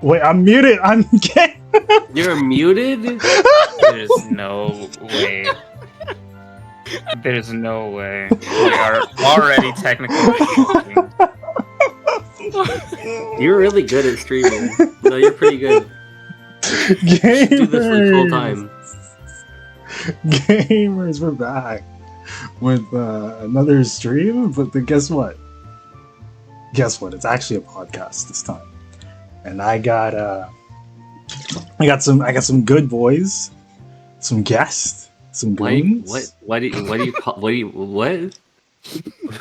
Wait, I'm muted. I'm gay. You're muted? There's no way. There's no way. We are already technically smoking. You're really good at streaming. No, you're pretty good. You should do this like full time. Gamers, we're back with another stream. But then guess what? It's actually a podcast this time, and I got some good boys, some guests, some goons. What do you call?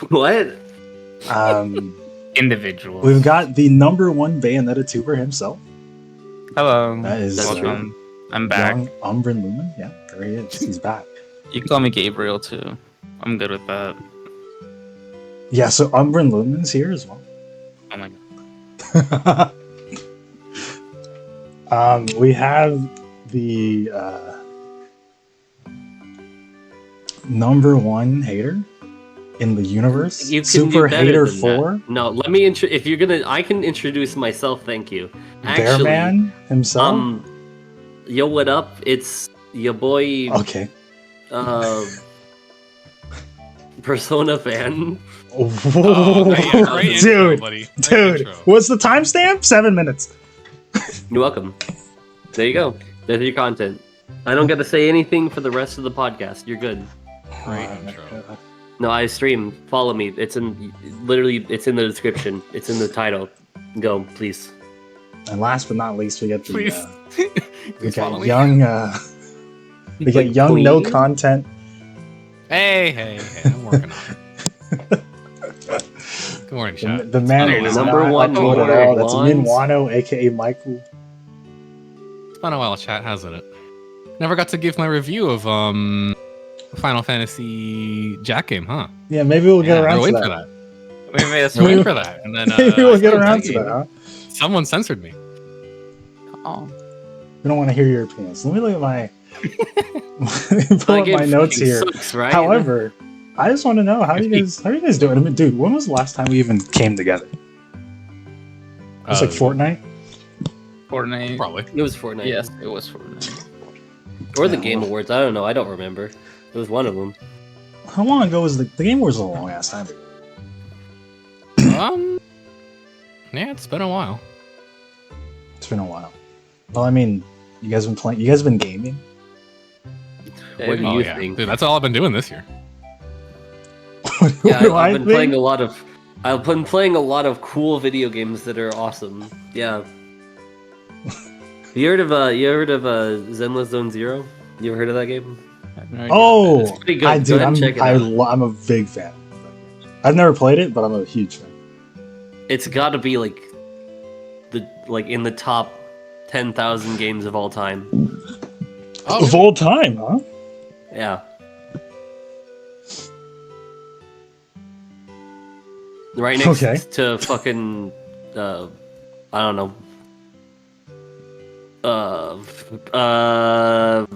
What? Individual. We've got the #1 Bayonetta tuber himself. Hello. That is That's true. I'm back. young Umbran Lumen. Yeah, there he is. He's back. You can call me Gabriel too. I'm good with that. Yeah, so Umbran Lumen's here as well. Oh my god. We have the #1 hater in the universe. You can Super do better Hater than 4. that. No, let me if you're gonna, I can introduce myself. Thank you. Actually, Bearman himself. Yo, what up? It's your boy. Okay. Persona fan. Great intro, Dude, buddy. Great dude, intro. what's the timestamp? 7 minutes. You're welcome. There you go. There's your content. I don't get to say anything for the rest of the podcast. You're good. Great intro. No, I stream. Follow me. It's in It's in the description. It's in the title. Go, please. And last but not least, we get the Please. we follow got me. young we Like get young no Queen? content. Hey, I'm working on it. Good morning, Shot. The man It's who been a is while. Number not one uploaded at hater, all. That's Wands. Minwano, aka Michael. It's been a while, Chat, hasn't it? Never got to give my review of Final Fantasy Jack game, huh? Yeah, maybe we'll get Yeah, around we're to waiting that. for that. Wait, that's We're Maybe- waiting for that, and then Maybe we'll I get started around to tagging. that, huh? Someone censored me. Oh. We don't want to hear your opinions. Let me look at my pull That up game my notes fucking here. sucks, right? However, I just want to know how you guys doing? I mean, dude, when was the last time we even came together? It was like Fortnite. Fortnite. Probably. it was Fortnite. Yes, it was Fortnite. Or the Yeah, Game well- Awards. I don't know. I don't remember. It was one of them. How long ago was the Game Awards? A long ass time ago. Yeah, it's been a while. It's been a while. Well, I mean, you guys been playing? You guys been gaming? What do Oh you yeah, think? dude, that's all I've been doing this year. What Yeah, do I I've been think? playing a lot of. I've been playing a lot of cool video games that are awesome. Yeah. You heard of Zenless Zone Zero? You ever heard of that game? I have no idea what that Oh, is. pretty good. I Go do. ahead and check it out. I'm a big fan. of that game. I've never played it, but I'm a huge fan. It's got to be like in the top 10,000 games of all time. Oh, Of all time, huh? Yeah. Right next Okay. to fucking I don't know.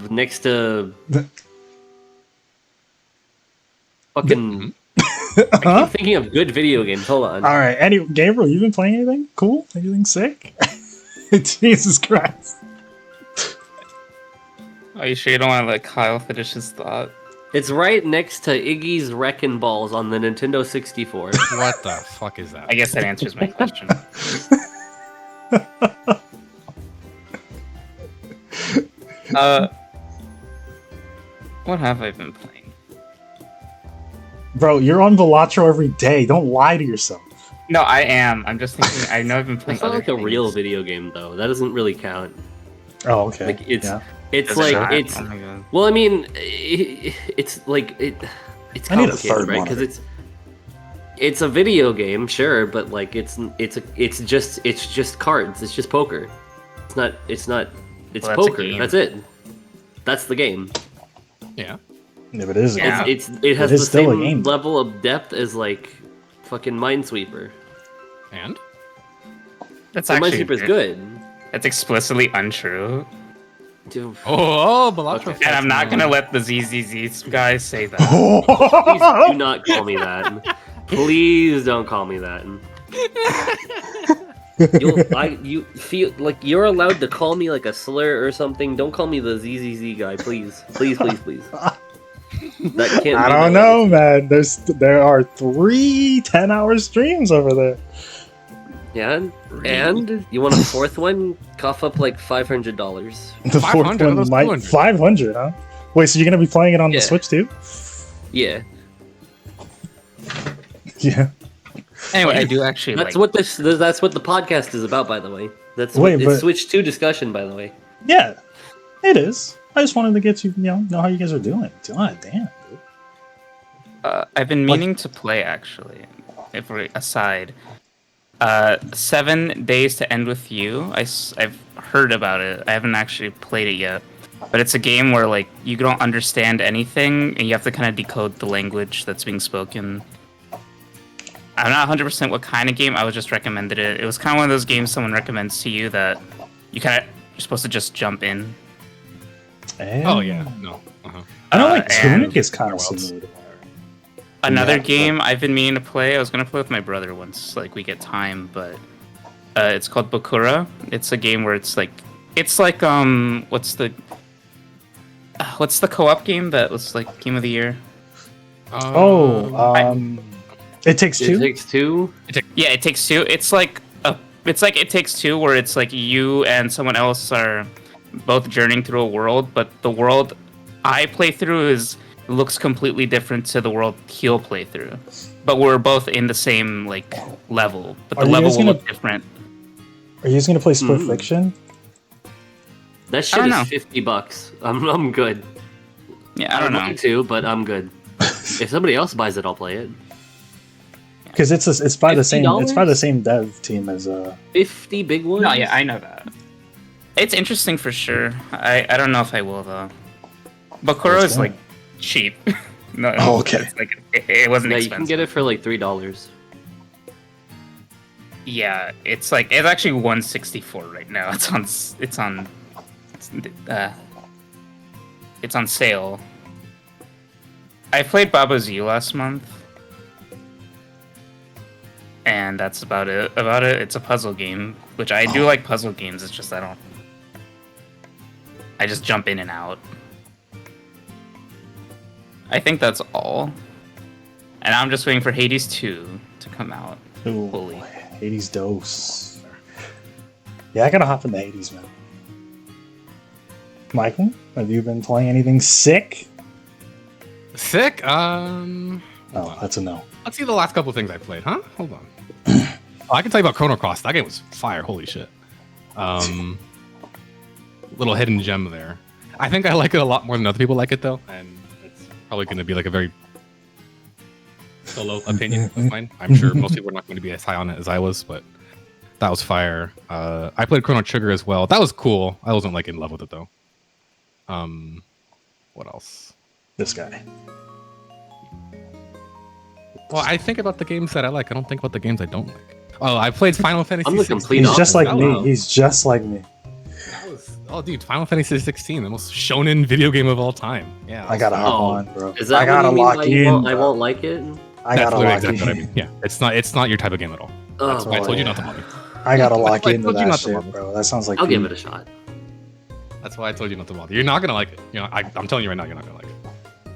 Next to fucking. I Huh? keep thinking of good video games. Hold on. All right. Gabriel, you been playing anything cool? Anything sick? Jesus Christ. Are you sure you don't want to let Kyle finish his thought? It's right next to Iggy's Wrecking Balls on the Nintendo 64. what the fuck is that? I guess that answers my question. What have I been playing? Bro, you're on Velatro every day. Don't lie to yourself. No, I am. I'm just thinking. I know I've been playing It's not other like a things. real video game though. That doesn't really count. Oh, okay. Like it's yeah. it's Does it like not? it's Oh my god. well, I mean, it's like it's I need a complicated, third right? monitor. Because it's a video game, sure, but like it's just cards. It's just poker. It's Well, that's a poker. game. That's it. That's the game. Yeah. If it is, Yeah. It has It is the still a same game. level of depth as like fucking Minesweeper. And That's And actually Minesweeper's good. That's explicitly untrue. Dude, Balatro. Okay. And I'm not gonna let the ZZZ guys say that. please do not call me that. Please don't call me that. You feel like you're allowed to call me like a slur or something. Don't call me the ZZZ guy, please. Please. That can't. I be don't my know, legacy. man. There are 3 10-hour streams over there. Yeah, and you want a fourth one? Cough up like $500. The fourth 500, one those might 200. 500, huh? Wait, so you're gonna be playing it on the Yeah. Switch too? Yeah, Yeah. Anyway, I do actually that's like. what that's what the podcast is about, by the way. That's Wait, what, but- it's Switch 2 discussion, by the way. Yeah, it is. I just wanted to get you, know how you guys are doing. God damn, dude. I've been meaning to play actually. If we're aside, 7 Days to End with You. I've heard about it. I haven't actually played it yet, but it's a game where like you don't understand anything and you have to kind of decode the language that's being spoken. I'm not 100% what kind of game. I was just recommended it. It was kind of one of those games someone recommends to you that you're supposed to just jump in. Oh yeah, no. I know, like and Tunic is kind of Worlds. similar to Another Yeah. game I've been meaning to play. I was gonna play with my brother once, like we get time, but it's called Bakura. It's a game where it's like what's the co-op game that was like game of the year? It Takes Two. It Takes Two. Yeah, It Takes Two. It's like It Takes Two, where it's like you and someone else are both journeying through a world, but the world I play through looks completely different to the world he'll play through. But we're both in the same like level, but Are the you level guys will gonna- look different. Are you guys gonna play Split Mm. Fiction? That I shit don't is know. $50. I'm good. Yeah, I don't know. want to, but I'm good. If somebody else buys it, I'll play it. Because it's by the same $50? dev team as 50 big ones. No, yeah, I know that. It's interesting for sure. I don't know if I will though. Bakura is like cheap. No, Oh, okay. It's like it wasn't Yeah, you expensive. can get it for like $3. Yeah, it's actually 164 right now. It's on sale. I played Baba Z last month, and that's about it. It's a puzzle game, which I do like puzzle games. It's just I just jump in and out. I think that's all. And I'm just waiting for Hades 2 to come out. ooh, Fully. Hades Dose. Yeah, I gotta hop into Hades, man. Michael, have you been playing anything sick? Sick. Oh, that's a no. Let's see the last couple of things I played, huh? Hold on. Oh, I can tell you about Chrono Cross. That game was fire. Holy shit. Little hidden gem there. I think I like it a lot more than other people like it though, and it's probably going to be like a very solo opinion of mine. I'm sure most people are not going to be as high on it as I was, but that was fire. I played Chrono Trigger as well. That was cool. I wasn't like in love with it though. What else? This guy. Well, I think about the games that I like. I don't think about the games I don't like. Oh, I played Final Fantasy. I'm the 16. complete He's just like opposite. me. Wow. He's just like me. Oh, dude, Final Fantasy 16, the most shonen video game of all time. Yeah, I gotta hop Oh, on, bro. Is that I gotta what you mean lock by in. I bro. won't like it? I that's gotta literally lock exactly what I in. mean. Yeah, it's not your type of game at all. That's Oh, why I told you boy. not to bother. I gotta That's lock why I into told you that not to shit, bother. bro. That sounds like I'll the- give it a shot. That's why I told you not to bother. You're not gonna like it. You know, I'm telling you right now, you're not gonna like it.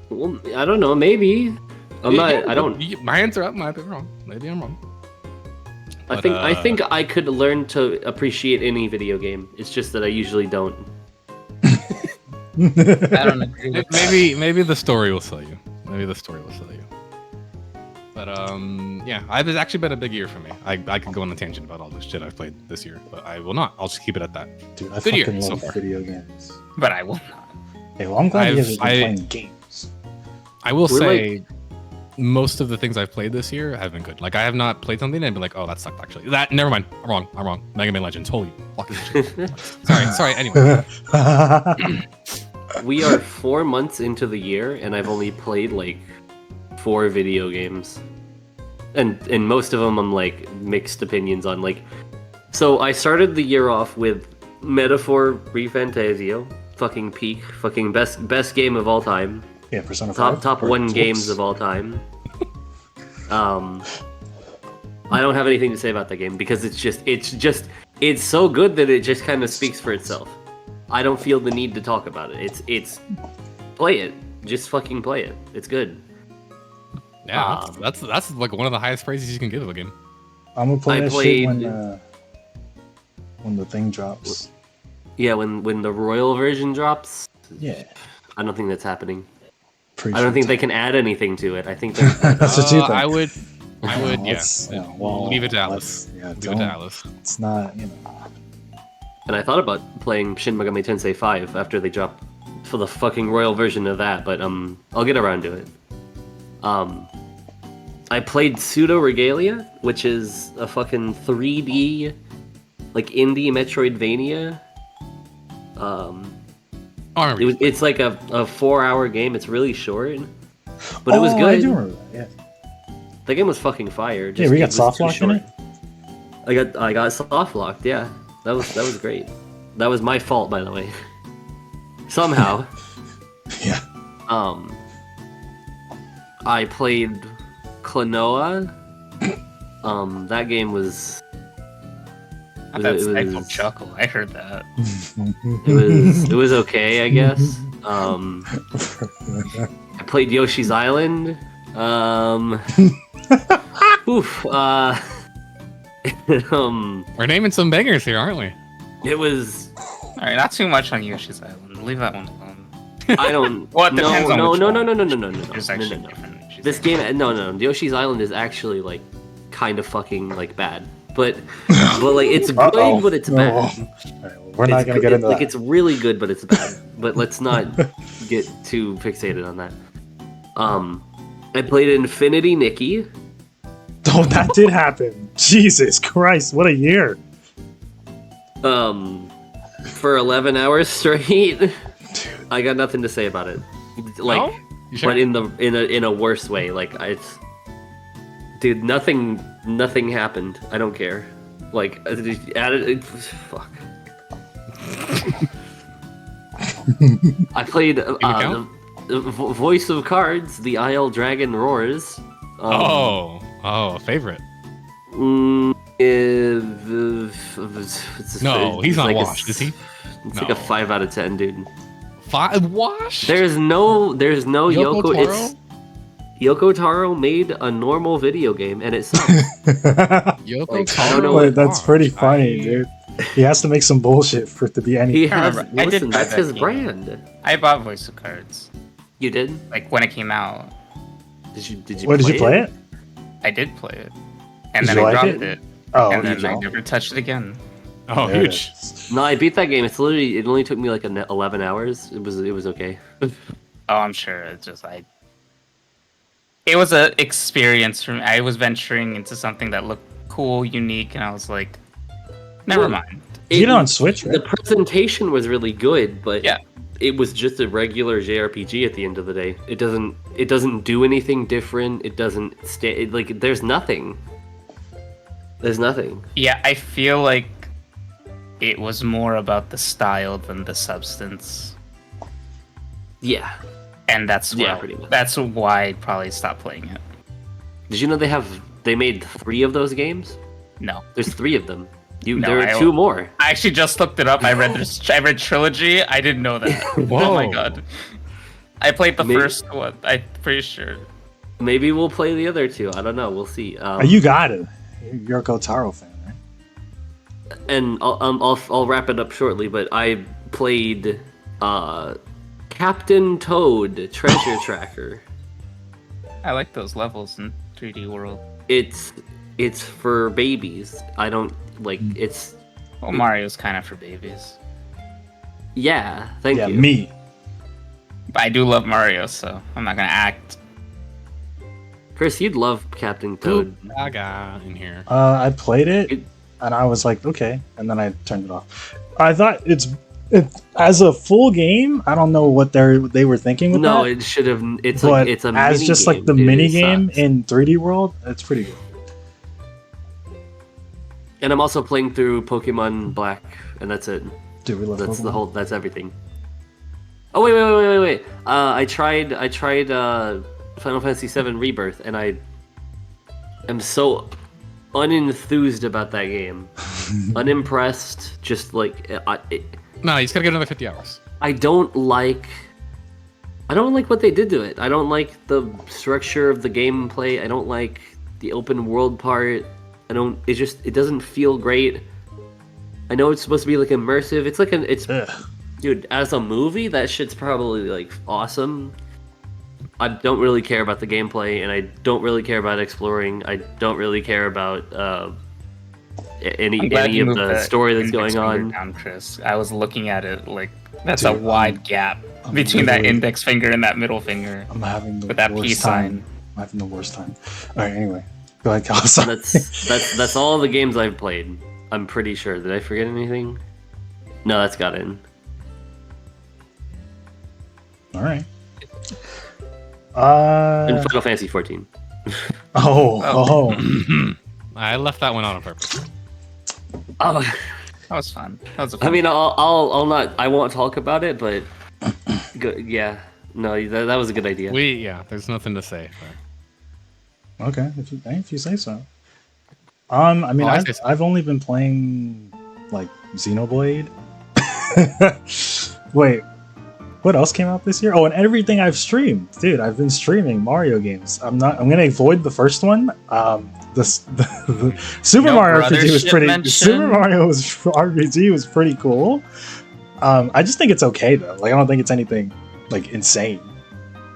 Well, I don't know. Maybe. I'm not. Yeah, I don't. My hands are up. Might be wrong. Maybe I'm wrong. I But, think I could learn to appreciate any video game. It's just that I usually don't. I don't agree with that. Maybe the story will sell you. Maybe the story will sell you. But yeah, it's actually been a big year for me. I could go on a tangent about all this shit I've played this year, but I will not. I'll just keep it at that. Dude, I Good year fucking so love far. video games. But I will not. Hey, well, I'm glad you guys have been I- playing games. I will We're say most of the things I've played this year have been good. Like I have not played something and been like, oh, that sucked actually. Never mind. I'm wrong. Mega Man Legends. Holy fucking shit. Sorry. Anyway. We are 4 months into the year, and I've only played like 4 video games, and most of them I'm like mixed opinions on. Like, so I started the year off with Metaphor ReFantasio, fucking peak, fucking best game of all time. Yeah, Persona 5. Top Or- one whoops. games of all time. I don't have anything to say about that game because it's so good that it just kind of speaks for itself. I don't feel the need to talk about it. It's play it. Just fucking play it. It's good. Yeah, that's like one of the highest praises you can give a game. I'm gonna play I that played- shit when the thing drops. Yeah, when the Royal version drops, Yeah. I don't think that's happening. Pretty I don't sure think they it's- can add anything to it. I think they're That's what you think. I would, yeah. Let's- well, Leave it to let's- Alice. Yeah, Leave it don't- to Alice. It's not, you know. And I thought about playing Shin Megami Tensei 5 after they dropped for the fucking Royal version of that, but I'll get around to it. I played Pseudo Regalia, which is a fucking 3D like indie Metroidvania. Oh, I remember. It's like a 4-hour game. It's really short, but it was I good. do remember that, yeah. The game was fucking fire. Yeah, we got it was soft too lock in short. it? I got soft locked. Yeah, that was great. That was my fault, by the way. Somehow, Yeah. I played Klonoa. That game was. That's it Stifle was- Chuckle. I heard that. It was okay, I guess. I played Yoshi's Island. Oof. We're naming some bangers here, aren't we? It was. All right, not too much on Yoshi's Island. Leave that one alone. I don't. Well, it depends on no, which no, one. no, no, no, no, no, no, There's no, actually no, no. different. Yoshi's This Island. game, no, Yoshi's Island is actually like kind of fucking like bad, but like it's good, Uh-oh. but it's No. bad. All right, well, we're not It's gonna good- get into like that. it's really good, but it's bad. But let's not get too fixated on that. I played Infinity Nikki. Oh, that did happen. Jesus Christ, what a year. For 11 hours straight. I got nothing to say about it. Like, No? You sure? but in a worse way. Like it's, dude, nothing happened. I don't care. Like, fuck. I played Voice of Cards, the Isle Dragon Roars. a favorite. It's No, he's not like washed, is he? It's like a No. 5 out of 10, dude. 5 wash? There's no Yoko Yoko. Taro? It's Yoko Taro made a normal video game and it sucks. Yoko like, I don't Taro know Wait, that's wash. pretty funny, I- dude. He has to make some bullshit for it to be any. He I has. remember. I did Listen, buy that's that his game. brand. I bought Voice of Cards You did? like when it came out. Did you? What, did you play it? I did play it, and Did then you I like dropped it? it, Oh, and you then I don't. never touched it again. Oh, There it huge. is. No, I beat that game. It only took me like 11 hours. It was okay. Oh, I'm sure it's just it was a experience for me. I was venturing into something that looked cool, unique, and I was like, never Well, mind. You get it on Switch, The right? presentation was really good, but Yeah. it was just a regular JRPG at the end of the day. It doesn't do anything different. It doesn't stay like there's nothing. There's nothing. Yeah, I feel like it was more about the style than the substance, Yeah. and that's Yeah, why pretty much. that's why I probably stopped playing it. Did you know they made 3 of those games? No, There's 3 of them. No, There are 2 more. I actually just looked it up. I read Trilogy. I didn't know that. Oh my Whoa. god. I played the Maybe- first one. I'm pretty sure. Maybe we'll play the other 2. I don't know. We'll see. You got it. You're a Yoko Taro fan, right? And I'll wrap it up shortly. But I played Captain Toad Treasure Tracker. I like those levels in 3D World. It's for babies. I don't like it's. Well, Mario's kind of for babies. Yeah. Thank Yeah, you. me. But I do love Mario, so I'm not gonna act. Chris, you'd love Captain Toad. Gaga in here. I played it, It- and I was like, okay, and then I turned it off. I thought it as a full game. I don't know what they were thinking with No, that. it should have. It's but like it's a as mini just game, like the dude, mini it game sucks. in 3D World, it's pretty good. And I'm also playing through Pokemon Black, and that's it. Dude, we love That's the Pokemon. whole. That's everything. Oh wait! I tried Final Fantasy VII Rebirth, and I am so unenthused about that game. Unimpressed. Just like No, you just gotta get another 50 hours. I don't like what they did to it. I don't like the structure of the gameplay. I don't like the open world part. It doesn't feel great. I know it's supposed to be like immersive. It's like dude, as a movie, that shit's probably like awesome. I don't really care about the gameplay, and I don't really care about exploring. I don't really care about any of the story that's going on. Down, Chris. I was looking at it like that's a wide gap between that index finger and that middle finger. I'm having the with that worst peace time. sign. I'm having the worst time. All right, anyway, go ahead, Kawasaki. That's all the games I've played. I'm pretty sure. Did I forget anything? No, that's got in. All right. And Final Fantasy 14. I left that one out on purpose. Oh, That was fun. That was a I fun mean, I'll not. I won't talk about it, but yeah, no, that was a good idea. There's nothing to say. But... Okay, if you say so. I mean, I've only been playing like Xenoblade. Wait, what else came out this year? Oh, and everything I've streamed, dude. I've been streaming Mario games. I'm gonna avoid the first one. The Super Mario RPG was pretty. Super Mario RPG was pretty cool. I just think it's okay though. Like I don't think it's anything like insane.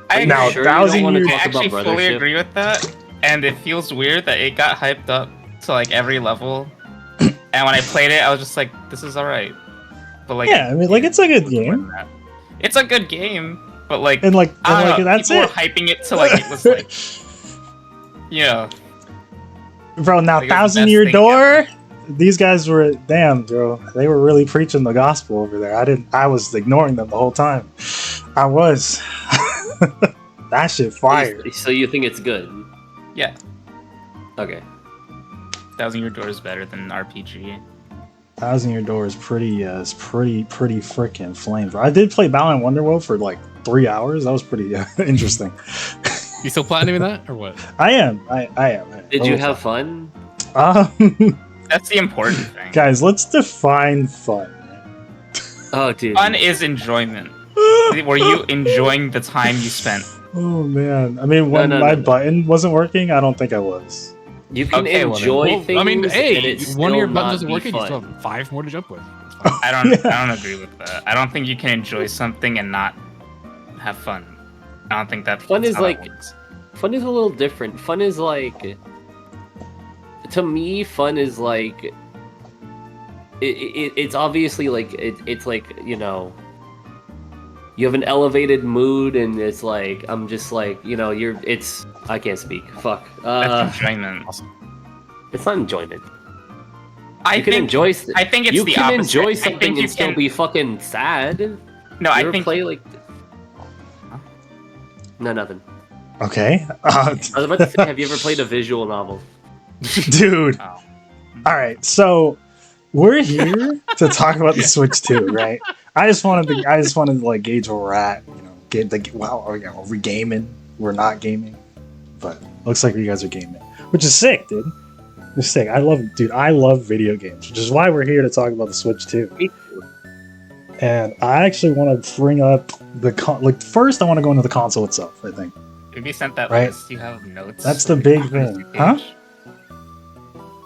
I actually fully Brothership? agree with that, and it feels weird that it got hyped up to like every level, and when I played it, I was just like, "This is alright." But like, yeah, I mean, like it's a good game. It's a good game, but like, and like that's people were hyping it to like it was like, yeah, bro. Now, like, Thousand Year Door. These guys were damn, bro. They were really preaching the gospel over there. I was ignoring them the whole time. I was. That shit fire. So you think it's good? Yeah. Okay. 1,000 Year Door is better than RPG. 1,000 Year Door is pretty freaking flames. I did play Balan Wonderworld for like 3 hours. That was pretty interesting. You still platinuming that or what? I am. I am. Did you have fun? That's the important thing. Guys, let's define fun. Oh, dude. Fun is enjoyment. Were you enjoying the time you spent? Oh man. I mean, when my button wasn't working, I don't think I was. You can enjoy things. I mean, hey, one of your buttons doesn't isn't working. You still have 5 more to jump with. I don't agree with that. I don't think you can enjoy something and not have fun. I don't think that fun is like works. Fun is a little different. Fun is like, to me, fun is like it's obviously like it's like, you know, you have an elevated mood and it's like I'm just like, you know, I can't speak. Fuck. That's enjoyment. It's not enjoyment. I think it's the opposite. You can enjoy something and still be fucking sad. No, I think play like. No, nothing. Okay. I was about to say, have you ever played a visual novel? Dude. Oh. All right, so we're here to talk about the Switch 2, right? I just wanted to like gauge where we're at. You know, are we gaming? We're not gaming, but looks like you guys are gaming, which is sick, dude. It's sick. I love video games, which is why we're here to talk about the Switch 2. And I actually want to bring up first. I want to go into the console itself. I think. If you sent that Right. list, you have notes. That's the big thing, huh?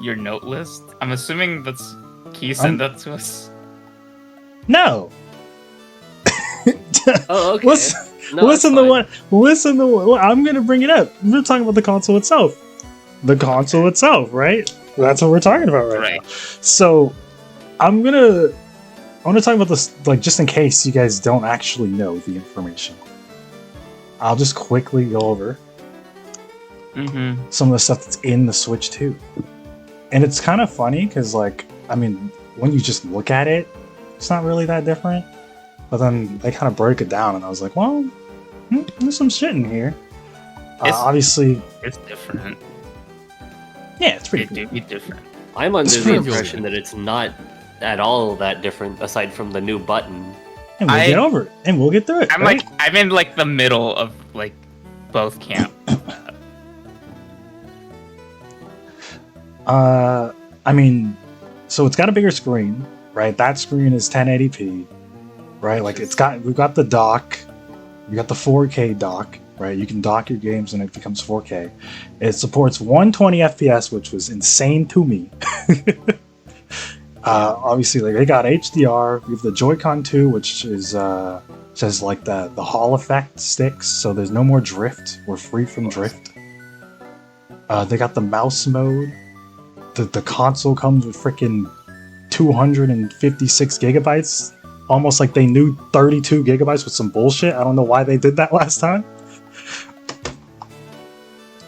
Your note list? I'm assuming that's. Can you send that to us? No. Oh, okay. Listen to what I'm gonna bring it up. We're talking about the console itself. The console itself, right? That's what we're talking about right now. So I want to talk about this, like, just in case you guys don't actually know the information. I'll just quickly go over some of the stuff that's in the Switch 2. And it's kind of funny because, like, I mean, when you just look at it, it's not really that different. But then they kind of broke it down, and I was like, well, there's some shit in here. Obviously, it's different. Yeah, it's pretty cool. Be different. I'm under the impression that it's not at all that different, aside from the new button. And we'll get over it, and we'll get through it. I'm in like the middle of like both camp. I mean, so it's got a bigger screen, right? That screen is 1080p, right? Like we've got the dock, we got the 4K dock, right? You can dock your games and it becomes 4K. It supports 120 FPS, which was insane to me. Obviously, like they got HDR. We have the Joy-Con 2, which is says like the Hall effect sticks, so there's no more drift. We're free from drift. They got the mouse mode. The console comes with freaking 256 gigabytes. Almost like they knew 32 gigabytes was some bullshit. I don't know why they did that last time.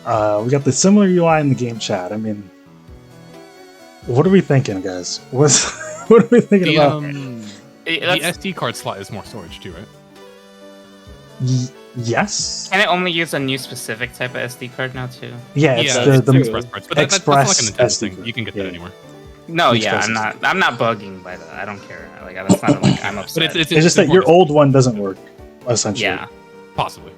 We got the similar UI in the game chat. I mean, what are we thinking, guys? What are we thinking about? The SD card slot is more storage too, right? Yes. Can it only use a new specific type of SD card now too? Yeah, it's yeah, the express parts, but that's like a Express Nintendo SD thing. card. You can get Yeah. that anywhere. No, New yeah, specific. I'm not bugging by that. I don't care. Like that's not like I'm upset. But it's It's just that your important. old one doesn't work, essentially. yeah, Possibly.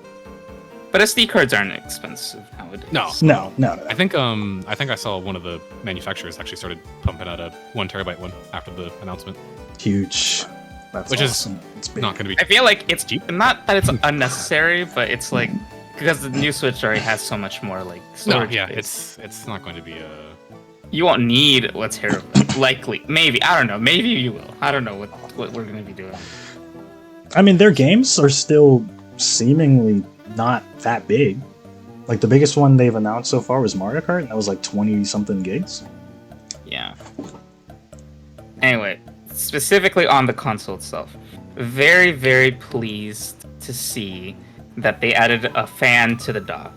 but SD cards aren't expensive nowadays. No. I think I saw one of the manufacturers actually started pumping out a 1 terabyte one after the announcement. Huge. That's Which is awesome. It's big. Not going to be I feel like it's cheap. not that it's unnecessary, but it's like because the new Switch already has so much more like No, storage. yeah, space. it's not going to be a. You won't need a terabyte. Likely, maybe I don't know. Maybe you will. I don't know what we're gonna be doing. I mean, their games are still seemingly not that big. Like the biggest one they've announced so far was Mario Kart, and that was like 20 something gigs. Yeah. Anyway, specifically on the console itself, very very pleased to see that they added a fan to the dock.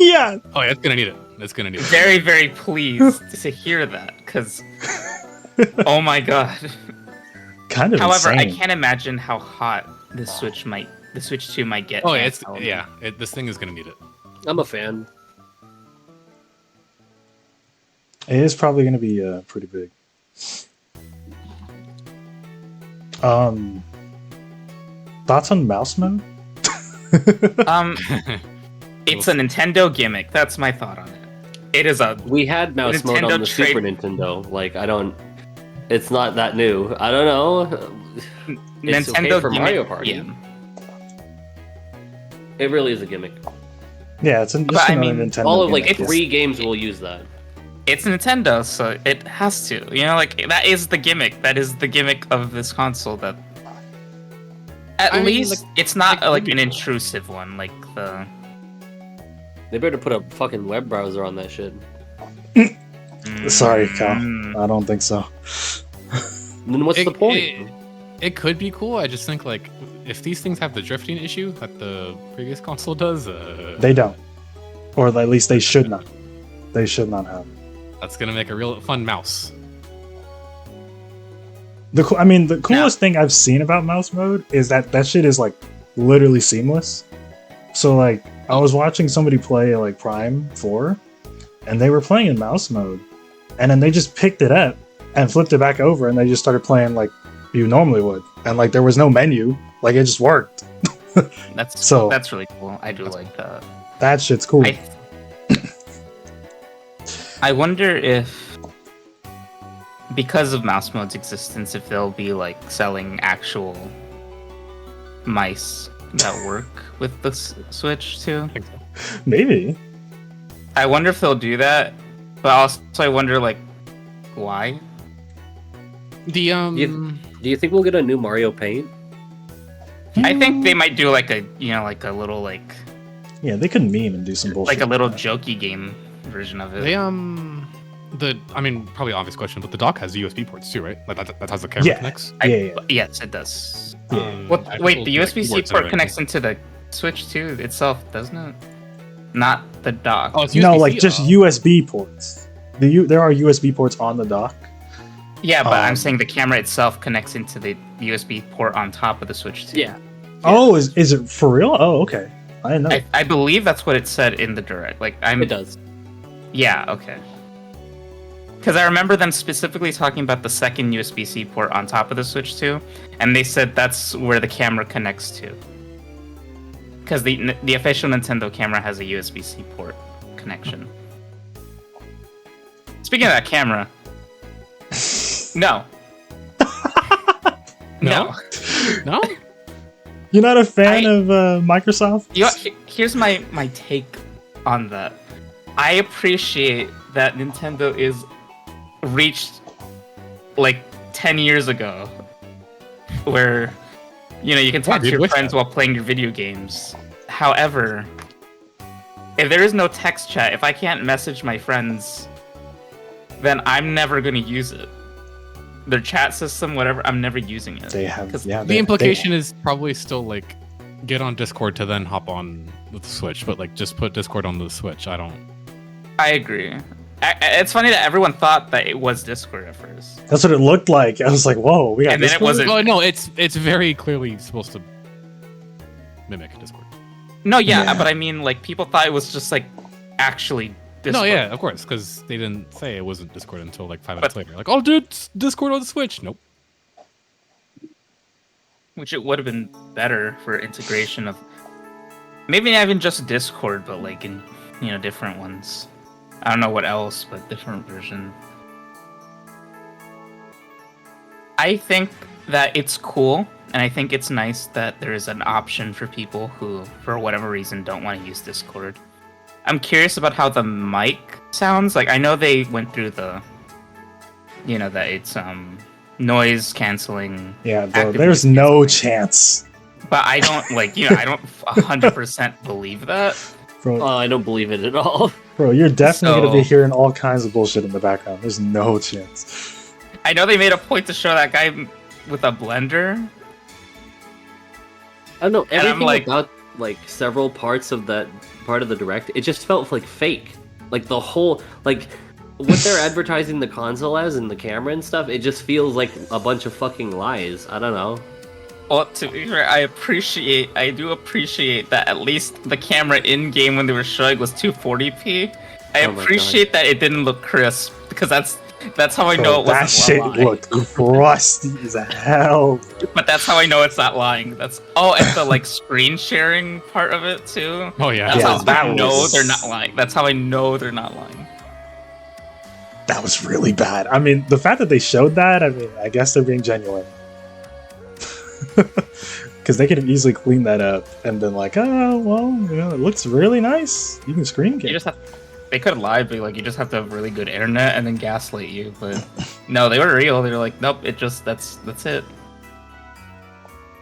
Yeah. Oh yeah, it's gonna need it. It's gonna need it. Very very pleased to hear that because oh my god. Kind of However, insane. I can't imagine how hot the Switch 2 might get. Oh yeah, handheld. this thing is gonna need it. I'm a fan. It is probably going to be pretty big. Thoughts on mouse mode? It's a Nintendo gimmick. That's my thought on it. It is a We had mouse mode Nintendo on the Super trade- Nintendo. Like I don't. It's not that new. I don't know. It's okay Nintendo for gimmick. Mario Party. Yeah. It really is a gimmick. Yeah, it's just But I another mean, Nintendo. All of like gimmick. 3 games will use that. It's Nintendo, so it has to. You know, like that is the gimmick. That is the gimmick of this console. That at I mean, least like- it's not like, like maybe- an intrusive one, like the. They better put a fucking web browser on that shit. Sorry, Cal. Mm. I don't think so. Then what's the point? It could be cool. I just think like if these things have the drifting issue that the previous console does, They don't. Or at least they should not. They should not have. that's gonna make a real fun mouse. The coolest thing I've seen about mouse mode is that shit is like literally seamless. So like I was watching somebody play like Prime 4 and they were playing in mouse mode and then they just picked it up and flipped it back over and they just started playing like you normally would. And like there was no menu, like it just worked. That's really cool. I do like that. That shit's cool. I wonder if, because of mouse mode's existence, if they'll be like selling actual mice that work with the Switch too. Maybe. I wonder if they'll do that, but also I wonder like why. The Do you think we'll get a new Mario Paint? I think they might do like a like a little like Yeah, they could meme and do some bullshit. like a little jokey game version of it. they probably obvious question, but the dock has USB ports too, right? Like that has the camera Yeah. connects. Yeah. Yes, it does. Yeah. Wait, the USB-C keyboards port are connects into the Switch too itself, doesn't it? Not the dock. Oh, it's No, USB-C? like just USB ports. There are USB ports on the dock. Yeah, but I'm Um, saying the camera itself connects into the USB port on top of the Switch too. Yeah. Oh, is it for real? Oh, okay. I didn't know. I believe that's what it said in the direct. Like It does. Yeah, okay. Because I remember them specifically talking about the second USB-C port on top of the Switch 2, and they said that's where the camera connects to. Because the official Nintendo camera has a USB-C port connection. Speaking of that camera, no. No? No? You're not a fan I- of Microsoft? Here's my take on that. I appreciate that Nintendo is reached like 10 years ago, where you can talk to dude, your wish friends that. while playing your video games. However, if there is no text chat, if I can't message my friends, then I'm never gonna use it. Their chat system, whatever, I'm never using it. They have, 'Cause yeah. The implication is probably still like get on Discord to then hop on with the Switch, but like just put Discord on the Switch. I don't. I agree. It's funny that everyone thought that it was Discord at first. That's what it looked like. I was like, whoa, we got And then it Discord? wasn't- Oh no, it's very clearly supposed to mimic Discord. No, yeah, Yeah. but I mean, like, people thought it was just like actually Discord. No, yeah, of course, because they didn't say it wasn't Discord until like 5 minutes later. Like, oh, dude, it's Discord on the Switch. Nope. Which it would have been better for integration of maybe not even just Discord, but like in different ones. I don't know what else, but different version. I think that it's cool, and I think it's nice that there is an option for people who, for whatever reason, don't want to use Discord. I'm curious about how the mic sounds. Like, I know they went through the, that it's noise canceling. Yeah, bro, actively there's no chance. But I don't I don't 100% believe that. Bro, I don't believe it at all. bro, you're definitely going to be So- hearing all kinds of bullshit in the background. There's no chance. I know they made a point to show that guy with a blender. I don't know, And I'm everything like- about like several parts of that part of the direct, it just felt like fake. Like the whole like what they're advertising the console as and the camera and stuff, it just feels like a bunch of fucking lies. I don't know. Well, to be fair, I do appreciate that at least the camera in game when they were showing was 240p. I Oh my appreciate that it didn't look crisp because that's how I know Bro, it that wasn't shit lying. looked crusty as hell. Bro. But that's how I know it's not lying. And the like screen sharing part of it too. Oh yeah. That's Yeah, how that I know was- they're not lying. That's how I know they're not lying. That was really bad. I mean, the fact that they showed that, I mean, I guess they're being genuine. Because they could have easily cleaned that up and been like, oh, well, it looks really nice. You can screen You game. just have. They could lie, but like you just have to have really good internet and then gaslight you. But no, they were real. They were like, nope, that's it.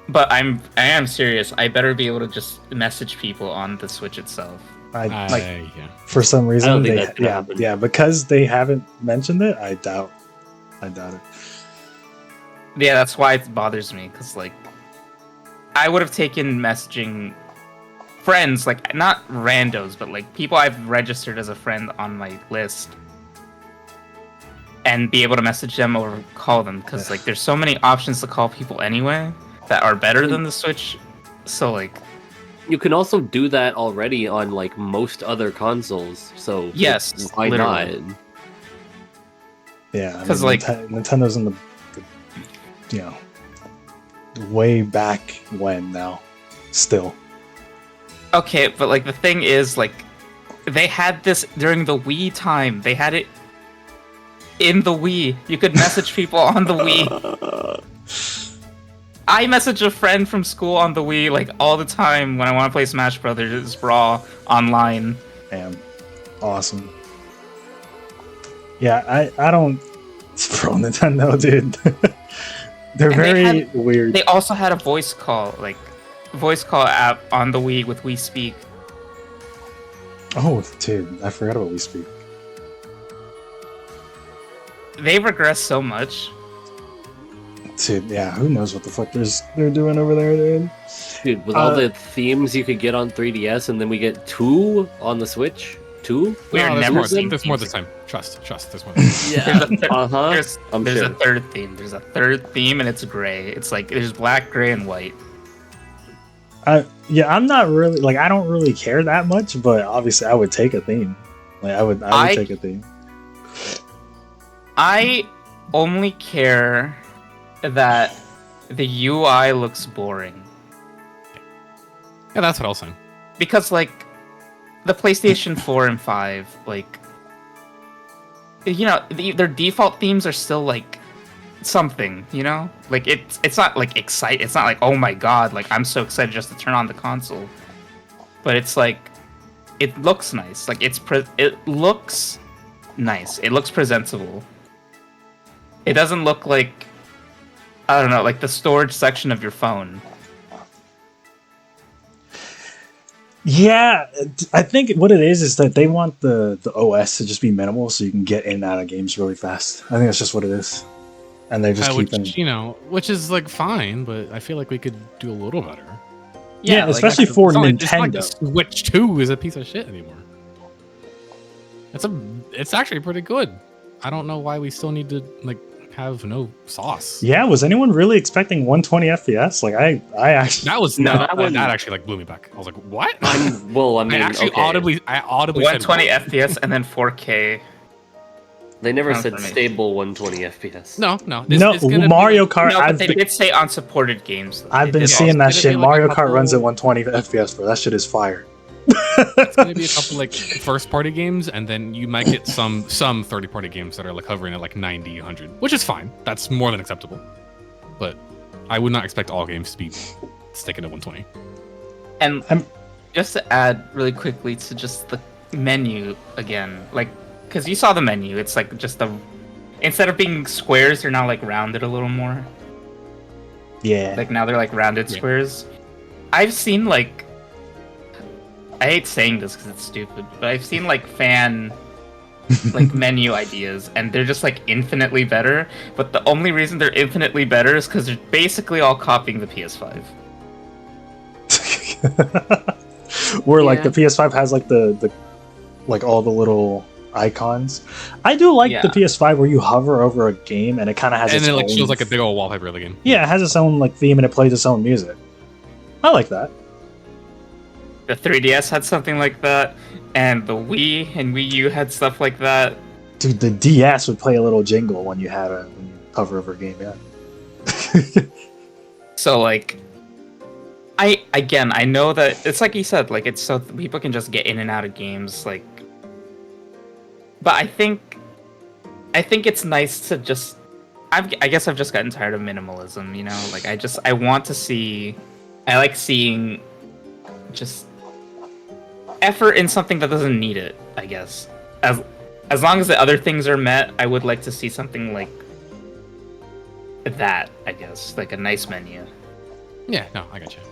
But I am serious. I better be able to just message people on the Switch itself. Yeah. For For some I reason, don't think they, that's gonna yeah, happen. yeah, because they haven't mentioned it, I doubt it. Yeah, that's why it bothers me. Cause like, I would have taken messaging friends, like not randos, but like people I've registered as a friend on my list, and be able to message them or call them. Cause like, there's so many options to call people anyway that are better than the Switch. So like. You can also do that already on like most other consoles. So Yes, why literally. not? Yeah, I 'Cause, mean, like- Nintendo's in the way back when now, still. Okay, but like the thing is, like, they had this during the Wii time. They had it in the Wii. You could message people on the Wii. I message a friend from school on the Wii like all the time when I want to play Smash Brothers Brawl online. Man, awesome. Yeah, I don't. Bro, Nintendo, dude. They're And they very weird. They also had a voice call app on the Wii with Wii Speak. Oh, dude, I forgot about Wii Speak. They regressed so much. Dude, yeah, who knows what the fuck they're doing over there, dude? Dude, with all the themes you could get on 3DS, and then we get 2 on the Switch. 2? We are No, there's never more, seeing there's more themes. this time. Trust. There's more. Yeah. There's a Uh-huh. There's, I'm there's sure. a third theme. There's a third theme, and it's gray. It's like there's black, gray, and white. Yeah, I'm not really like I don't really care that much, but obviously I would take a theme. Like I would I- take a theme. I only care that the UI looks boring Yeah, that's what I was saying. because like the PlayStation 4 and 5, like their default themes are still like something, like it's not like it's not like, oh my god, like I'm so excited just to turn on the console, but it's like it looks nice, like it looks nice, it looks presentable. It doesn't look like, I don't know, like the storage section of your phone. Yeah, I think what it is that they want the OS to just be minimal so you can get in and out of games really fast. I think that's just what it is. And they're just keeping... which is like fine, but I feel like we could do a little better. Yeah, like, especially for Nintendo. It's not like the Switch 2 is a piece of shit anymore. It's actually pretty good. I don't know why we still need to like have no sauce. Yeah, was anyone really expecting 120 FPS? Like I actually that actually like blew me back. I was like, what? I mean, audibly 120 FPS and then 4K. They never said stable 120 FPS. No. Mario Kart. No, but they did say unsupported games. I've been seeing that shit. Mario Kart runs at 120 FPS, bro. That shit is fire. It's gonna be a couple like first-party games, and then you might get some third-party games that are like hovering at like 90, 100, which is fine. That's more than acceptable. But I would not expect all games to be sticking at 120. And just to add really quickly to just the menu again, like, because you saw the menu, it's like just instead of being squares, they're now like rounded a little more. Yeah. Like now they're like rounded squares. I've seen like, I hate saying this because it's stupid, but I've seen like fan like menu ideas, and they're just like infinitely better. But the only reason they're infinitely better is because they're basically all copying the PS5. Where like the PS5 has like the like all the little icons. I do like the PS5 where you hover over a game and it kind of has its own... And it like shows like a big old wallpaper of the game. Yeah, it has its own like theme and it plays its own music. I like that. The 3DS had something like that, and the Wii and Wii U had stuff like that. Dude, the DS would play a little jingle when you hover over a game, yeah. So like, I know that it's like you said, like it's so people can just get in and out of games, like. But I think it's nice to just. I guess I've just gotten tired of minimalism, Like I want to see. I like seeing just effort in something that doesn't need it, I guess. As long as the other things are met, I would like to see something like that, I guess. Like a nice menu. Yeah, no, I got you.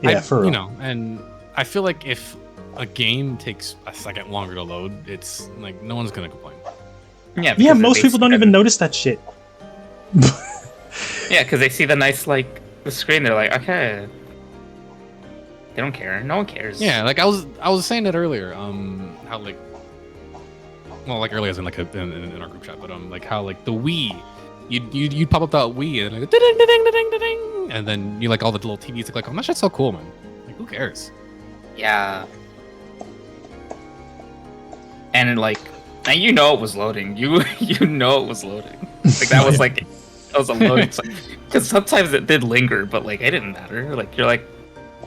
Yeah, for real. And I feel like if a game takes a second longer to load, it's like no one's gonna complain. Yeah, most people don't even notice that shit. Yeah, because they see the nice the screen, they're like, okay. They don't care. No one cares. Yeah, like I was saying it earlier. How like, well, like earlier as in like in our group chat, but like how like the Wii, you'd pop up that Wii and like ding ding ding ding ding, and then you like all the little TVs look like, oh, that shit's so cool, man. Like who cares? Yeah. And like, and it was loading. You know it was loading. Like that was like, that was a loading. Because sometimes it did linger, but like it didn't matter. Like you're like.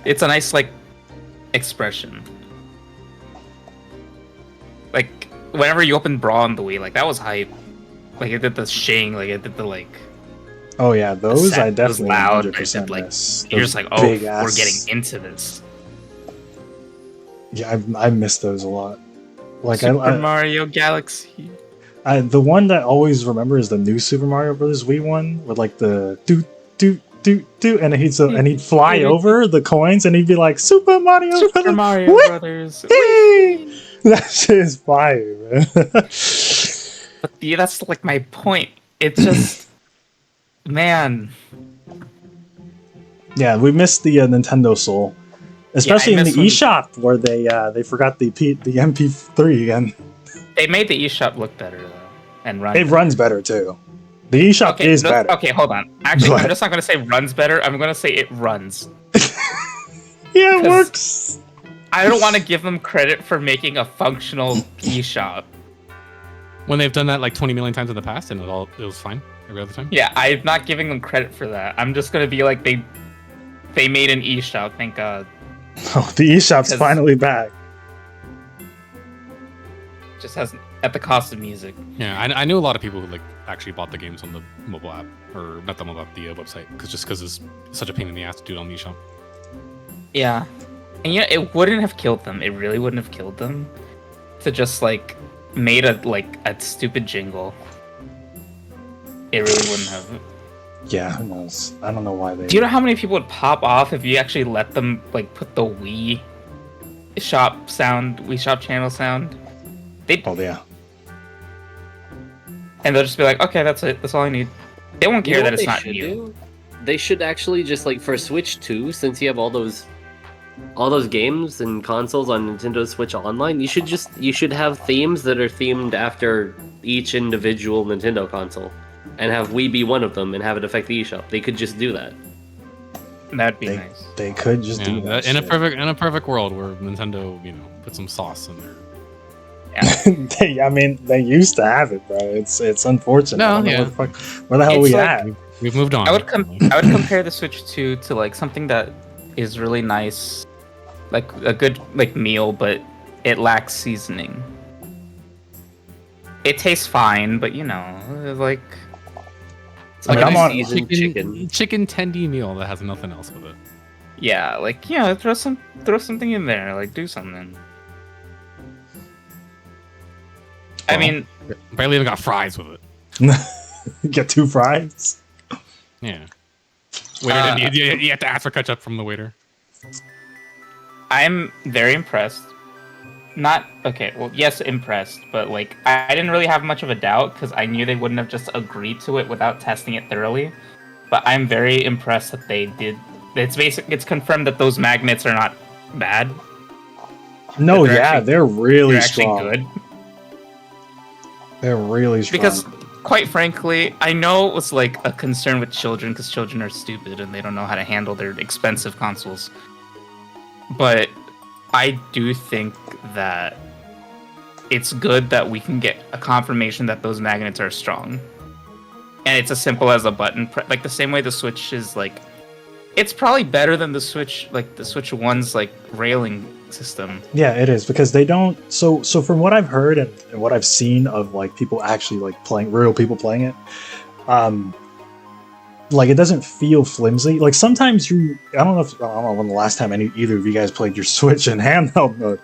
It's a nice, expression. Like, whenever you open Brawl on the Wii, like, that was hype. Like, it did the shing, like, it did the, Oh, yeah, those I definitely loud. 100% Did, miss. You're just like, oh, we're getting into this. Yeah, I miss those a lot. Like Super Mario Galaxy. The one that I always remember is the new Super Mario Bros. Wii one, with, the do, and he'd fly over the coins and he'd be like Super Mario Brothers. That shit is fire, man. But yeah, that's like my point. It's just man. Yeah, we missed the Nintendo Soul, especially in the eShop where they forgot the MP3 again. They made the eShop look better though, and run. It runs better too. The eShop is better. Okay, hold on. Actually, I'm just not going to say runs better. I'm going to say it runs. Yeah, it works. I don't want to give them credit for making a functional eShop. When they've done that 20 million times in the past and it was fine every other time? Yeah, I'm not giving them credit for that. I'm just going to be like, they made an eShop, thank God. Oh, the eShop's finally back. Just hasn't... at the cost of music. Yeah, I knew a lot of people who like actually bought the games on the mobile app, or not the mobile app, the website, because it's such a pain in the ass to do it on the eShop. Yeah, and yeah, it wouldn't have killed them. It really wouldn't have killed them to just like made a stupid jingle. It really wouldn't have. Yeah, who knows? I don't know why they. Do you know how many people would pop off if you actually let them like put the Wii Shop channel sound? Oh yeah. And they'll just be like, okay, that's it. That's all I need. They won't care You know that what it's they not should you. do? They should actually just like for Switch 2, since you have all those games and consoles on Nintendo Switch Online, you should have themes that are themed after each individual Nintendo console, and have Wii be one of them, and have it affect the eShop. They could just do that. That'd be They, nice. they could just do that. in a shit. in a perfect world where Nintendo, put some sauce in there. I mean, they used to have it, bro. It's unfortunate. No, I don't know yeah. where the hell It's we like- at? We've moved on. I would compare the Switch 2 to like something that is really nice, like a good like meal, but it lacks seasoning. It tastes fine, but like It's like Like, I'm a on- seasoned chicken tendy meal that has nothing else with it. yeah, like throw something in there, like do something. I Well, mean, Barely even got fries with it. Get 2 fries. Yeah. Waiter, you have to ask for ketchup from the waiter. I'm very impressed. Not okay. Well, yes, impressed, but like I didn't really have much of a doubt because I knew they wouldn't have just agreed to it without testing it thoroughly. But I'm very impressed that they did. It's confirmed that those magnets are not bad. No, They're yeah, actually- they're really They're actually strong. good. They're really strong. Because, quite frankly, I know it was like a concern with children because children are stupid and they don't know how to handle their expensive consoles. But I do think that it's good that we can get a confirmation that those magnets are strong. And it's as simple as a button like the same way the Switch is like it's probably better than the Switch One's like railing system. Yeah, it is because they don't. So from what I've heard and what I've seen of like people actually like playing, real people playing it, like it doesn't feel flimsy. Like sometimes I don't know when the last time either of you guys played your Switch in handheld mode,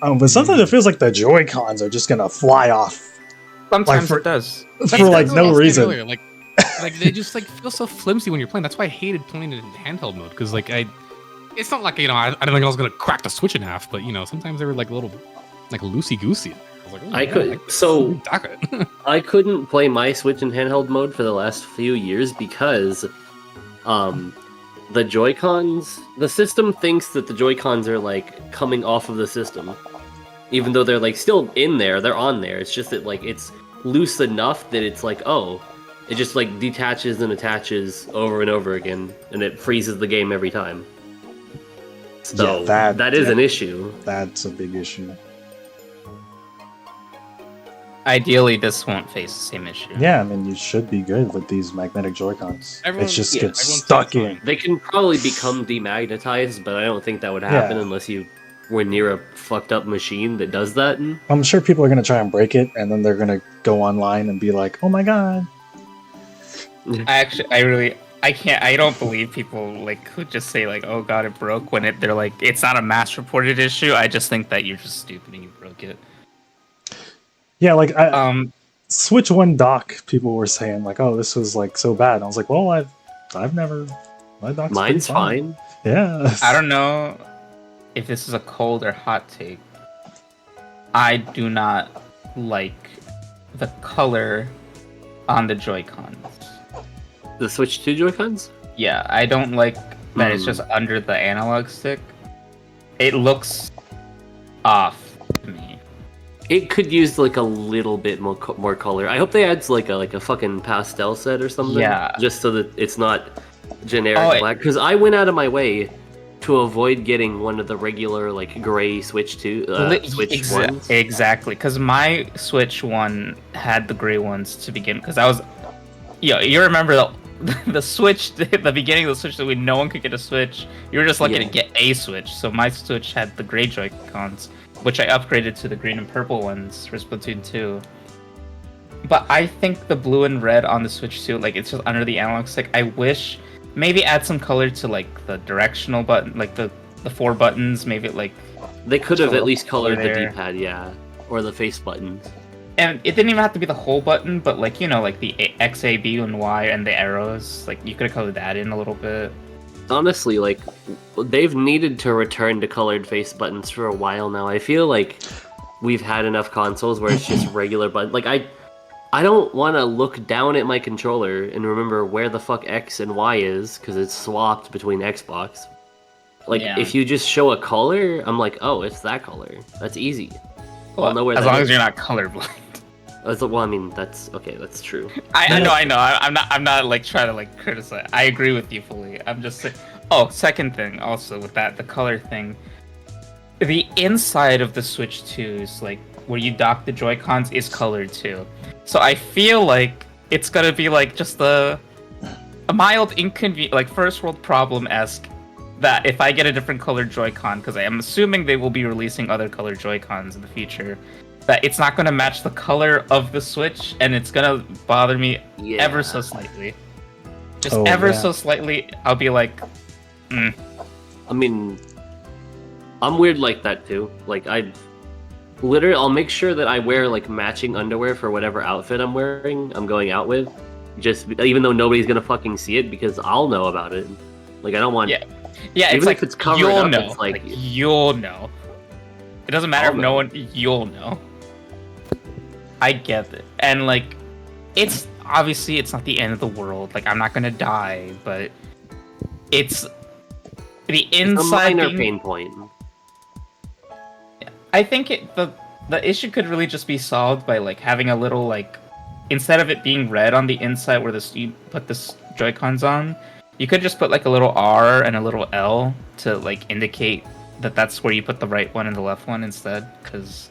but sometimes it feels like the Joy Cons are just gonna fly off Sometimes for- it does. for like That's what I no was saying reason. earlier, Like they just like feel so flimsy when you're playing. That's why I hated playing it in handheld mode because it's not like I didn't think I was gonna crack the Switch in half, but sometimes they were like a little like loosey goosey. I was like, oh, I yeah, could- like, so- dock it. I couldn't play my Switch in handheld mode for the last few years because the Joy-Cons, the system thinks that the Joy-Cons are like coming off of the system. Even though they're like still in there, they're on there. It's just that like it's loose enough that it's like, oh, it just like detaches and attaches over and over again, and it freezes the game every time. So Yeah, that is an issue. That's a big issue. Ideally, this won't face the same issue. Yeah, I mean you should be good with these magnetic Joy Cons. Everyone- It just yeah, gets everyone stuck says in. They can probably become demagnetized, but I don't think that would happen Yeah. unless you were near a fucked up machine that does that. I'm sure people are gonna try and break it, and then they're gonna go online and be like, "Oh my god." I don't believe people like who just say like, "Oh God, it broke," when they're like, it's not a mass reported issue. I just think that you're just stupid and you broke it. Yeah, like Um, Switch One dock, people were saying like, "Oh, this was like so bad." And I was like, "Well, I've never my dock's pretty Mine's fine. Yeah, I don't know if this is a cold or hot take. I do not like the color on the Joy-Cons. The Switch 2 Joy-Cons? Yeah, I don't like that it's Hmm. just under the analog stick. It looks off to me. It could use like a little bit more color. I hope they add like a fucking pastel set or something. Yeah. Just so that it's not generic Oh, black. Because I went out of my way to avoid getting one of the regular like gray Switch 2 Switch ones. Exactly, because my Switch one had the gray ones to begin. Because I was, you remember the Switch, the beginning of the Switch that no one could get a Switch. You were just lucky Yeah. to get a Switch. So my Switch had the gray Joy-Cons, which I upgraded to the green and purple ones for Splatoon 2. But I think the blue and red on the Switch 2, like it's just under the analog stick. I wish maybe add some color to like the directional button, like the 4 buttons. Maybe like They could have at least colored the there. D-pad, yeah, or the face buttons. and it didn't even have to be the whole button, but like like the X, A, B, and Y and the arrows. Like you could have colored that in a little bit. Honestly, like they've needed to return to colored face buttons for a while now. I feel like we've had enough consoles where it's just regular button. Like I don't want to look down at my controller and remember where the fuck X and Y is because it's swapped between Xbox. Like Yeah. if you just show a color, I'm like, oh, it's that color. That's easy. I'll know where as that long is. as you're not colorblind. Well, I mean, that's okay. That's true. I know. I'm not like trying to like criticize. I agree with you fully. I'm just saying. Oh, second thing also with that, the color thing. The inside of the Switch 2 is like where you dock the Joy-Cons is colored too. So I feel like it's gonna be like just a mild inconvenient, like first world problem-esque. That if I get a different colored Joy-Con, because I am assuming they will be releasing other colored Joy-Cons in the future, that it's not going to match the color of the Switch, and it's going to bother me Yeah. ever so slightly. Just Oh, ever yeah. so slightly, I'll be like, I mean, I'm weird like that too. Like I'll make sure that I wear like matching underwear for whatever outfit I'm wearing. I'm going out with, just even though nobody's gonna fucking see it because I'll know about it. Like I don't want. Yeah. yeah, Even it's like if it's covered you'll up, know. it's like- You'll know. It doesn't matter I'll if no one, you'll know. I get it. And like, it's obviously it's not the end of the world. Like I'm not gonna die, but it's the It's a inside minor being- pain point. I think the issue could really just be solved by like having a little like instead of it being red on the inside where you put the Joy-Cons on, you could just put like a little R and a little L to like indicate that that's where you put the right one and the left one instead. Because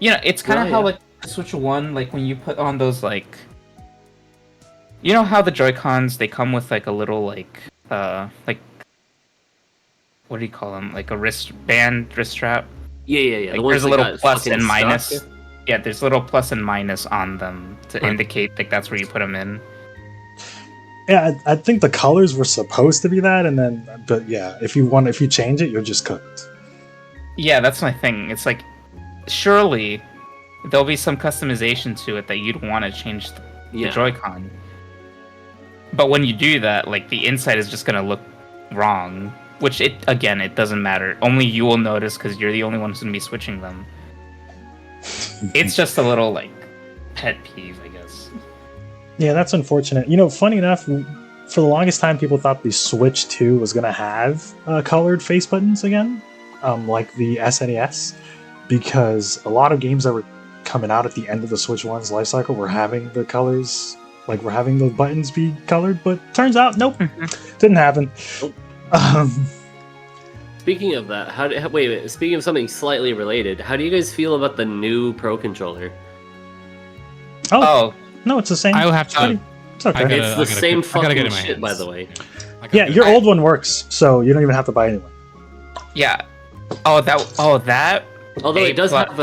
it's kind of Yeah, how yeah. like Switch 1, like when you put on those like, you know how the Joy-Cons they come with like a little like what do you call them, like a wrist strap. Yeah. Like, The ones there's a that little got plus fucking and minus. stuck. Yeah, there's a little plus and minus on them to Right. indicate like that's where you put them in. Yeah, I think the colors were supposed to be that, and then, but yeah, if you change it, you're just cooked. Yeah, that's my thing. It's like, surely there'll be some customization to it that you'd want to change the Yeah. Joy-Con. But when you do that, like the inside is just gonna look wrong. Which it doesn't matter. Only you will notice because you're the only one who's gonna be switching them. It's just a little like pet peeve, I guess. Yeah, that's unfortunate. Funny enough, for the longest time, people thought the Switch 2 was going to have colored face buttons again, like the SNES, because a lot of games that were coming out at the end of the Switch 1's life cycle were having the colors, like we're having the buttons be colored, but turns out, nope, didn't happen. Nope. Um, Speaking of that, wait. Speaking of something slightly related, how do you guys feel about the new Pro controller? Oh, no, it's the same. I will have to. It's okay. I gotta- It's the I gotta same get- I gotta get fucking in my shit, by hands. the way. I gotta Yeah, get your it. old one works, so you don't even have to buy a new one. yeah. That. Although A it does plus. have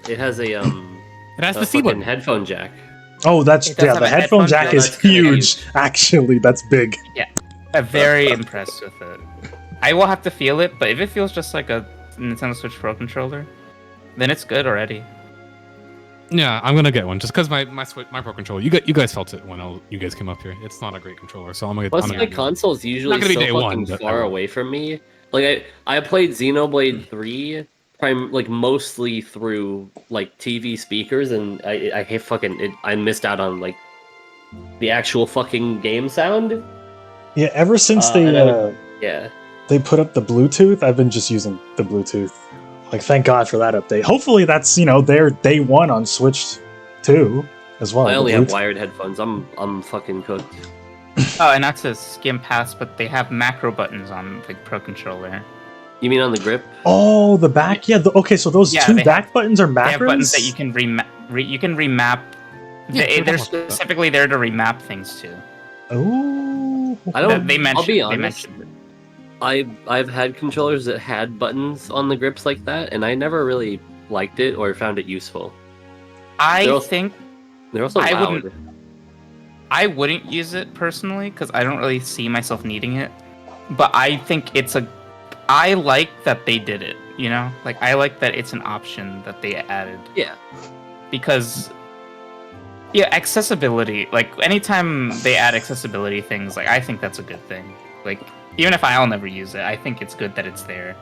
it has a It has a the C fucking button. headphone jack. Oh, that's It does have the a headphone headphone jack jack. is That's kinda huge. Actually, that's big. I'm very impressed with it. I will have to feel it, but if it feels just like a Nintendo Switch Pro controller, then it's good already. Yeah, I'm gonna get one just because my Pro controller. You guys felt it when you guys came up here. It's not a great controller, so I'm gonna. Plus, I'm my gonna get it. console's usually gonna be so day fucking one, but I far will. away from me. Like I played Xenoblade 3 like mostly through like TV speakers, and I hate fucking it. I missed out on like the actual fucking game sound. Yeah, ever since And I would- Yeah. they put up the Bluetooth, I've been just using the Bluetooth. Like, thank God for that update. Hopefully, that's their day one on Switch 2 as well. I the only have Bluetooth. wired headphones. I'm fucking cooked. Oh, and not to skim past, but they have macro buttons on the Pro controller. You mean on the grip? Oh, the back. Yeah. Okay, so those Yeah, two they back buttons are macros. They have buttons that you can remap. Yeah, They're they're almost- specifically there to remap things too. Oh. I don't. They mentioned. I'll be They honest. mentioned it. I've had controllers that had buttons on the grips like that, and I never really liked it or found it useful. I They're also- think They're also I loud. wouldn't- I wouldn't use it personally because I don't really see myself needing it. But I think I like that they did it. You know, like I like that it's an option that they added. Yeah. Because yeah, accessibility. Like anytime they add accessibility things, like I think that's a good thing. Like even if I'll never use it, I think it's good that it's there.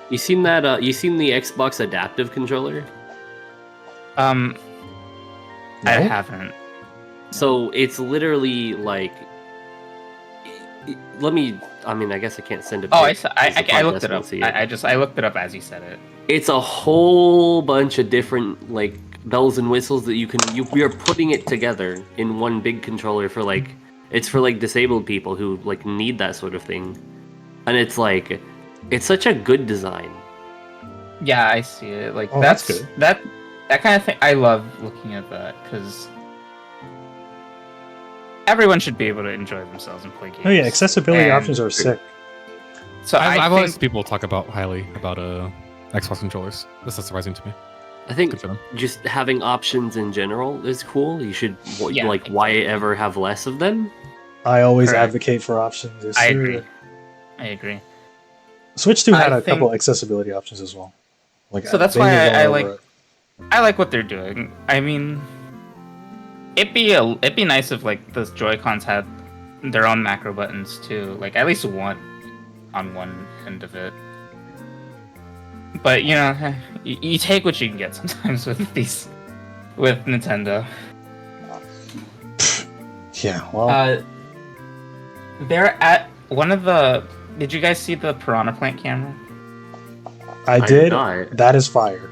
You seen that? You seen the Xbox adaptive controller? I No? haven't. So it's literally like. Let me. I mean, I guess I can't send it. Oh, because the I looked podcast it up. won't see I looked it up as you said it. It's a whole bunch of different like bells and whistles that you're putting it together in one big controller for like it's for like disabled people who like need that sort of thing, and it's like it's such a good design. Yeah, I see it. Like Oh, that's good. That kind of thing. I love looking at that because everyone should be able to enjoy themselves and play games. Oh yeah, accessibility And- options are sick. So I've I always think people talk about highly about Xbox controllers. This is surprising to me. I think Good for them. just having options in general is cool. You should Yeah, like why ever have less of them? I always Correct. advocate for options. Yes, I sir. agree. I agree. Switch 2 had I a couple think- accessibility options as well. Like So that's they why were all I over like- it. I like what they're doing. I mean, it'd be nice if like the Joy Cons had their own macro buttons too. Like at least one on one end of it. But you know, you take what you can get sometimes with Nintendo. Yeah, well, They're at one of the. Did you guys see the Piranha Plant camera? I did. not. That is fire.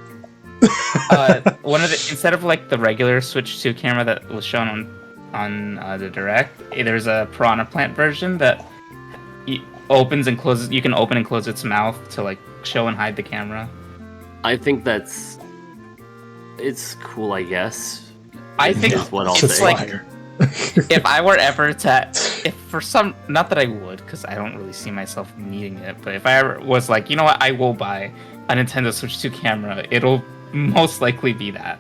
One of the instead of like the regular Switch 2 camera that was shown on the Direct, there's a Piranha Plant version that opens and closes. You can open and close its mouth to like show and hide the camera. I think it's cool. I guess. I think Is what I'll it's say. like Fire. if I were ever to, if for some, not that I would, because I don't really see myself needing it, but if I ever was like, you know what, I will buy a Nintendo Switch 2 camera, it'll most likely be that.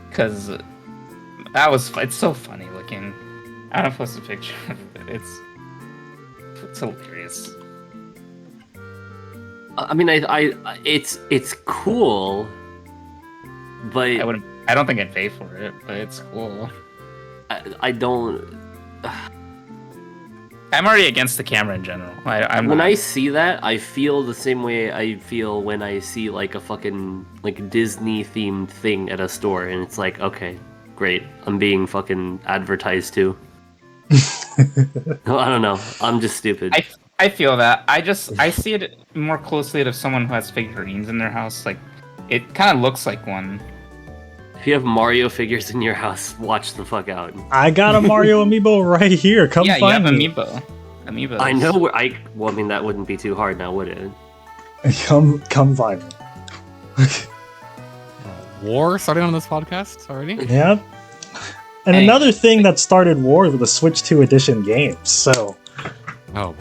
Because it's so funny looking. I don't post a picture of it. It's hilarious. I mean, it's cool, but I don't think I'd pay for it, but it's cool. I don't. I'm already against the camera in general. I'm When not- I see that, I feel the same way I feel when I see like a fucking like Disney themed thing at a store, and it's like, okay, great, I'm being fucking advertised to. I don't know. I'm just stupid. I feel that. I see it more closely if someone who has figurines in their house. Like, it kind of looks like one. If you have Mario figures in your house, watch the fuck out. I got a Mario amiibo right here. Come Yeah, you find have me. Amiibo. I know where well, I mean, that wouldn't be too hard now, would it? Come find me. War starting on this podcast already. Yep. And Hey. another thing that started war with the Switch 2 edition games. So Oh,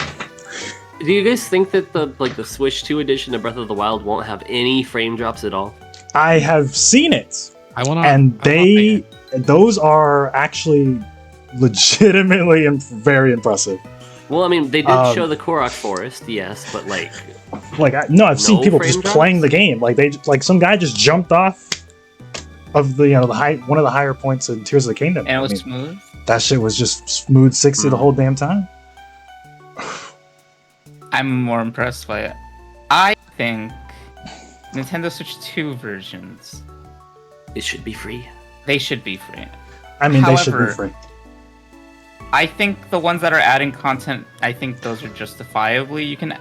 Do you guys think that the Switch 2 edition of Breath of the Wild won't have any frame drops at all? I have seen it, I wanna. and I wanna those are actually legitimately and very impressive. Well, I mean, they did Um, show the Korok Forest, yes, but like, Like, I've seen No people frame just drops? playing the game. Like some guy just jumped off of the one of the higher points in Tears of the Kingdom. And it I was mean, smooth. that shit was just smooth 60 the whole damn time. I'm more impressed by it. I think Nintendo Switch 2 versions, it should be free. they should be free. I mean, they should be However, free. I think the ones that are adding content, I think those are justifiably. You can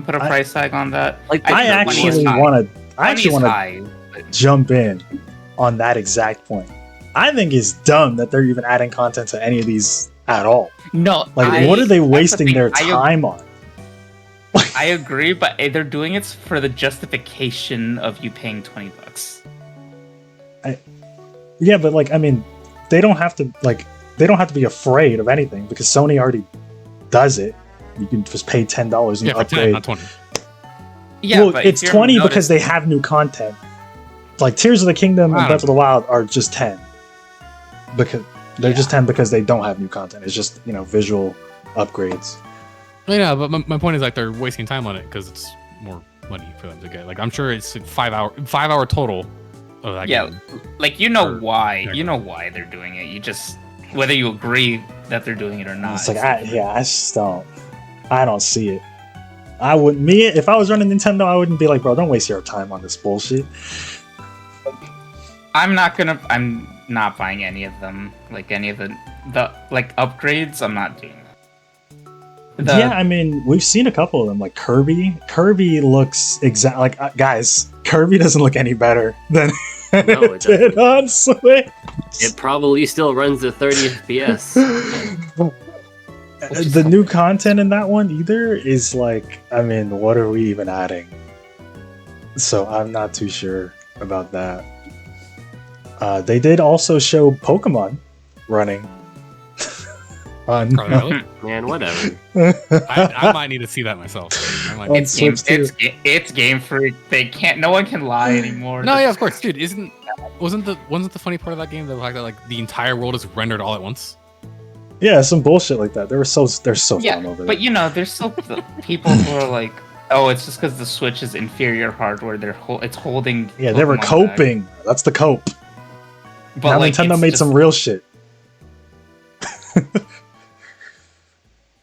put a I- price tag on that. Like, I I think the money is actually high. want to. I Money actually is want to high, but jump in on that exact point. I think it's dumb that they're even adding content to any of these at all. no, Like, what are they that's the wasting thing. their I time on? I agree, but they're doing it for the justification of you paying $20. Yeah, but like, I mean, they don't have to be afraid of anything because Sony already does it. You can just pay $10 and Yeah, for 10, upgrade. not 20. Yeah, well, but it's if you 20 ever because they have new content. Like Tears of the Kingdom and Wow. Breath of the Wild are just 10 because they're Yeah. just 10 because they don't have new content. It's just visual upgrades. Yeah, but my point is like they're wasting time on it because it's more money for them to get. Like I'm sure it's 5 hour total of that Yeah, game. like you know Or- why Yeah. you know why they're doing it. You just whether you agree that they're doing it or not. It's like I just don't. I don't see it. I wouldn't. Me, if I was running Nintendo, I wouldn't be like, bro, don't waste your time on this bullshit. I'm not buying any of them. Like any of the like upgrades. I'm not doing that. Yeah, I mean, we've seen a couple of them, like Kirby. Kirby looks exact like guys. Kirby doesn't look any better than No, it it did doesn't. on Switch. It probably still runs at 30 FPS. The new content in that one either is like, I mean, what are we even adding? So I'm not too sure about that. They did also show Pokemon running on. Probably. Man, whatever. I might need to see that myself. I might On It's game. Switch too. It's Game Freak. They can't. No one can lie anymore. No, yeah, of course, dude. Wasn't the funny part of that game the fact that like the entire world is rendered all at once? Yeah, some bullshit like that. They're so Yeah, dumb over but there. there's still the people who are like, oh, it's just because the Switch is inferior hardware. It's holding. Yeah, they were Pokemon back. coping. That's the cope. But Now like, Nintendo it's made just- some real shit.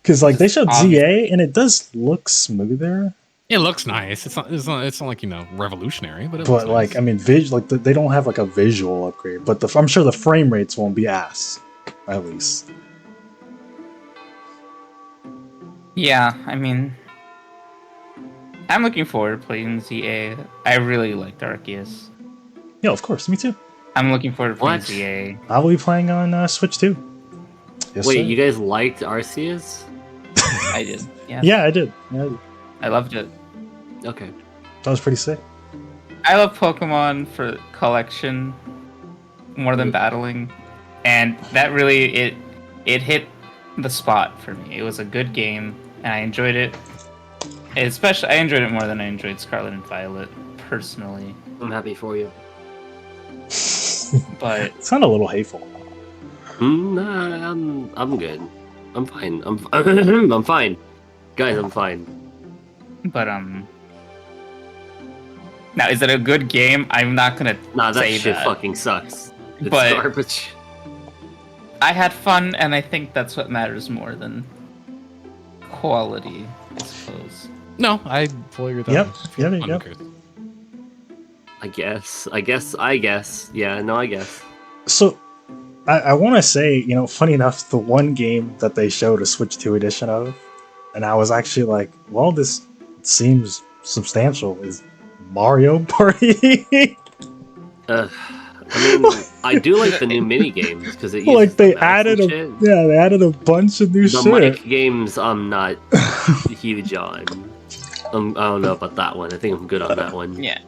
Because like they showed obvious. ZA and it does look smoother, It looks nice. It's not like revolutionary, but it looks but like nice. I mean, they don't have like a visual upgrade. But I'm sure the frame rates won't be ass, at least. Yeah, I mean, I'm looking forward to playing ZA. I really liked Arceus. Yeah, of course, me too. I'm looking forward to playing What? ZA. I will be playing on Switch too. Yes, Wait, sir. you guys liked Arceus? I did. Yeah, Yeah, I did. Yeah, I did. I loved it. Okay. That was pretty sick. I love Pokemon for collection more than battling, and that really it hit the spot for me. It was a good game, and I enjoyed it. Especially, I enjoyed it more than I enjoyed Scarlet and Violet personally. I'm happy for you. But Sound a little hateful. Nah, I'm good. I'm fine. I'm fine. Guys, I'm fine. now is it a good game? I'm not gonna Nah, that say shit that. fucking sucks. It's But- garbage. I had fun, and I think that's what matters more than quality, I suppose. no, I fully agree with Yep, that. yep, Fun, yep. Chris. I guess. Yeah, no, I guess. So, I want to say, funny enough, the one game that they showed a Switch 2 edition of, and I was actually like, well, this seems substantial, is Mario Party. I mean, I do like the new mini games because it uses Like, they the mouse and added a shit. they added a bunch of new The shit. Mike games I'm not huge on. I don't know about that one. I think I'm good on that one. Yeah,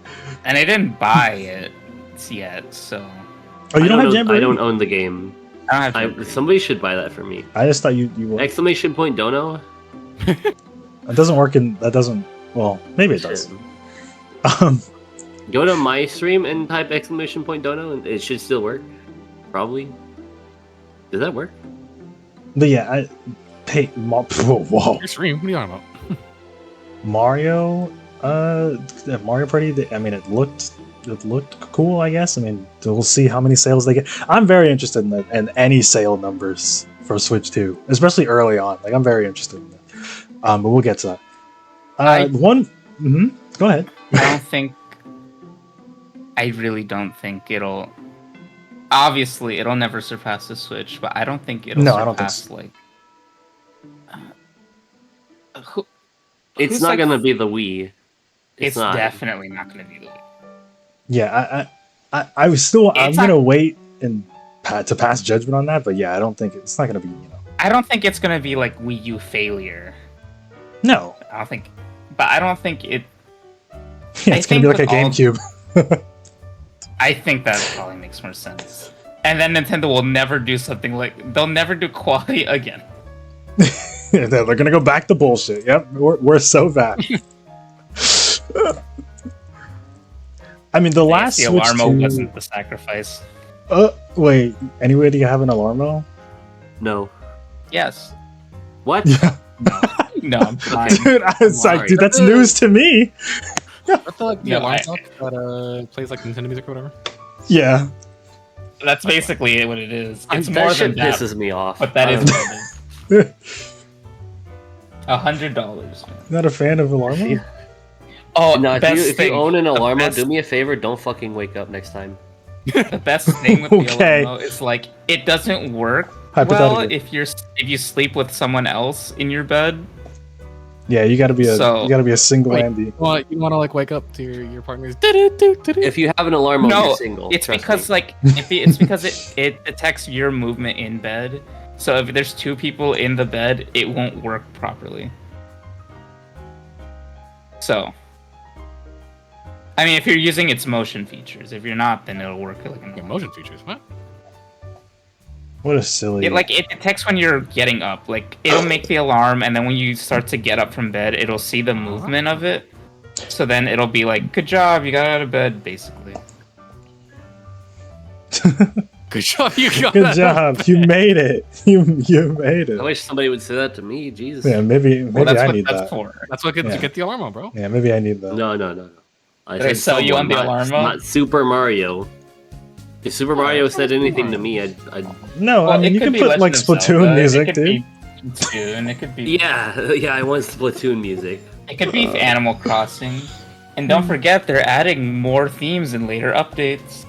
and I didn't buy it yet, so Oh, you don't have I Jamboree? don't own the game. I don't have to. Somebody should buy that for me. I just thought you would. Exclamation point Dono? It doesn't work in. That doesn't. Well, maybe it does. Go to my stream and type exclamation point Dono and it should still work. Probably. Does that work? But yeah, whoa, Your stream. What are you talking about? Mario. Mario Party. I mean, it looked cool. I guess. I mean, we'll see how many sales they get. I'm very interested in any sale numbers for Switch 2, especially early on. Like, I'm very interested in that. But we'll get to that. Go ahead. I really don't think it'll. Obviously, it'll never surpass the Switch, but I don't think it'll No, surpass I don't think so. like. It's Who's not like- gonna be the Wii. It's not. definitely not going to be the. Yeah, I was still. I'm It's gonna wait to pass judgment on that. But yeah, I don't think it's not gonna be. I don't think it's going to be like Wii U failure. No. I don't think, but I don't think it. Yeah, I it's gonna be think like a with all- GameCube. I think that probably makes more sense. And then Nintendo will never do something like they'll never do quality again. They're gonna go back to bullshit. Yep, we're so bad. I mean, the last the Switch Alarmo 2 wasn't the sacrifice. Wait. Anyway, do you have an Alarmo? No. Yes. What? Yeah, No, I'm fine. dude. I was like, Sorry. dude, that's news to me. That's like the No, alarm I- clock that plays like Nintendo music or whatever. Yeah. That's basically what it is. It's that more shit than that, pisses me off. but that I is don't know. what it is. $100. Not a fan of Alarmo. Oh, No, best if you thing. own an the Alarmo, best- do me a favor, don't fucking wake up next time. The best thing with the Okay. Alarmo is like it doesn't work Hypothetical. well if you sleep with someone else in your bed. Yeah, you gotta be So- a single Wait. Andy. Well, you want to like wake up to your partner's. If you have an alarm, No, you're single. It's trust because me. like it's because it detects your movement in bed. So if there's two people in the bed, it won't work properly. So, I mean, if you're using its motion features, if you're not, then it'll work like Yeah, motion features. What? What a silly. it detects when you're getting up. Like it'll make the alarm, and then when you start to get up from bed, it'll see the movement of it. So then it'll be like, "Good job, you got out of bed," basically. Good job, you got Good that. job. You made it. You made I it. wish somebody would say that to me. Jesus. Yeah, maybe Well, that's I what need that's that. for. That's what gets Yeah. you get the alarm on, bro. Yeah, maybe I need that. No. I Did I said sell you on the someone, alarm not Super Mario. If Super Mario said anything to me, I'd No, I mean you could can be put like Legend of Splatoon Zelda, music, it could dude. be Splatoon, it could be yeah, I want Splatoon music. it could be Animal Crossing. And don't forget, they're adding more themes in later updates.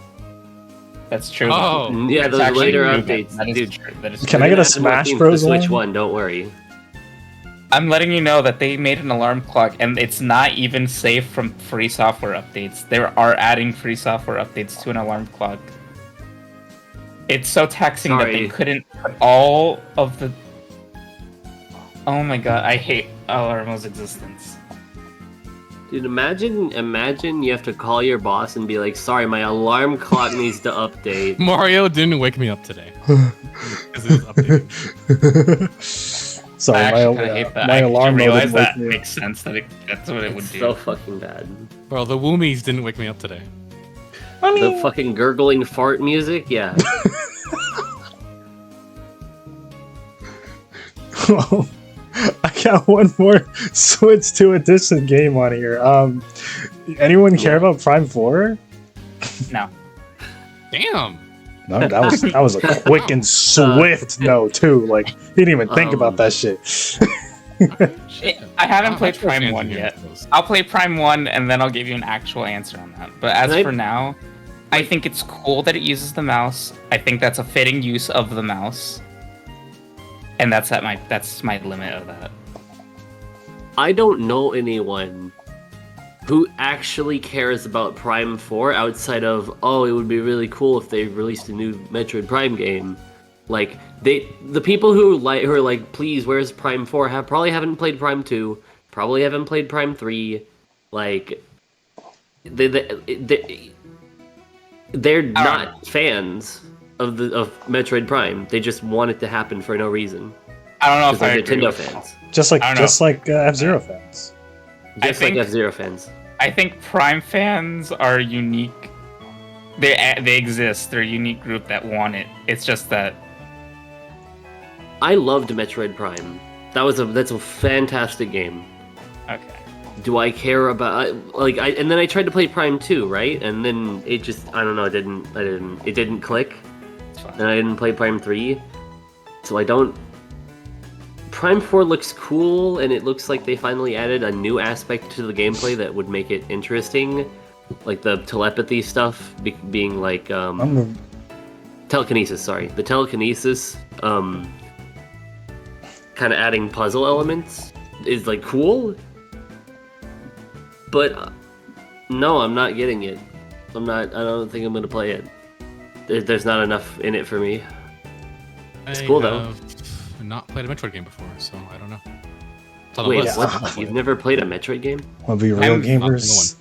That's true. Oh. Yeah, It's those actually later true, updates, that is dude. true. That is Can true. I get a They're gonna add Smash more themes Bros. to the Switch one? one? Don't worry. I'm letting you know that they made an alarm clock, and it's not even safe from free software updates. They are adding free software updates to an alarm clock. It's so taxing that they Sorry. couldn't put all of the. Oh my god, I hate Alarmo's existence. Dude, imagine you have to call your boss and be like, "Sorry, my alarm clock needs to update." Mario didn't wake me up today. 'Cause it was updated. Sorry, I my, actually kind of hate that. my I alarm realize didn't wake that me up. makes sense. That's what it would It's do. so fucking bad. Bro, the Woomies didn't wake me up today. The fucking gurgling fart music, yeah. I got one more Switch 2 edition game on here. Anyone care about Prime 4? No. Damn. No, that was a quick and swift no too. Like he didn't even think about that shit. I haven't played I'm sure Prime fans 1 are yet. getting close. I'll play Prime 1 and then I'll give you an actual answer on that. But as Can I- for now, I think it's cool that it uses the mouse. I think that's a fitting use of the mouse. And that's my limit of that. I don't know anyone who actually cares about Prime 4 outside of, oh, it would be really cool if they released a new Metroid Prime game. Like the people who are like, please, where's Prime 4? Probably haven't played Prime 2, probably haven't played Prime 3. Like they're not fans of Metroid Prime. They just want it to happen for no reason. I don't know Because if I they're agree Nintendo with that. fans. Just I don't know. like F-Zero fans. I Just like think- F-Zero fans. I think Prime fans are unique. They exist. They're a unique group that want it. It's just that I loved Metroid Prime. That's a fantastic game. okay. Do I care about and then I tried to play Prime 2, right? And then it just I don't know, it didn't click. It's fine. And I didn't play Prime 3. So I don't Prime 4 looks cool and it looks like they finally added a new aspect to the gameplay that would make it interesting. Like the telepathy stuff being like telekinesis, sorry. The telekinesis kind of adding puzzle elements is like cool. But no, I'm not getting it. I don't think I'm going to play it. There's not enough in it for me. It's cool, though. I've not played a Metroid game before, so I don't know. It's on the Wait, list. what? You've never played a Metroid game? Wanna be real I'm- gamers?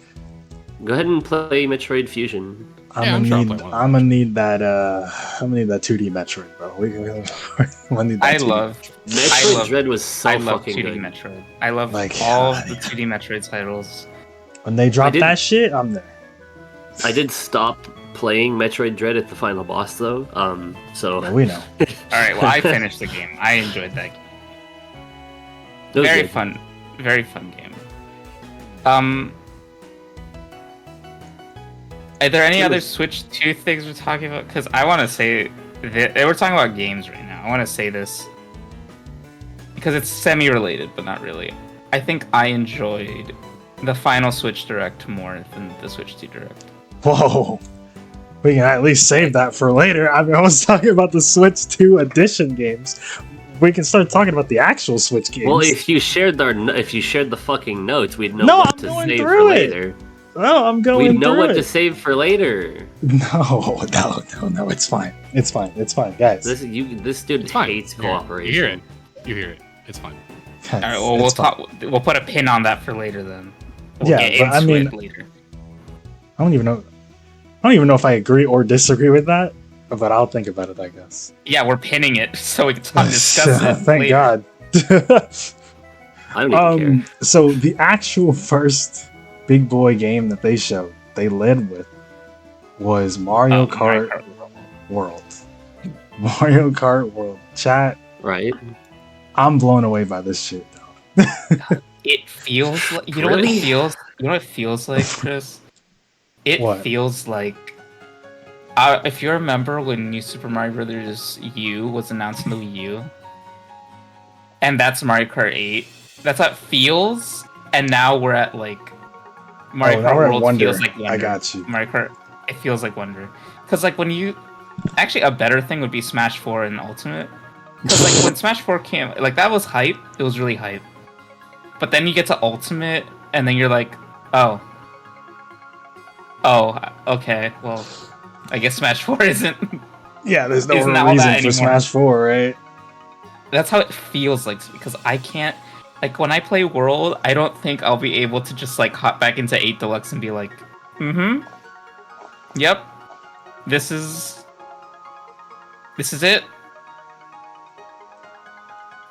Go ahead and play Metroid Fusion. I'm Yeah, I'm gonna sure I'll need. play one of I'm gonna need that. I'm gonna need that 2D Metroid, bro. I'm gonna need that I 2D. love Metroid Dread was so I love fucking 2D good. Metroid. I love Like, all yeah, of the 2D Metroid titles. When they drop did- that shit, I'm there. I did stop playing Metroid Dread at the final boss though. So Yeah, we know. All right, well, I finished the game. I enjoyed that game. it was Very good. fun game. Are there any It other was- Switch 2 things we're talking about? Because I want to say that we're talking about games right now. I want to say this because it's semi-related, but not really. I think I enjoyed the final Switch Direct more than the Switch 2 Direct. Whoa. We can at least save that for later. I mean, I was talking about the Switch 2 edition games. We can start talking about the actual Switch games. Well, if you shared the fucking notes, we'd know No, what I'm to going save through for it. later. Oh, I'm going We'd know through what it. to save for later. No, it's fine. It's fine, guys. This dude It's fine. hates You hear it. cooperation. You hear it. You hear it. It's fine. All right, well, we'll It's fine. talk. We'll put a pin on that for later then. We'll Yeah, get but I into mean- it later. I don't even know if I agree or disagree with that, but I'll think about it, I guess. Yeah, we're pinning it so we can discuss it. Thank later. God. I don't even care. So the actual first big boy game that they showed, they led with, was Mario Oh, Kart Mario World. Mario Kart World. Chat, Right? I'm blown away by this shit, though. It feels like you know what Really? it feels. You know what it feels like, Chris. It What? feels like. If you remember when New Super Mario Brothers U was announced on the Wii U, and that's Mario Kart 8. That's how it feels. And now we're at like Mario now Kart we're at World Wonder. feels like Wonder. I got you. Mario Kart, it feels like Wonder. Because like when you, actually a better thing would be Smash 4 and Ultimate. Because like when Smash 4 came, like that was hype. It was really hype. But then you get to Ultimate, and then you're like, oh, okay, well, I guess Smash 4 isn't. Yeah, there's no Isn't all reason that for anymore. Smash 4, right? That's how it feels like, because I can't, like when I play World, I don't think I'll be able to just like hop back into 8 Deluxe and be like, yep, this is it.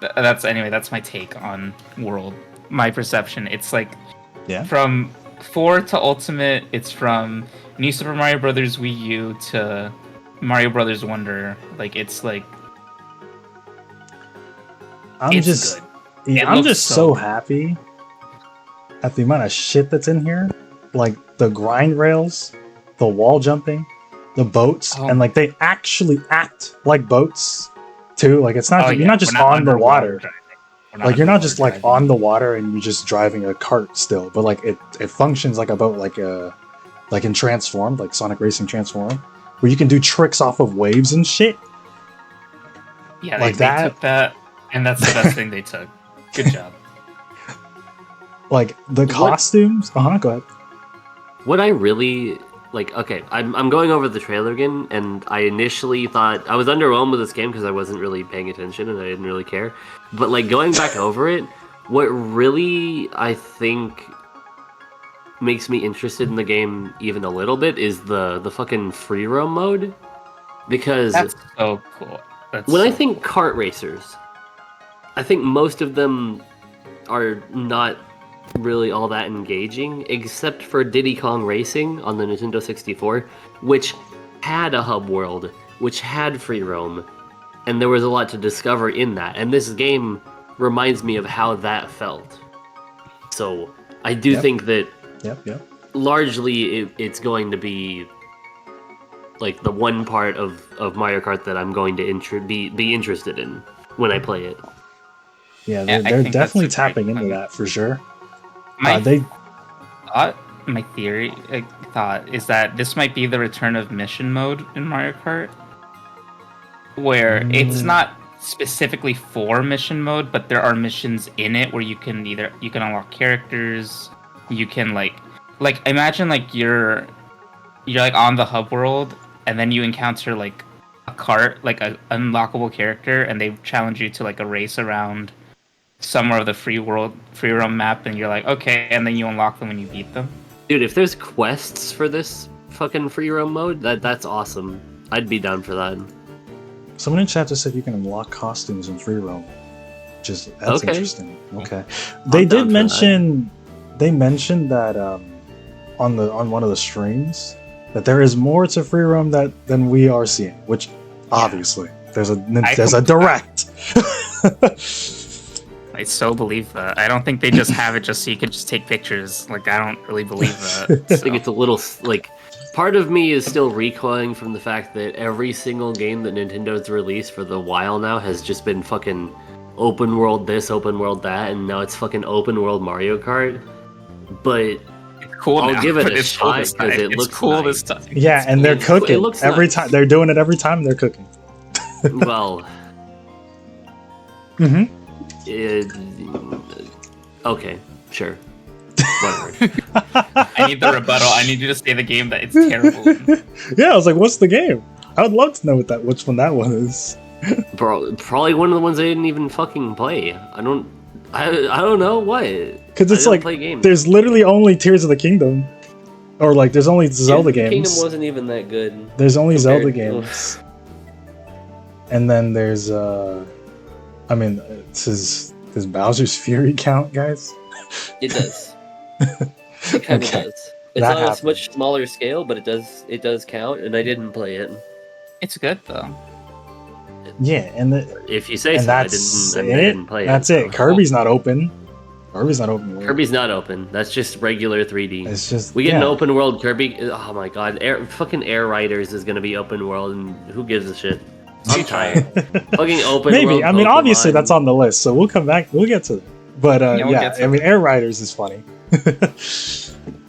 That's my take on World. My perception. It's like, Yeah. from 4 to Ultimate, it's from New Super Mario Brothers Wii U to Mario Brothers Wonder. Like it's like I'm it's just, good. yeah, It I'm looks just so so good. happy at the amount of shit that's in here. Like the grind rails, the wall jumping, the boats, Oh. and like they actually act like boats too. Like it's not, Oh, you're yeah, not just we're not on the underwater water. driving. We're Like you're not just like underwater on the water and you're just driving a cart still, but like it functions like a boat, like in Transformed, like Sonic Racing Transformed, where you can do tricks off of waves and shit. driving. Yeah, like they that. took that, and that's the best thing they took. Good job. Like the What- costumes. Go ahead. What I really like, okay, I'm going over the trailer again, and I initially thought I was underwhelmed with this game because I wasn't really paying attention and I didn't really care. But like going back over it, what really I think makes me interested in the game even a little bit is the fucking free roam mode, because That's so cool. That's when I so think kart racers, I think most of them are not really all that engaging, except for Diddy Kong Racing on the Nintendo 64, which had a hub world, which had free roam, and there was a lot to discover in that. And this game reminds me of how that felt. So I do Yep. think that Yep. largely it's going to be like the one part of Mario Kart that I'm going to be interested in when I play it. Yeah, Yeah, I they're think that's definitely a great tapping into one. that for sure. My They thought is that this might be the return of mission mode in Mario Kart, where it's not specifically for mission mode, but there are missions in it where you can unlock characters, you can like imagine like you're like on the hub world, and then you encounter like a cart, like an unlockable character, and they challenge you to like a race around somewhere of the free roam map, and you're like, okay, and then you unlock them when you beat them. Dude, if there's quests for this fucking free roam mode, that's awesome. I'd be down for that. Someone in chat just said you can unlock costumes in free roam, which is that's Okay. interesting. Okay, they did down for mention they mentioned that on one of the streams that there is more to free roam than we are seeing, which obviously there's a direct. I so believe that. I don't think they just have it just so you can just take pictures. Like, I don't really believe that. I think it's a little like. Part of me is still recoiling from the fact that every single game that Nintendo's released for the while now has just been fucking open world this, open world that, and now it's fucking open world Mario Kart. But It's cool I'll now, give it but a it's cool shot this time. 'cause it It's looks cool nice. this time. Yeah, and they're It cooking looks every nice. time. They're doing it every time they're cooking. well, hmm okay, sure, whatever. I need the rebuttal. I need you to say the game that it's terrible. Yeah, I was like, "What's the game?" I would love to know which one that one is. Probably one of the ones I didn't even fucking play. I don't know what. Because I it's didn't like play games. there's literally only Tears of the Kingdom, or like there's only Zelda Kingdom games. wasn't even that good. There's only Zelda compared- games, and then there's I mean, does Bowser's Fury count, guys? It does. It kind of Okay. does. It's That on a happened. much smaller scale, but it does count, and I didn't play it. It's good though. Yeah, and If you say and so, I that's didn't. it. I didn't play That's it. it. Kirby's not open. Kirby's not open. world. Kirby's not open. That's just regular 3D. It's just We get an yeah. open world Kirby. Oh my god, fucking Air Riders is gonna be open world, and who gives a shit? I'm tired. Fucking open world. Maybe. I mean, Pokemon. obviously that's on the list, so we'll come back. We'll get to it. But Yeah, we'll yeah, get to I mean, Air Riders is funny. I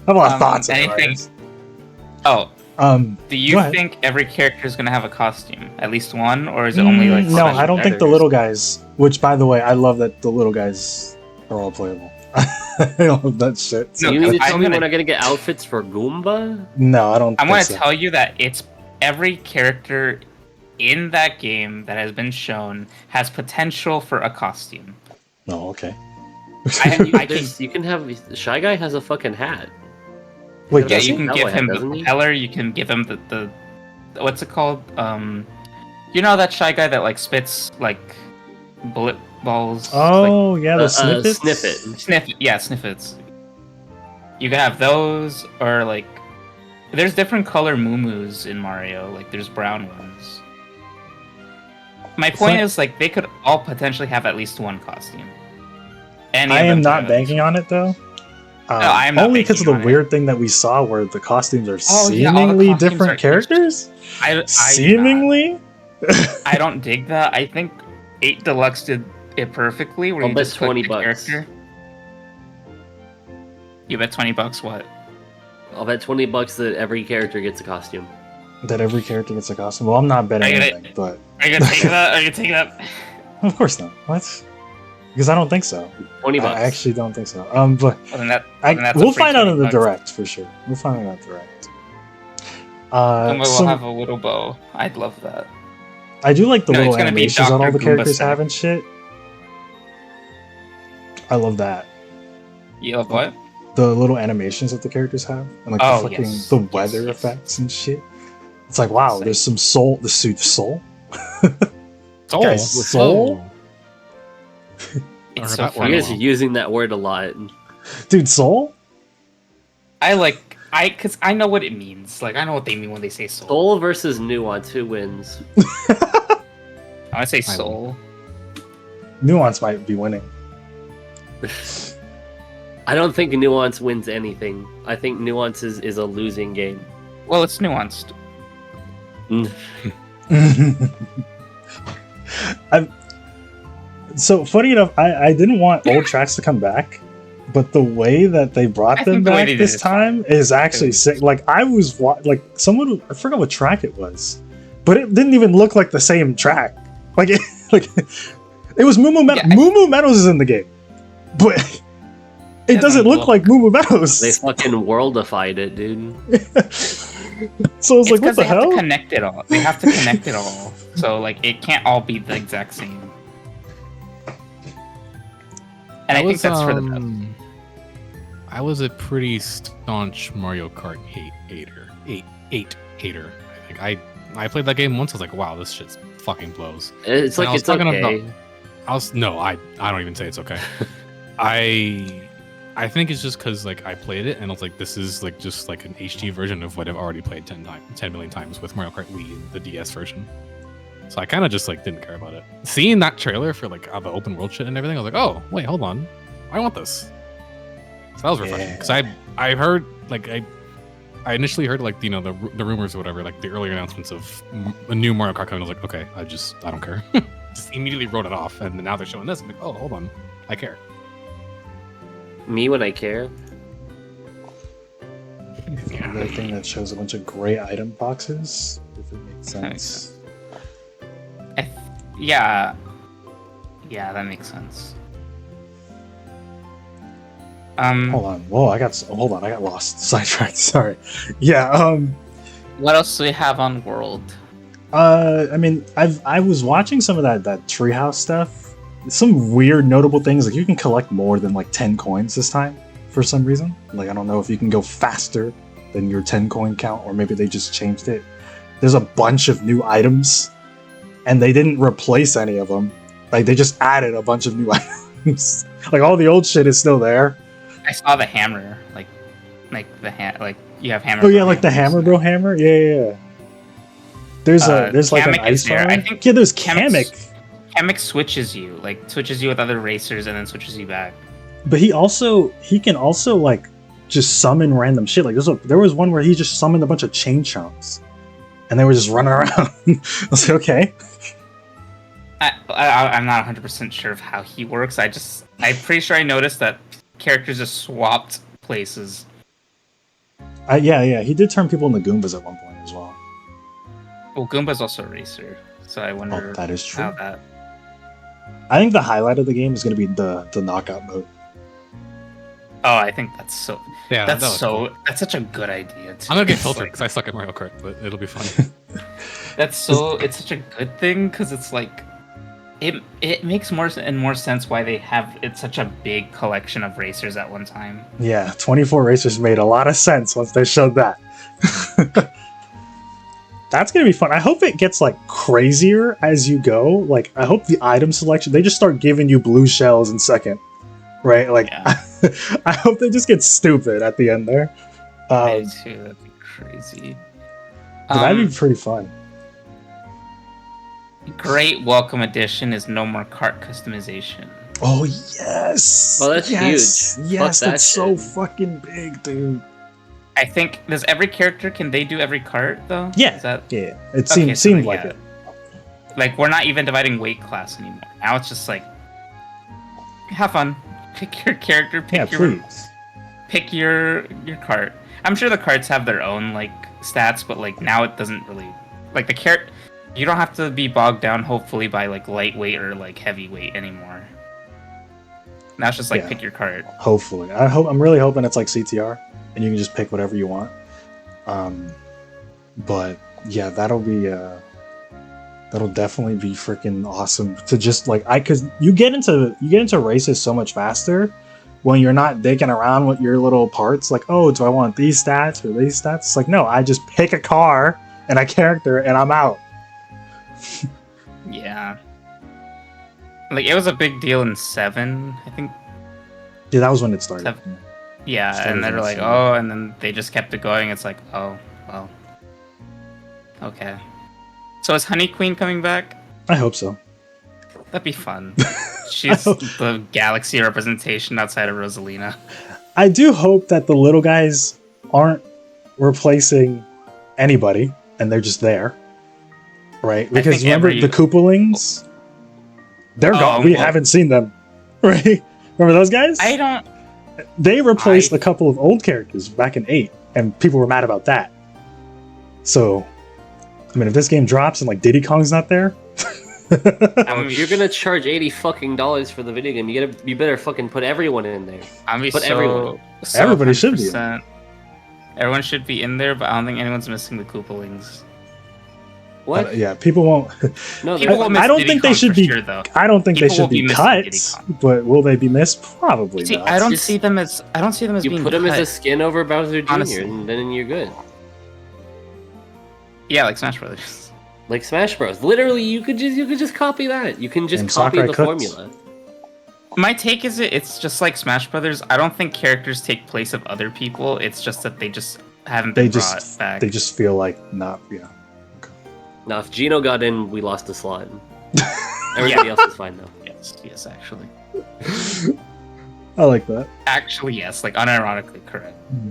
have a lot of thoughts on Air anything- Riders. Oh, Go do you ahead. think every character is gonna have a costume? At least one, or is it only like? No, special I don't think the characters? little guys. Which, by the way, I love that the little guys are all playable. I love that shit. No, You mean to I'm tell me gonna- we're not gonna get outfits for Goomba? No, I don't. I want think to tell you that it's every character in that game that has been shown has potential for a costume. No, okay. You can have Shy Guy has a fucking hat. Wait, Yeah, does you he? can That give way, him the doesn't he? propeller. You can give him the what's it called? You know that Shy Guy that like spits like bullet balls. Oh yeah, the snippets. Sniffet. like, sniffets. You can have those, or like there's different color Moo-Moos in Mario. Like there's brown ones. My point is like they could all potentially have at least one costume. Any I of them am not could. banking on it though. I am not only because of the banking on it. weird thing that we saw, where the costumes are Oh, yeah, all the seemingly costumes different are characters. I Seemingly. I don't dig that. I think 8 Deluxe did it perfectly. Where I'll you bet just put 20 the bucks. character. You bet $20 what? I'll bet $20 that every character gets a costume. That every character gets a costume. Well, I'm not betting I get it. anything, but Are you gonna take that? Are you gonna take that? of course not. What? Because I don't think so. $20. I actually don't think so. But Well, then then that's a we'll free find out in the $20. direct for sure. We'll find out in the direct. Goomba will So have a little bow. I'd love that. I do like the No, little it's gonna be animations that all Dr. the Goomba characters style. have and shit. I love that. You love what? The little animations that the characters have, and like Oh, the fucking yes. the Yes, weather yes. effects and shit. It's like wow, Sick. there's some soul. The suit soul. Soul. Guys, soul? It's heard so that You one. funny. guys are using that word a lot. Dude, soul. Cause I know what it means. Like I know what they mean when they say soul. Soul versus Nuance, who wins? I want to say I soul. Nuance might be winning. I don't think Nuance wins anything. I think Nuance is a losing game. Well, it's nuanced. So funny enough, I didn't want old tracks to come back, but the way that they brought I them think the way back they did this it's fine. time is actually was- sick. Like I was like someone, I forgot what track it was, but it didn't even look like the same track. Like it, like it was Moo Moo Meadows. Yeah, Moo Moo Meadows is in the game, but it doesn't look like Moo Moo Meadows. They fucking worldified it, dude. So I was It's like, what because the they have hell? to connect it all. They have to connect it all. So like it can't all be the exact same. And I think that's for the best. I was a pretty staunch Mario Kart hater. 8 hater. I think I played that game once. I was like, wow, this shit's fucking blows. It's And I like was it's talking okay. I don't even say it's okay. I think it's just because like I played it and I was like, this is like just like an HD version of what I've already played 10 million times with Mario Kart Wii, the DS version. So I kind of just like didn't care about it. Seeing that trailer for like the open world shit and everything, I was like, oh wait, hold on, I want this. So that was refreshing because I heard like I initially heard like the rumors or whatever, like the earlier announcements of a new Mario Kart coming. I was like, okay, I don't care. Just immediately wrote it off, and now they're showing this. I'm like, oh, hold on, I care. Me when I care. Another thing that shows a bunch of gray item boxes, if it makes That makes sense. Yeah, that makes sense. Hold on. Whoa, I got lost. Sidetracked. Sorry. Yeah. What else do we have on World? I mean, I was watching some of that treehouse stuff. Some weird notable things, like you can collect more than like 10 coins this time for some reason. Like I don't know if you can go faster than your 10 coin count, or maybe they just changed it. There's a bunch of new items, and they didn't replace any of them. Like they just added a bunch of new items. Like all the old shit is still there. I saw the hammer, like like you have hammer. Oh yeah, bro like the hammers. hammer bro hammer. Yeah. There's like an Kamek is ice there. I fire. think Yeah, there's Kamek's- Kamek. Kamek switches you with other racers and then switches you back. But he can also like just summon random shit. Like there was one where he just summoned a bunch of chain chunks, and they were just running around. I was like, okay. I'm not 100% sure of how he works. I'm pretty sure I noticed that characters just swapped places. Yeah, he did turn people into Goombas at one point as well. Well, Goomba's also a racer, so I wonder Oh, that is true. how that. I think the highlight of the game is going to be the knockout mode. Oh, I think that's so. Yeah, That's that looks so. cool. That's such a good idea. Too. I'm gonna get It's filtered like- because I suck at Mario Kart, but it'll be fun. That's so. It's such a good thing because it's like, it makes more and more sense why they have it's such a big collection of racers at one time. Yeah, 24 racers made a lot of sense once they showed that. That's gonna be fun. I hope it gets like crazier as you go. Like I hope the item selection, they just start giving you blue shells in second, right? Like Yeah. I hope they just get stupid at the end there. I do too. That'd be crazy. But that'd be pretty fun. Great welcome addition is no more cart customization. Oh yes! Oh, that's yes! huge. Yes, Fuck that that's so shit. fucking big, dude. I think does every character can they do every cart though? Yeah. Is that Yeah, it Okay, so seemed then, like yeah. it. like we're not even dividing weight class anymore? Now it's just like have fun. Pick your character. Yeah, please. Pick your cart. I'm sure the carts have their own like stats, but like now it doesn't really like the cart. You don't have to be bogged down, hopefully, by like lightweight or like heavyweight anymore. Now it's just like Yeah. pick your cart. Hopefully, I'm really hoping it's like CTR, and you can just pick whatever you want. But yeah, that'll definitely be freaking awesome to just like because you get into races so much faster when you're not dicking around with your little parts. Like, oh, do I want these stats or these stats? It's like, no, I just pick a car and a character, and I'm out. Yeah. Like it was a big deal in 7, I think. Yeah, that was when it started. Seven. Yeah, Started and they're in like, 7. oh, and then they just kept it going. It's like, oh, well, okay. So is Honey Queen coming back? I hope so. That'd be fun. She's the galaxy representation outside of Rosalina. I do hope that the little guys aren't replacing anybody, and they're just there, right? Because think remember every- the Koopalings? They're gone. We well- haven't seen them, right? Remember those guys? I don't. They replaced a couple of old characters back in 8, and people were mad about that. So, I mean, if this game drops and like Diddy Kong's not there, If you're gonna charge $80 for the video game, you better fucking put everyone in there. I'm be But so, everyone. so Everybody should be in 100%. Everyone should be in there, but I don't think anyone's missing the Koopalings. What? yeah, people won't. No, People will miss I don't Diddy think they Kong should for be. sure, though. I don't think they People should will be be missing cut, Diddy Kong. but will they be missed? Probably See, not. I don't Just- see them as you being put him cut. as a skin over Bowser Jr. Honestly. and then you're good. Yeah, like Smash Brothers. Like Smash Bros. Literally, you could just copy that. You can just And copy Sakurai the Cooks. formula. My take is it's just like Smash Brothers. I don't think characters take place of other people. It's just that they just haven't been brought back. They just feel like not. Yeah. Now, if Gino got in, we lost the slot. Everybody else is fine though. Yes, actually. I like that. Actually, yes, like unironically correct. Hmm.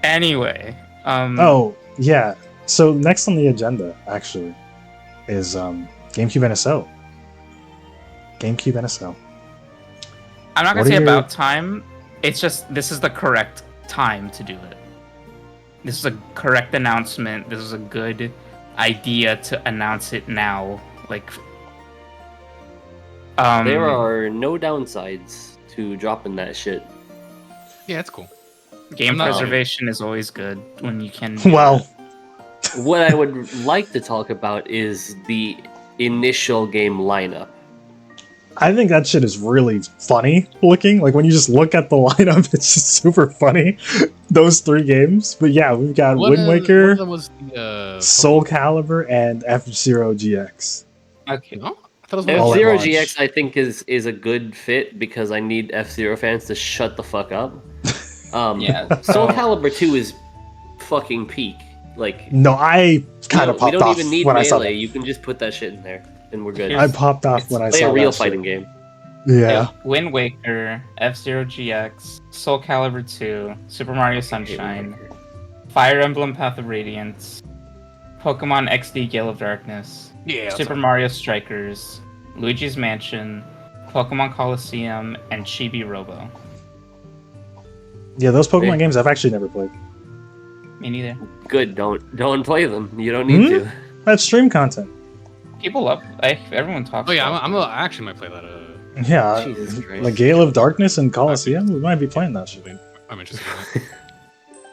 Anyway, Oh yeah. So next on the agenda actually is GameCube NSO. GameCube NSO. I'm not gonna what say are your- about time. It's just this is the correct time to do it. This is a correct announcement. This is a good idea to announce it now. Like, There are no downsides to dropping that shit. Yeah, it's cool. game I'm not- preservation is always good when you can. do Well, it. What I would like to talk about is the initial game lineup. I think that shit is really funny looking. Like when you just look at the lineup, it's just super funny. Those 3 games. But yeah, we've got Wind One Waker, of them was the Soul Calibur, and F-Zero GX. Okay. No, I thought it was one of All at F-Zero launch. GX I think is a good fit because I need F-Zero fans to shut the fuck up. Yeah. Soul Calibur 2 is fucking peak. Like No, I kind of we popped don't off even need when I saw melee. that. You can just put that shit in there, and we're good. I popped off when I Play saw a real that fighting shit. game. Yeah. Wind Waker, F-Zero GX, Soul Calibur 2, Super Mario Sunshine, Fire Emblem Path of Radiance, Pokemon XD Gale of Darkness, Yeah. Super Mario Strikers, Luigi's Mansion, Pokemon Coliseum, and Chibi Robo. Yeah, those Pokemon Hey. games I've actually never played. Me neither. Good. Don't play them. You don't need to. That's stream content. People love. Everyone talks. Oh yeah, about I actually might play that. Yeah, Jesus Christ. like Gale of Darkness and Coliseum, we might be playing that shit. I'm interested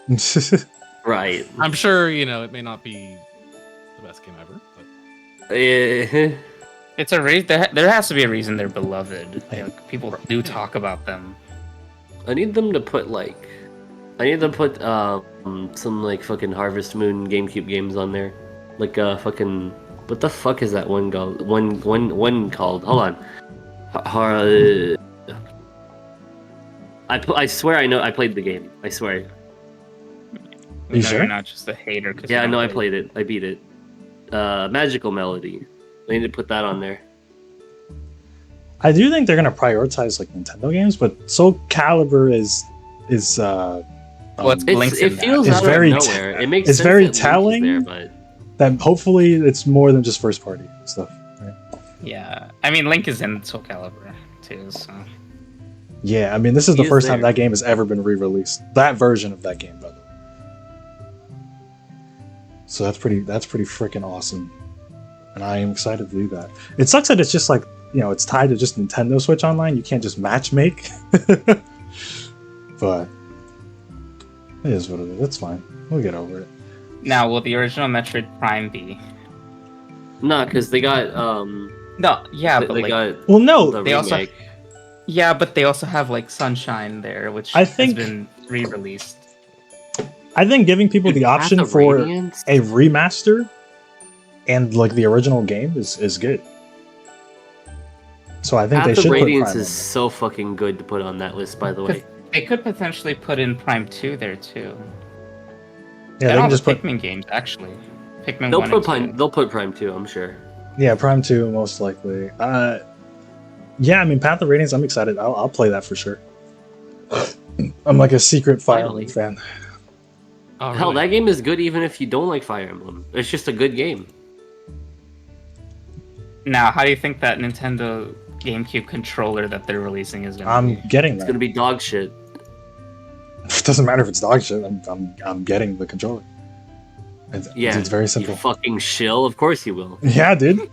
in it. Right. I'm sure it may not be the best game ever, but Eh, It's a there has to be a reason they're beloved. Like, people do talk about them. I need them to put some like fucking Harvest Moon GameCube games on there, like fucking what the fuck is that one called? One called? Hold on. I swear I know I played the game. I swear. You No, sure? You're not just a hater. 'Cause Yeah, you no, I don't played it. I beat it. Magical Melody. I need to put that on there. I do think they're gonna prioritize like Nintendo games, but Soul Calibur is What's Link's It in feels It's out very of nowhere. It makes it's sense very that Link is telling. there, but that hopefully it's more than just first party stuff. Right? Yeah, I mean Link is in Soul Calibur too. So Yeah, I mean this is the He is first time there. that game has ever been re-released. That version of that game, by the way. So that's pretty freaking awesome, and I am excited to do that. It sucks that it's just like it's tied to just Nintendo Switch Online. You can't just match make, but it is what it is. It's fine. We'll get over it. now, will the original Metroid Prime be? no, because they got No, yeah, but they like, got Well, no, the they also- remake. yeah, but they also have like Sunshine there, which I think- has been re-released. I think giving people the Path option of for Radiance? a remaster and like the original game is good. So I think they Path should of put Radiance Prime on is there. so fucking good to put on that list. By the way, They could potentially put in Prime 2 there too. Yeah, they and all can the just put Pikmin games actually. Pikmin they'll 1 put and 2. Prime. They'll put Prime 2, I'm sure. Prime 2 most likely. Yeah, I mean Path of Radiance, I'm excited. I'll play that for sure. I'm like a secret Fire Finally. Emblem fan. oh, Hell, really? that game is good even if you don't like Fire Emblem. It's just a good game. Now, how do you think that Nintendo GameCube controller that they're releasing is gonna I'm be? getting It's that. gonna be dog shit. It doesn't matter if it's dog shit. I'm getting the controller. Yeah, it's very You simple. fucking shill. Of course you will. Yeah, dude.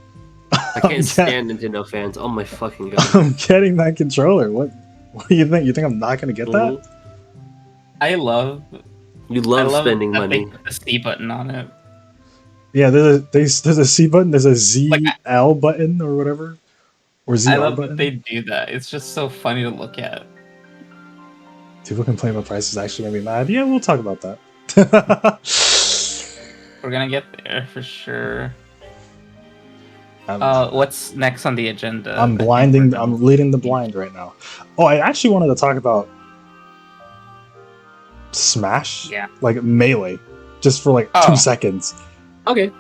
I can't stand Nintendo fans. Oh my fucking god. I'm getting that controller. What do you think? You think I'm not gonna get that? Mhm. I love You love I love spending that money. They put the C button on it. Yeah, there's a C button, there's a Z Like, L button or whatever, or Z I L love button. that they do that. It's just so funny to look at. People complain about prices actually made me mad. Yeah, we'll talk about that. We're gonna get there for sure. I'm, What's next on the agenda? I I'm think blinding. we're I'm done. leading the blind right now. Oh, I actually wanted to talk about Smash. Yeah. Like Melee, just for like Oh. 2 seconds. Okay.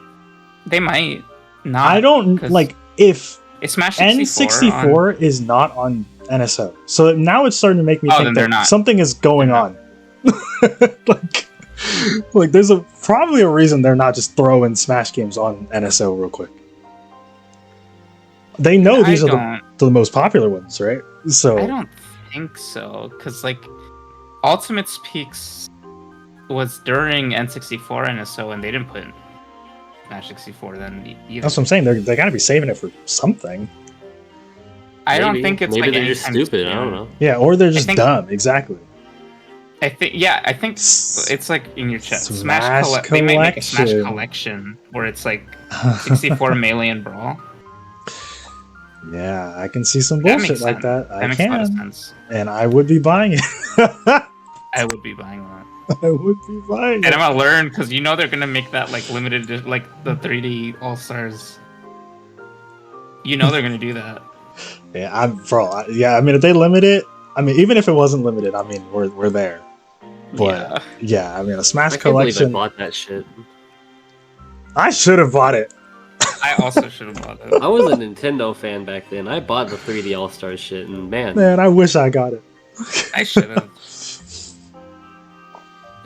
They might not. I don't 'cause like if It's Smash 64. N64 is not on NSO. So now it's starting to make me Oh, then think they're that not. something is going They're on. like there's probably a reason they're not just throwing Smash games on NSO real quick. They know these are the most popular ones, right? So I don't think so, because like Ultimate Peaks was during N64 NSO, and they didn't put Smash 64 then either. that's what I'm saying. They got to be saving it for something. I don't Maybe. think it's maybe like they're just anytime stupid. I soon. don't know. Yeah, or they're just think- dumb. Exactly. I think it's like in your chat. Smash They might make a Smash Collection. collection where it's like 64 Melee and Brawl. Yeah, I can see some That bullshit makes like sense. that. I That makes a lot of can, sense. and I would be buying it. I would be buying that. I would be buying And it. I'm gonna learn because you know they're gonna make that like limited, like the 3D All Stars. You know they're gonna do that. Yeah, I mean, if they limit it, I mean, even if it wasn't limited, I mean, we're there. But yeah, I mean, a Smash I can't believe I collection. bought that shit. I should have bought it. I also should have bought it. I was a Nintendo fan back then. I bought the 3D All Stars shit, and man, Man, I wish I got it. I should have.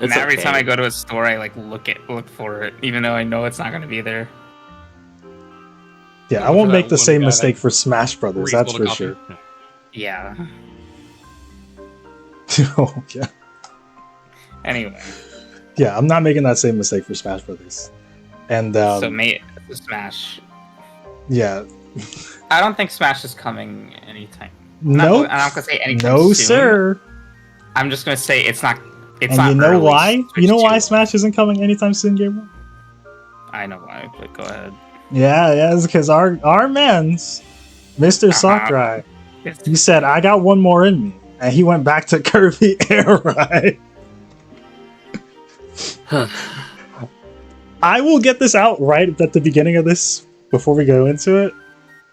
And it's every okay. time I go to a store, I like look for it, even though I know it's not gonna be there. Yeah, I Look won't for make that the one same guy mistake that for Smash Brothers. That's for reasonable sure. copy. Yeah. Oh, yeah, Anyway, yeah, I'm not making that same mistake for Smash Brothers. And so Smash. yeah, I don't think Smash is coming anytime. no, I'm not gonna say anytime no, soon. sir. I'm just gonna say it's not. It's And not. you know early why? Switch You know why 2. Smash isn't coming anytime soon, Gabriel? I know why, but go ahead. Yeah, it's because our man's Mr. Sakurai. It's- He said, "I got one more in me," and he went back to Kirby Air Ride. I will get this out right at the beginning of this before we go into it.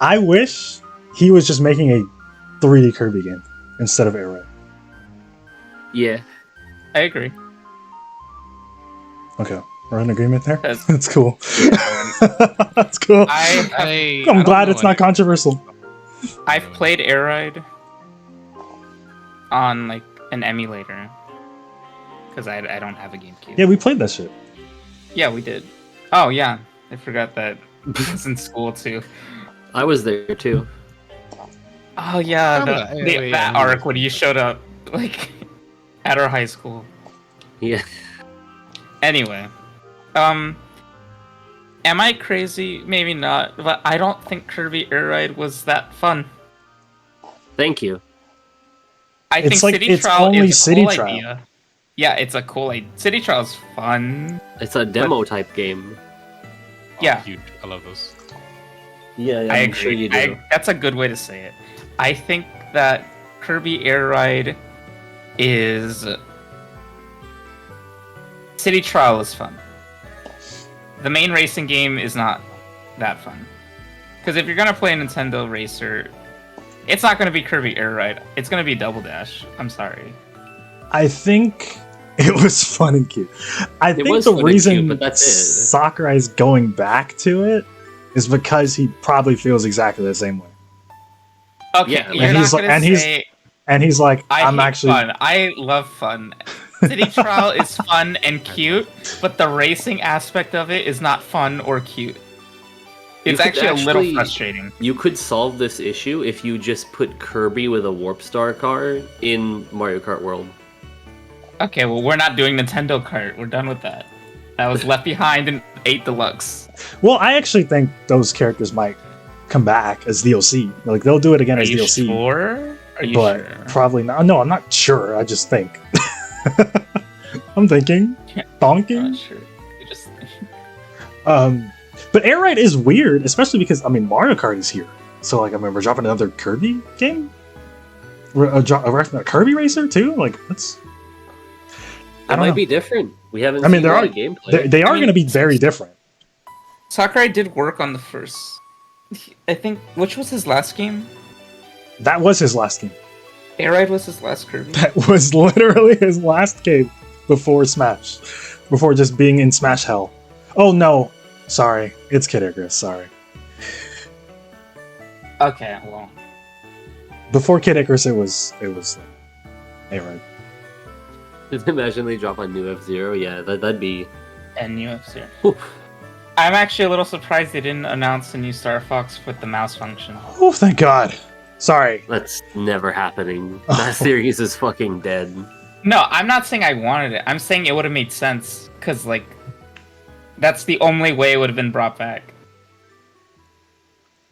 I wish he was just making a 3D Kirby game instead of Air Ride. Yeah. I agree. Okay, we're in agreement there. 'Cause- That's cool. That's cool. I'm glad it's not controversial. I've played Air Ride on like an emulator because I don't have a GameCube. Yeah, we played that shit. Yeah, we did. Oh yeah, I forgot that I was in school too. I was there too. Oh yeah, Remember that, that? Yeah, yeah, that yeah. arc when you showed up like at our high school. Yeah. Anyway, am I crazy? Maybe not, but I don't think Kirby Air Ride was that fun. Thank you. I It's think like- City it's Trial only is a City cool Trial. idea. Yeah, it's a cool idea. City Trial's fun. It's a demo type game. Yeah. Huge. I love those. Yeah, I I'm agree. sure you do. That's a good way to say it. I think that Kirby Air Ride is City Trial is fun. The main racing game is not that fun. Because if you're gonna play a Nintendo Racer, it's not gonna be Kirby Air Ride. It's gonna be Double Dash. I'm sorry. I think it was fun and cute. I think was the fun and reason cute, but that's it. Sakurai's going back to it is because he probably feels exactly the same way. Okay, Yeah, you're and not he's like- gonna and he's- say And he's like, I'm hate actually. fun. I love fun. City Trial is fun and cute, but the racing aspect of it is not fun or cute. It's could actually a little actually- frustrating. You could solve this issue if you just put Kirby with a Warp Star car in Mario Kart World. Okay, well, we're not doing Nintendo Kart. We're done with that. That was left behind in 8 Deluxe. Well, I actually think those characters might come back as DLC. Like, they'll do it again Are as you DLC. sure? Are you But sure? probably not. No, I'm not sure. I just think. I'm thinking. I'm Donking. not sure. You just... But Air Ride is weird, especially because, I mean, Mario Kart is here. So, like, I mean, we're dropping another Kirby game? We're dropping a Kirby Racer, too? Like, that's... It might be different. We haven't I mean, seen a there lot are of gameplay. they are I mean, going to be very different. Sakurai did work on the first. I think which was his last game? That was his last game. Air Ride was his last Kirby. That was literally his last game before Smash, before just being in Smash Hell. Oh no, sorry, it's Kid Icarus. Sorry. Okay, well, Before Kid Icarus, it was Arid. Just imagine they drop a new F-Zero. Yeah, that'd be. and new F-Zero. I'm actually a little surprised they didn't announce a new Star Fox with the mouse function. Oh, thank God. Sorry. That's never happening. That series is fucking dead. No, I'm not saying I wanted it. I'm saying it would have made sense because like that's the only way it would have been brought back.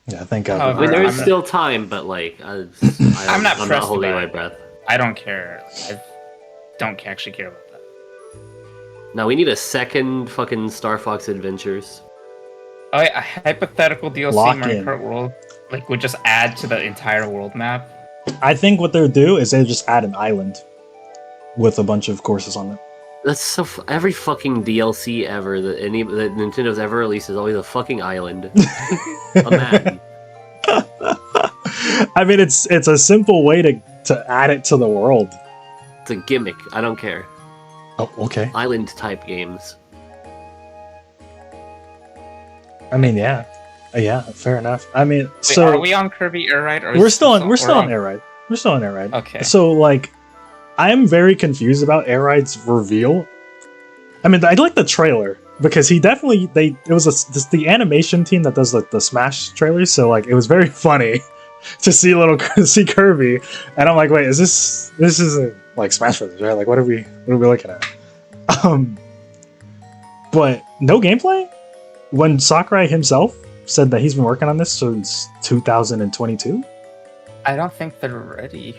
Yeah, thank God. However, I mean, there I'm is not- still time, but like, I'm not I'm not pressed holding about my it. breath. I don't care. I don't actually care about that. Now we need a second fucking Star Fox Adventures. Oh, yeah, a hypothetical DLC Lock Mario in. Kart World like would just add to the entire world map. I think what they'll do is they'll just add an island with a bunch of courses on it. That's so. Every fucking DLC ever that Nintendo's ever released is always a fucking island. A man. I mean, it's a simple way to add it to the world. It's a gimmick. I don't care. Oh, okay. Island type games. I mean, yeah, fair enough. I mean, Wait, so are we on Kirby Air Ride? Or we're is still this on we're Air Ride. We're still on Air Ride. Okay. So like, I'm very confused about Air Ride's reveal. I mean, I like the trailer because he definitely it was the animation team that does the Smash trailers. So like, it was very funny to see Kirby, and I'm like, wait, this isn't like Smash Brothers, right? Like, what are we looking at? But no gameplay. When Sakurai himself said that he's been working on this since 2022, I don't think they're ready.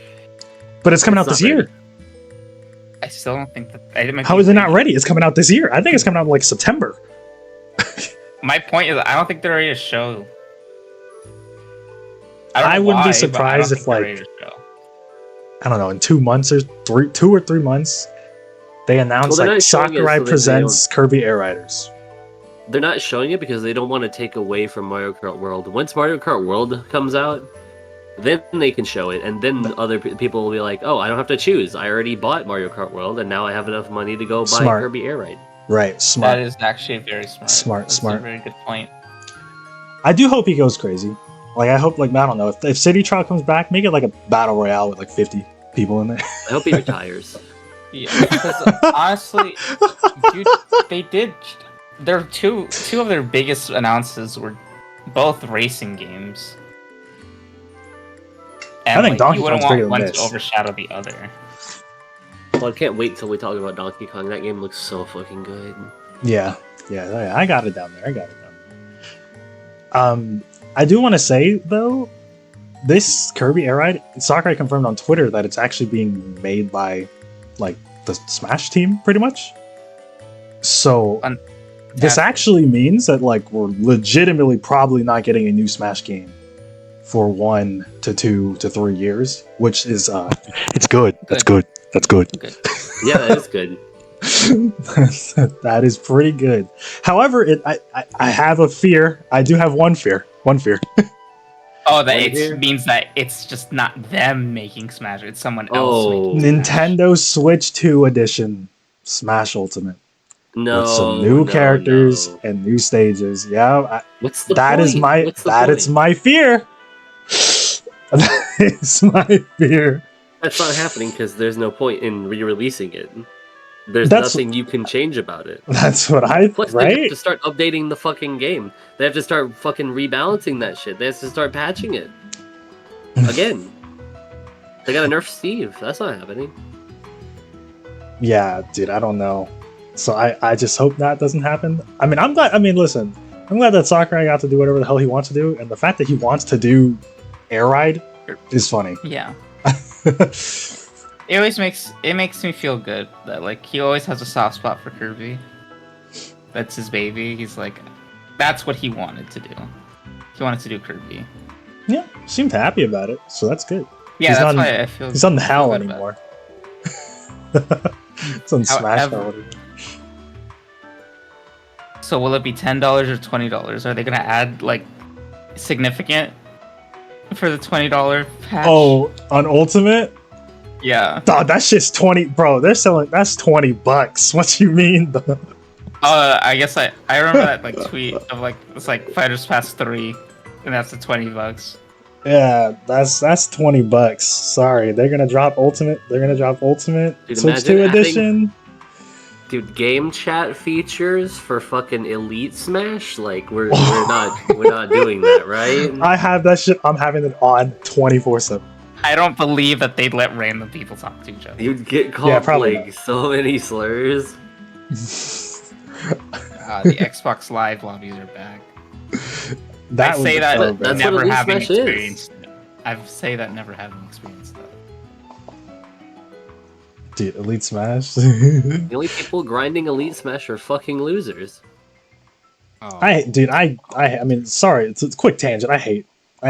but it's coming out It's this not year. ready. I still don't think that. How is it not ready? It's coming out this year. I think it's coming out in like September. My point is, I don't think they're ready to show. I wouldn't be why, but I don't surprised think if, they're like, ready to show. I don't know, in 2 months or 2 or 3 months, they announced Well, they're like not showing it Sakurai so that they presents Kirby Air Riders. They're not showing it because they don't want to take away from Mario Kart World. Once Mario Kart World comes out, then they can show it, and then other people will be like, "Oh, I don't have to choose. I already bought Mario Kart World, and now I have enough money to go buy Smart. Kirby Air Ride." Right, smart. That is actually very smart. That's Smart. a very good point. I do hope he goes crazy. Like, I hope, like, I don't know, if City Trial comes back, make it like a battle royale with like 50 people in there. I hope he retires. Yeah, because honestly, dude, they did. Their two of their biggest announces were both racing games. And I think Donkey you wouldn't Kong's bigger want than one to this. overshadow the other. Well, I can't wait till we talk about Donkey Kong. That game looks so fucking good. Yeah, I got it down there. I do want to say though, this Kirby Air Ride, Sakurai confirmed on Twitter that it's actually being made by like the Smash team, pretty much. So this actually means that like we're legitimately probably not getting a new Smash game for 1 to 2 to 3 years, which is it's good. That's good. Good. Yeah, that is good. That is pretty good. However, I have a fear. I do have one fear. Oh, that Right it here? means that it's just not them making Smash; it's someone else. Oh. Making Smash. Nintendo Switch 2 edition Smash Ultimate No, with some new no, characters no. and new stages. Yeah, What's the that point? is my What's the that point? is my fear. That is my fear. That's not happening because there's no point in re-releasing it. There's That's- nothing you can change about it. That's what I Plus, they have right. to start updating the fucking game. They have to start fucking rebalancing that shit. They have to start patching it again. They gotta nerf Steve. That's not happening. Yeah, dude, I don't know. So I just hope that doesn't happen. I mean, I'm glad. I mean, listen, I'm glad that Sakurai got to do whatever the hell he wants to do, and the fact that he wants to do Air Ride is funny. Yeah. It always makes me feel good that like he always has a soft spot for Kirby. That's his baby. He's like, that's what he wanted to do. He wanted to do Kirby. Yeah, seemed happy about it, so that's good. Yeah, He's that's not- why I feel. He's not in feel hell good about anymore. it. It's on Smash. However- or whatever. So will it be $10 or $20? Are they gonna add like significant for the $20 patch? Oh, on Ultimate? yeah. Dog, that shit's 20, bro. They're selling that's $20. What you mean? Though? I guess I remember that like tweet of like it's like Fighters Pass 3, and that's the $20. Yeah, that's $20. Sorry, they're gonna drop Ultimate. They're gonna drop Ultimate Dude, Switch imagine 2 adding- edition. Dude, game chat features for fucking Elite Smash? Like we're not doing that, right? I have that shit. I'm having it on 24/7. I don't believe that they'd let random people talk to each other. You'd get called Yeah, probably like so many slurs. The Xbox Live lobbies are back. That I would say be that so that's bad. what never Elite having Smash is. experienced it. I say that never having experienced that. Dude, Elite Smash. The only people grinding Elite Smash are fucking losers. Oh. I mean, sorry, it's a quick tangent. I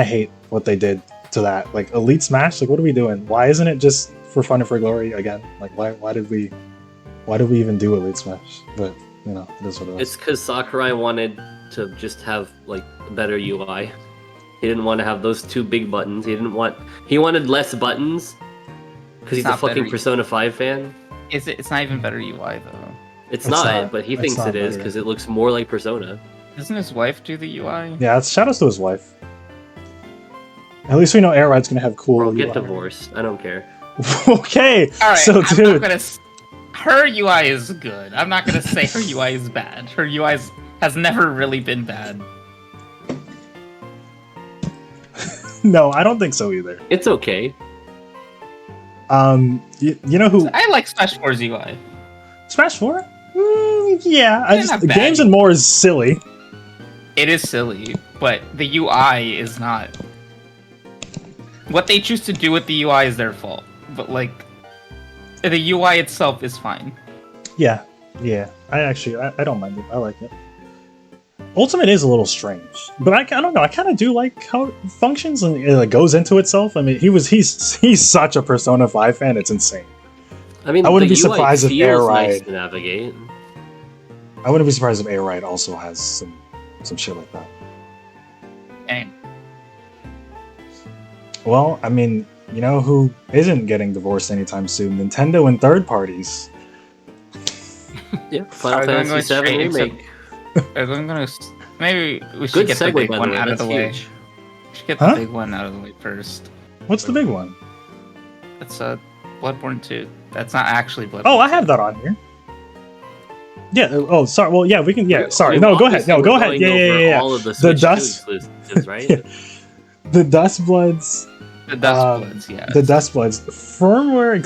hate what they did to that. Like Elite Smash, like what are we doing? Why isn't it just for fun and for glory again? Like why did we even do Elite Smash? But you know, it is what it is. It's because Sakurai wanted to just have like better UI. He didn't want to have those two big buttons. He wanted less buttons because he's a not fucking better. Persona 5 fan. Is it? It's not even better UI though. It's It's not, not. but he It's thinks not it is better. because it looks more like Persona. Doesn't his wife do the UI? Yeah, it's shout outs to his wife. At least we know Air Ride's gonna have cool. Bro, get UI. divorced. I don't care. Okay, All right, so I'm not dude, gonna. Her UI is good. I'm not gonna say her UI is bad. Her UI has never really been bad. no, I don't think so either. It's okay. You know who I like Smash 4's UI. Smash 4? Yeah, It's not bad. Games and More is silly. It is silly, but the UI is not. What they choose to do with the UI is their fault. But like, the UI itself is fine. Yeah. I don't mind it. I like it. Ultimate is a little strange, but I don't know. I kind of do like how it functions and it like, goes into itself. I mean, he's such a Persona 5 fan. It's insane. I mean, I wouldn't the be UI surprised if feels Air nice Ride- to navigate. I wouldn't be surprised if Air Ride also has some shit like that. And Well, I mean, you know who isn't getting divorced anytime soon? Nintendo and third parties. Yeah, Are Final they going Fantasy VII straight into- remake. maybe we should Good get the segue, big by the one way. out of That's the way. huge. We should get the Huh? big one out of the way first. What's the big one? That's Bloodborne 2. That's not actually Bloodborne. Oh, I have that on here. Yeah. Oh, sorry. Well, yeah, we can. Yeah. Sorry. I mean, No, go ahead. obviously No, go we're ahead. going Yeah, over yeah. All of the The Switch 2 dust- exclusives, right? The Dust Bloods. The Dustbloods, yeah. The Dust Bloods. Firmware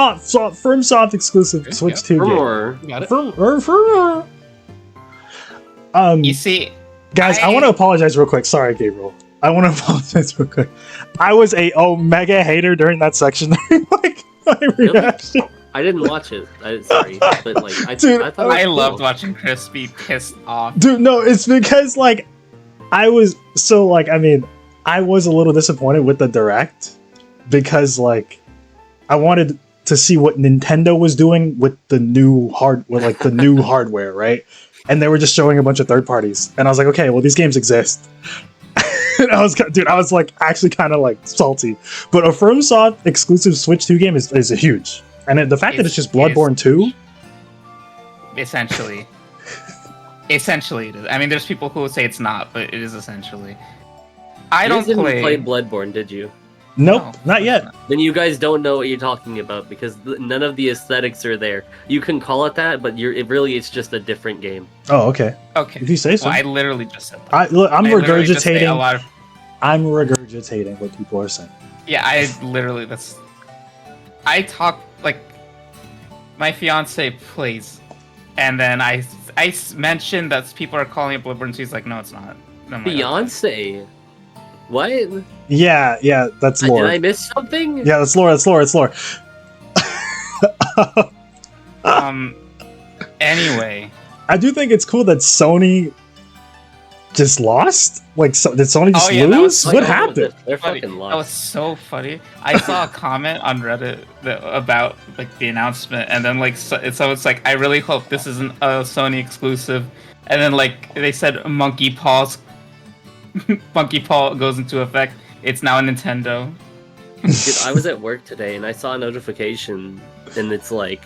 FromSoft exclusive Okay, Switch yeah. 2 game. Or You got it. Firmware. You see, Guys, I want to apologize real quick. Sorry, Gabriel. I want to apologize real quick. I was a mega hater during that section. Like my reaction. I didn't watch it. Sorry, but like Dude, I thought it was I cool. loved watching Chris be pissed off. Dude, no, it's because like I was I mean, I was a little disappointed with the direct because like I wanted to see what Nintendo was doing with the new hardware, right? And they were just showing a bunch of third parties, and I was like, okay, well these games exist. And I was like actually kind of like salty. But a FromSoft exclusive Switch 2 game is huge, and the fact that it's just Bloodborne 2. Essentially. Essentially it is. I mean, there's people who would say it's not, but it is essentially. I You don't guys didn't play... Bloodborne, did you? Nope, No, not yet. Then you guys don't know what you're talking about because none of the aesthetics are there. You can call it that, but it's just a different game. Oh, okay. Okay. If you say so. Well, I literally just said that. I'm I literally just say a regurgitating. lot of... I'm regurgitating what people are saying. Yeah, I talk like my fiance plays, and then I mentioned that people are calling it Bloodborne 2. He's like, no, it's not. And I'm like, okay. Beyonce. What? Yeah, that's Did lore. I miss something? Yeah, that's lore. It's lore. Anyway, I do think it's cool that Sony just lost? Like, so, did Sony just Oh, yeah, that was lose? like what all of happened? They're Funny. fucking That was lost. so funny. I saw a comment on Reddit about like the announcement, and then like so it's like, I really hope this isn't a Sony exclusive. And then like they said, Monkey Paw goes into effect. It's now a Nintendo. Dude, I was at work today and I saw a notification, and it's like,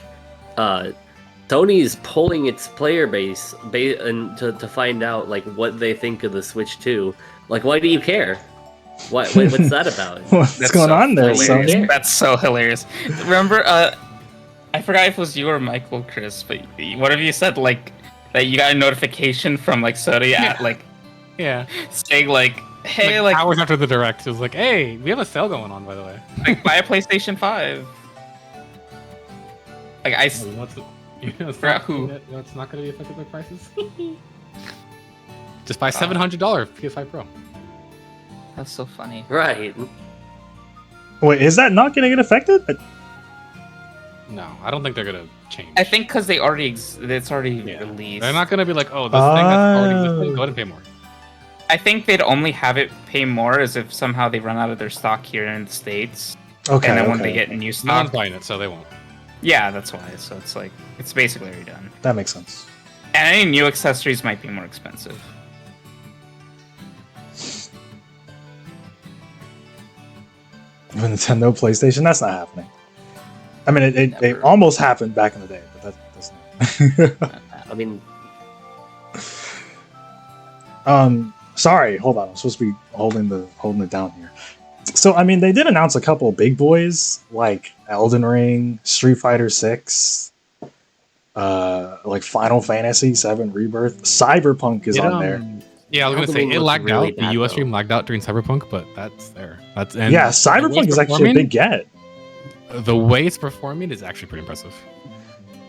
Sony's polling its player base and to find out like what they think of the Switch 2. Like, why do you care? What's that about? What's That's going so on there, hilarious. Sony? That's so hilarious. Remember, I forgot if it was you or Michael, Chris, but one of you said like that you got a notification from like Sony at like Yeah. saying like, hey, like hours after the direct, it was like, hey, we have a sale going on, by the way. buy a PlayStation 5. Like I You know, it's Forgot not, who. you know, it's not going to be affected by prices. Just buy $700 PS5 Pro. That's so funny. Right. Wait, is that not going to get affected? No, I don't think they're going to change. I think because they already it's already Yeah. released. They're not going to be like, oh, this thing that's already existing, go ahead and pay more. I think they'd only have it pay more as if somehow they run out of their stock here in the States, Okay, and then when okay. they get new No one's stock, buying it, so they won't. yeah, that's why. So it's like it's basically already done. That makes sense. And any new accessories might be more expensive. Nintendo PlayStation, that's not happening. I mean, it Never. almost happened back in the day, but that's not. I mean, Sorry, hold on. I'm supposed to be holding it down here. So, I mean, they did announce a couple of big boys like Elden Ring, Street Fighter 6, like Final Fantasy 7 Rebirth. Cyberpunk is on there. Yeah, I was going to say, Elden Ring it looks lagged really out. The bad, US though. stream lagged out during Cyberpunk, but that's there. That's Yeah, Cyberpunk is actually a big get. The way it's performing is actually pretty impressive.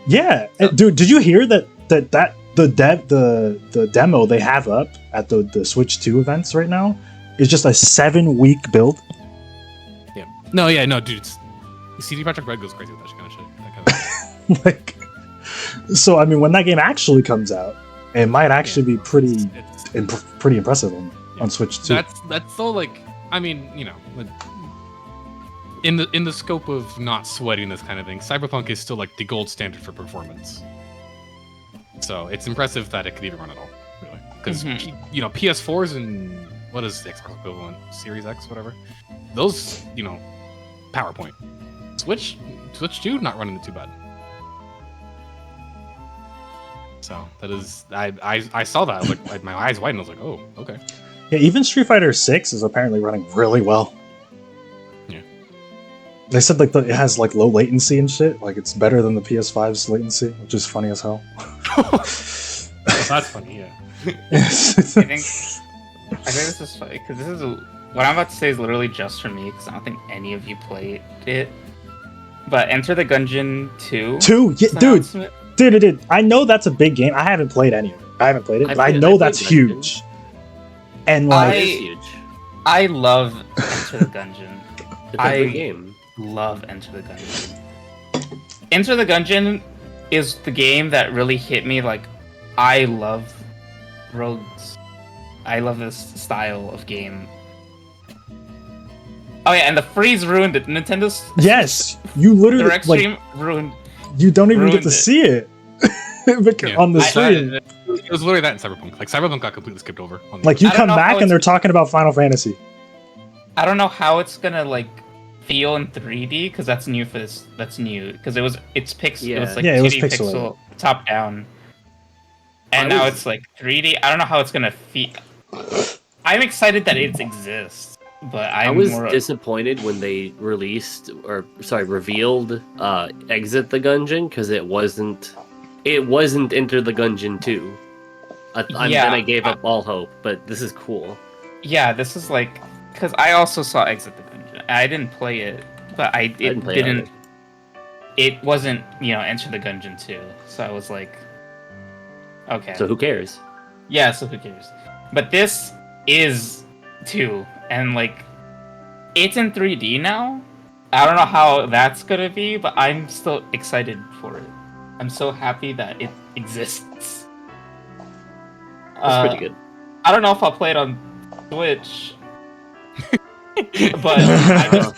Yeah, and dude, did you hear that the demo they have up at the Switch 2 events right now is just a 7-week build? Yeah. No, dude. CD Projekt Red goes crazy with that kind of shit. That kind of Like, so I mean, when that game actually comes out, it might actually be pretty pretty impressive on Switch 2. That's so like, I mean, you know, in the scope of not sweating this kind of thing, Cyberpunk is still like the gold standard for performance. So it's impressive that it could even run at all, really. Because you know, PS4s and what is the Xbox equivalent, Series X, whatever. Those, you know, PowerPoint. Switch 2 not running it too bad. So that is, I saw that, like my eyes widened. I was like, oh, okay. Yeah, even Street Fighter 6 is apparently running really well. Yeah. They said like it has like low latency and shit. Like it's better than the PS5's latency, which is funny as hell. That's funny, yeah. I think this is funny because this is what I'm about to say is literally just for me because I don't think any of you played it. But Enter the Gungeon 2. 2, yeah, dude. I know that's a big game. I haven't played any of it. I haven't played it, but I know that's huge. And like, it is huge. I love Enter the Gungeon. It's a good game. Love Enter the Gungeon. Enter the Gungeon is the game that really hit me. Like, I love rogues. I love this style of game. Oh yeah, and the freeze ruined it. Nintendo's yes, you literally Direct like Stream ruined. you don't even get ruined to it. see it because Yeah. on the stream. It was literally that in Cyberpunk. Like Cyberpunk got completely skipped over. On the Like you I don't come know back how and they're it's- talking about Final Fantasy. I don't know how it's gonna like feel in 3D because that's new for this. That's new because it's pixel. It was Yeah. like Yeah, it was 2D pixelated. pixel top down, and I now was- it's like 3D. I don't know how it's gonna feel. I'm excited that it exists, but I I'm was more. disappointed when they revealed Exit the Gungeon because it wasn't Enter the Gungeon 2. Yeah. Then I gave up all hope, but this is cool. Yeah, this is like because I also saw Exit the Gungeon. I didn't play it, but it didn't play it didn't. It wasn't Enter the Gungeon 2, so I was like, okay. So who cares? Yeah, so who cares? But this is 2, and like, it's in 3D now. I don't know how that's gonna be, but I'm still excited for it. I'm so happy that it exists. That's pretty good. I don't know if I'll play it on Switch, but I'm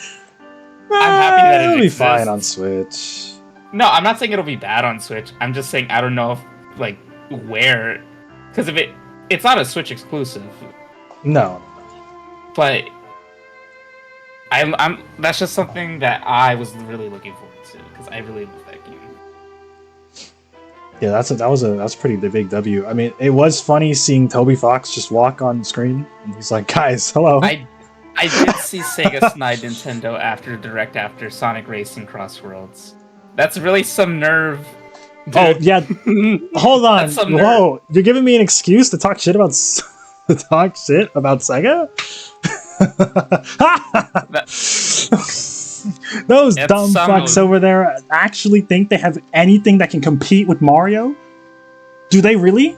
happy that it It'll be exists. fine on Switch. No, I'm not saying it'll be bad on Switch. I'm just saying I don't know if like where, because if it's not a Switch exclusive, No. but I'm that's just something that I was really looking forward to because I really love that game. Yeah, that's a pretty big W. I mean, it was funny seeing Toby Fox just walk on screen, and he's like, "Guys, hello." I did see Sega snide Nintendo after Sonic Racing Cross Worlds. That's really some nerve. Oh Dude. yeah, hold on. That's some Whoa, you're giving me an excuse to talk shit about Sega? Those It's dumb some fucks of- over there actually think they have anything that can compete with Mario? Do they really?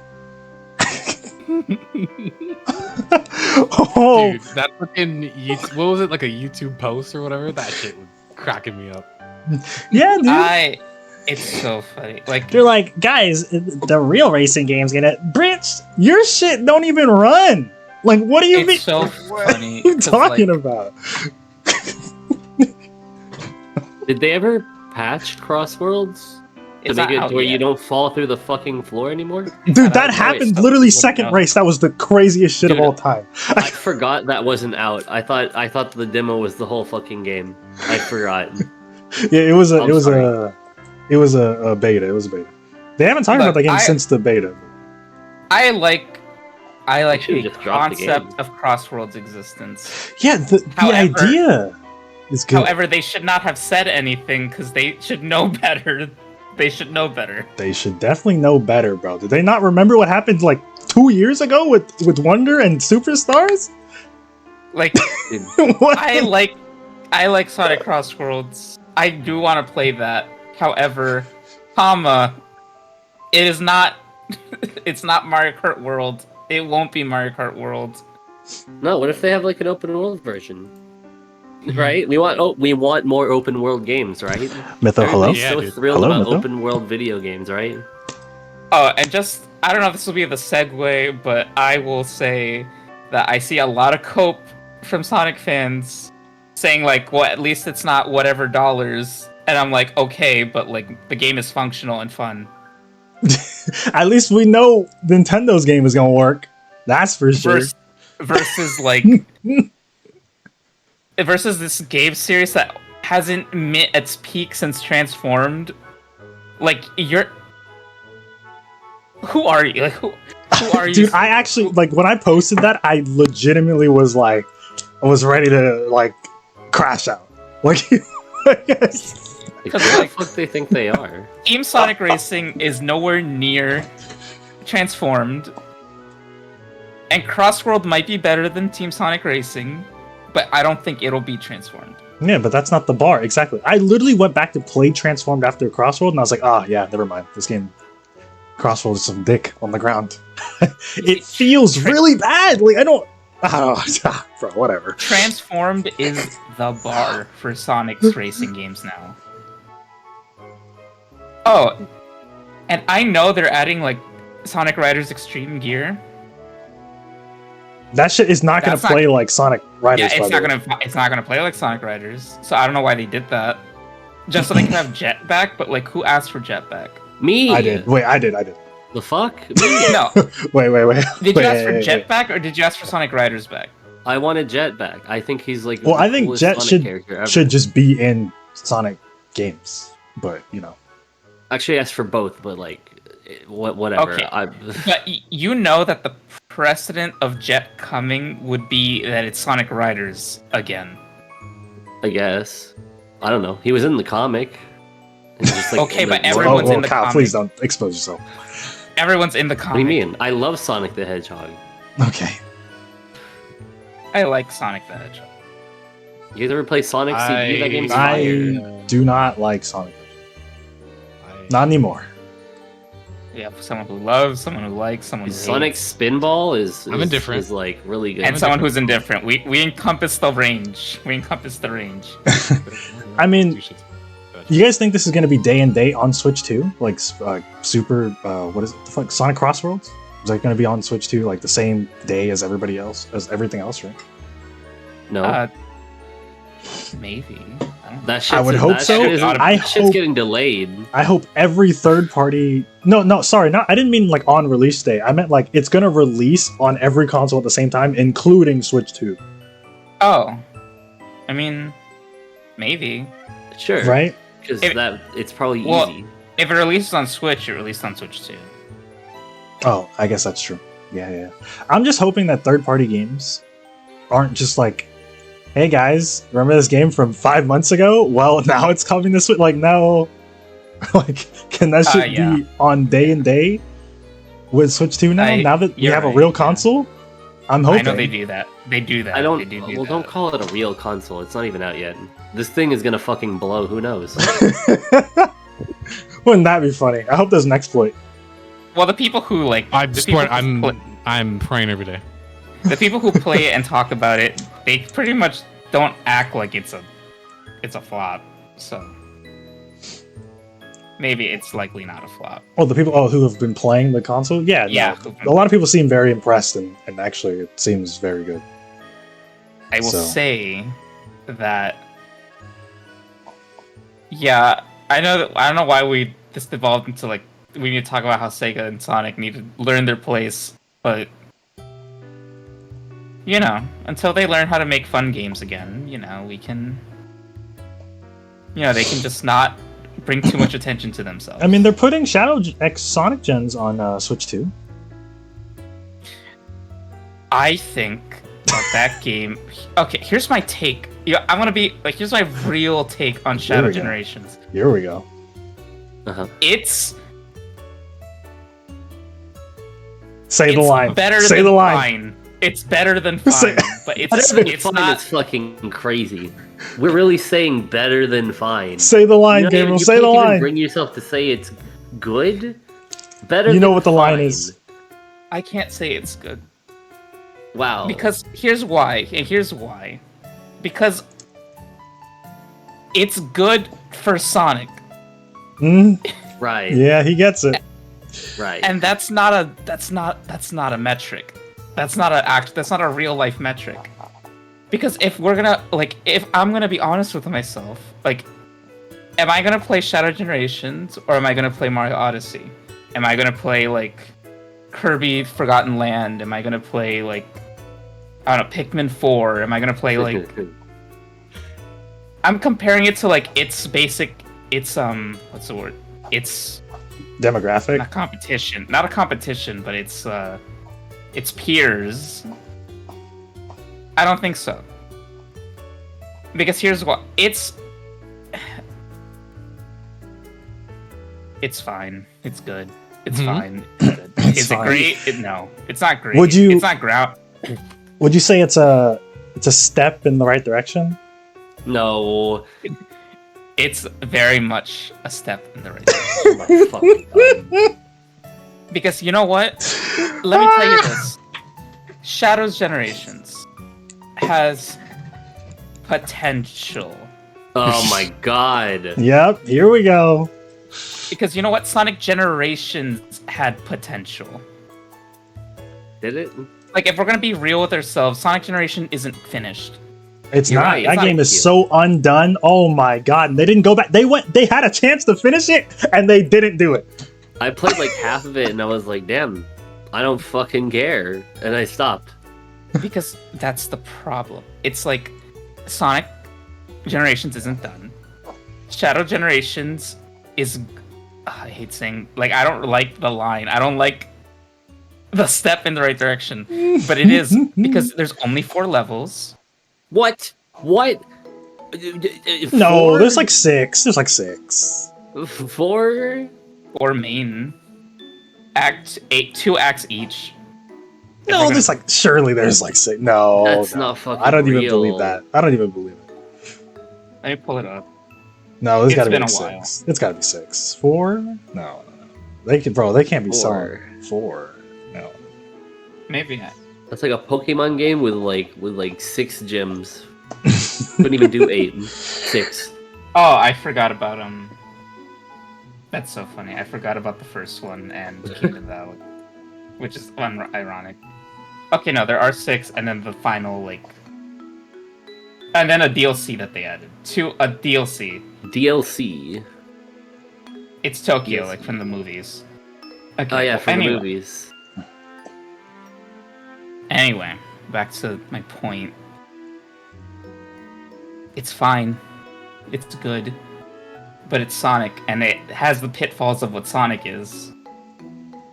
Oh, Dude, that fucking YouTube, what was it, like a YouTube post or whatever? That shit was cracking me up. yeah, dude. It's so funny. Like, They're like, guys, the real racing game's gonna. Britch, your shit don't even run. Like, what do you mean? it's so What funny. are you 'cause, talking like, about? Did they ever patch Crossworlds to It's make not it out where yet. you don't fall through the fucking floor anymore? Dude, not that out. happened Wait, literally so- second what race. That was the craziest shit of Dude, all time. I forgot that wasn't out. I thought the demo was the whole fucking game. I forgot. Yeah, it was a I'm it was sorry. a beta. It was a beta. They haven't talked about Look, the game I- since the beta. I like should've the just dropped the concept game. of Crossworld's existence. Yeah, the However- idea is good. However, they should not have said anything because they should know better. They should know better. They should definitely know better, bro. Did they not remember what happened like 2 years ago with Wonder and Superstars? Like, What? I like Sonic Cross Worlds. I do want to play that. However, it is not. It's not Mario Kart World. It won't be Mario Kart World. No, what if they have like an open world version? Right? We want more open world games, right? Mytho, hello? Everybody's Yeah, so dude. thrilled Hello, about Mytho? open world video games, right? Oh, and just I don't know if this will be the segue, but I will say that I see a lot of cope from Sonic fans saying like, "Well, at least it's not whatever dollars." And I'm like, "Okay, but like the game is functional and fun." At least we know Nintendo's game is gonna work. That's for sure. Versus like versus this game series that hasn't met its peak since Transformed. Like who are you? Like who are you? Dude, I actually like when I posted that, I legitimately was like, I was ready to like crash out. Like, Like, Because, what like- the fuck they think they are? Team Sonic Racing is nowhere near Transformed. And Crossworld might be better than Team Sonic Racing, but I don't think it'll be Transformed. yeah, but that's not the bar. Exactly. I literally went back to play Transformed after Crossworld, and I was like, ah, yeah, never mind. This game, Crossworld is some dick on the ground. It feels really bad. Like I don't. Oh, bro, whatever. Transformed is the bar for Sonic's racing games now. Oh, and I know they're adding like Sonic Riders Extreme Gear. That shit is not gonna That's not- play like Sonic Riders. Yeah, by it's the not way. gonna play like Sonic Riders. So I don't know why they did that. Just so they can have Jetpack, but like who asked for Jetpack? Me? I did. Wait, I did. The fuck? Me? No. Wait. Did Wait, you ask for wait. Jetpack or did you ask for Sonic Riders back? I wanted Jet back. I think he's like. Well, the I think coolest Jet Sonic character ever. should just be in Sonic games, but you know. Actually, I asked for both, but like, whatever. Okay. I, But you know that the precedent of Jet coming would be that it's Sonic Riders again. I guess. I don't know. He was in the comic. And just, like, Okay, in but the- everyone's in the Kyle, comic. please don't expose yourself. Everyone's in the What do comic. you mean? I love Sonic the Hedgehog. Okay. I like Sonic the Hedgehog. You guys ever play Sonic CD? That game's I fire. do not like Sonic. Not anymore. Yeah, for someone who loves, someone who likes, someone who Sonic hates, Spinball is I'm indifferent. is like really good. and someone who's indifferent. We encompass the range. We encompass the range. I mean, you guys think this is going to be day and date on Switch too? Like super, what is it? The fuck? Sonic Crossworlds? Is that going to be on Switch 2 like the same day as everything else, right? No, Maybe. I don't know. that shit's, I would hope that so. shit is- I that shit's hope- getting delayed. I hope every third party. No, sorry, not. I didn't mean like on release day. I meant like it's gonna release on every console at the same time, including Switch 2, Oh, I mean, maybe. Sure, right? Because If- it's probably Well- easy. If it releases on Switch, it released on Switch too. Oh, I guess that's true. Yeah. I'm just hoping that third party games aren't just like, hey guys, remember this game from 5 months ago? Well, now it's coming this way. Like, no. Like, can that shit Yeah. be on day and day with Switch 2 now? Now that we you're have a right, real yeah. console? I'm I hoping. know they do that. They do that. I don't. They do Well, that. don't call it a real console. It's not even out yet. This thing is gonna fucking blow. Who knows? Wouldn't that be funny? I hope there's an exploit. Well, the people who like I'm the just people praying, who I'm praying every day. the people who play it and talk about it, they pretty much don't act like it's a flop. So maybe it's likely not a flop. Oh, the people who have been playing the console? Yeah. Yeah. No. A lot of people seem very impressed, and actually it seems very good. I will So. say that. Yeah, I don't know why this devolved into like we need to talk about how Sega and Sonic need to learn their place, but you know, until they learn how to make fun games again, we can. They can just not bring too much attention to themselves. I mean, they're putting Shadow X Sonic Gens on Switch 2. I think that game. Okay, here's my take. I'm gonna be like, here's my real take on Shadow we go. Generations. Here we go. It's Say the it's line. better Say than the line. fine. It's better than fine, Say- but it's Better than it's fine not. is fucking crazy. We're really saying better than fine. Say the line, You don't even- Gabriel. you Say the can't even line. Bring yourself to say it's good. Better. You know than what the line fine. is. I can't say it's good Wow. because here's why. And here's why. Because it's good for Sonic, Mm, right. yeah, he gets it. Right. and that's not a metric. That's not a real life metric. Because if I'm gonna be honest with myself, like, am I gonna play Shadow Generations or am I gonna play Mario Odyssey? Am I gonna play like Kirby Forgotten Land? Am I gonna play like, I don't know, Pikmin 4? Am I gonna play like? I'm comparing it to like its what's the word? It's Demographic. not a competition, but it's peers. I don't think so. Because here's what it's fine. It's good. It's Mhm. fine. It's good. It's Is fine. it great? No, it's not great. Would you- It's not ground. Would you say it's a step in the right direction? No. It's very much a step in the right direction. Fucking Because you know what? Let me tell you this. Shadows Generations has potential. Oh my god. Yep. Here we go. Because you know what? Sonic Generations had potential. Did it? Like, if we're gonna be real with ourselves, Sonic Generation isn't finished. It's You're not. right, That it's not game is cute. so undone. Oh my god. And they didn't go back. They had a chance to finish it and they didn't do it. I played like half of it and I was like, damn, I don't fucking care. And I stopped. Because that's the problem. It's like Sonic Generations isn't done. Shadow Generations is. I hate saying, like, I don't like the line. I don't like the step in the right direction. But it is because there's only 4 levels. What? What? No, there's like 6. There's like 6. 4? Or main. Act 8, 2 acts each. If we're No, gonna- there's like surely there's like 6. No, That's no. not fucking I don't even real. believe that. I don't even believe it. Let me pull it up. No, there's It's gotta be been like a while. 6. It's gotta be 6. 4? No. They can't be 4. selling 4. No. Maybe not. That's like a Pokemon game with like 6 gyms. Couldn't even do 8. 6. Oh, I forgot about That's so funny. I forgot about the first one and Kingdom Valley. which is ironic. Okay, no, there are 6, and then the final and then a DLC that they added to a DLC. DLC. It's Tokyo, Yes. like from the movies. Okay, Oh yeah, well, from anyway. the movies. Anyway, back to my point. It's fine. It's good. But it's Sonic, and it has the pitfalls of what Sonic is.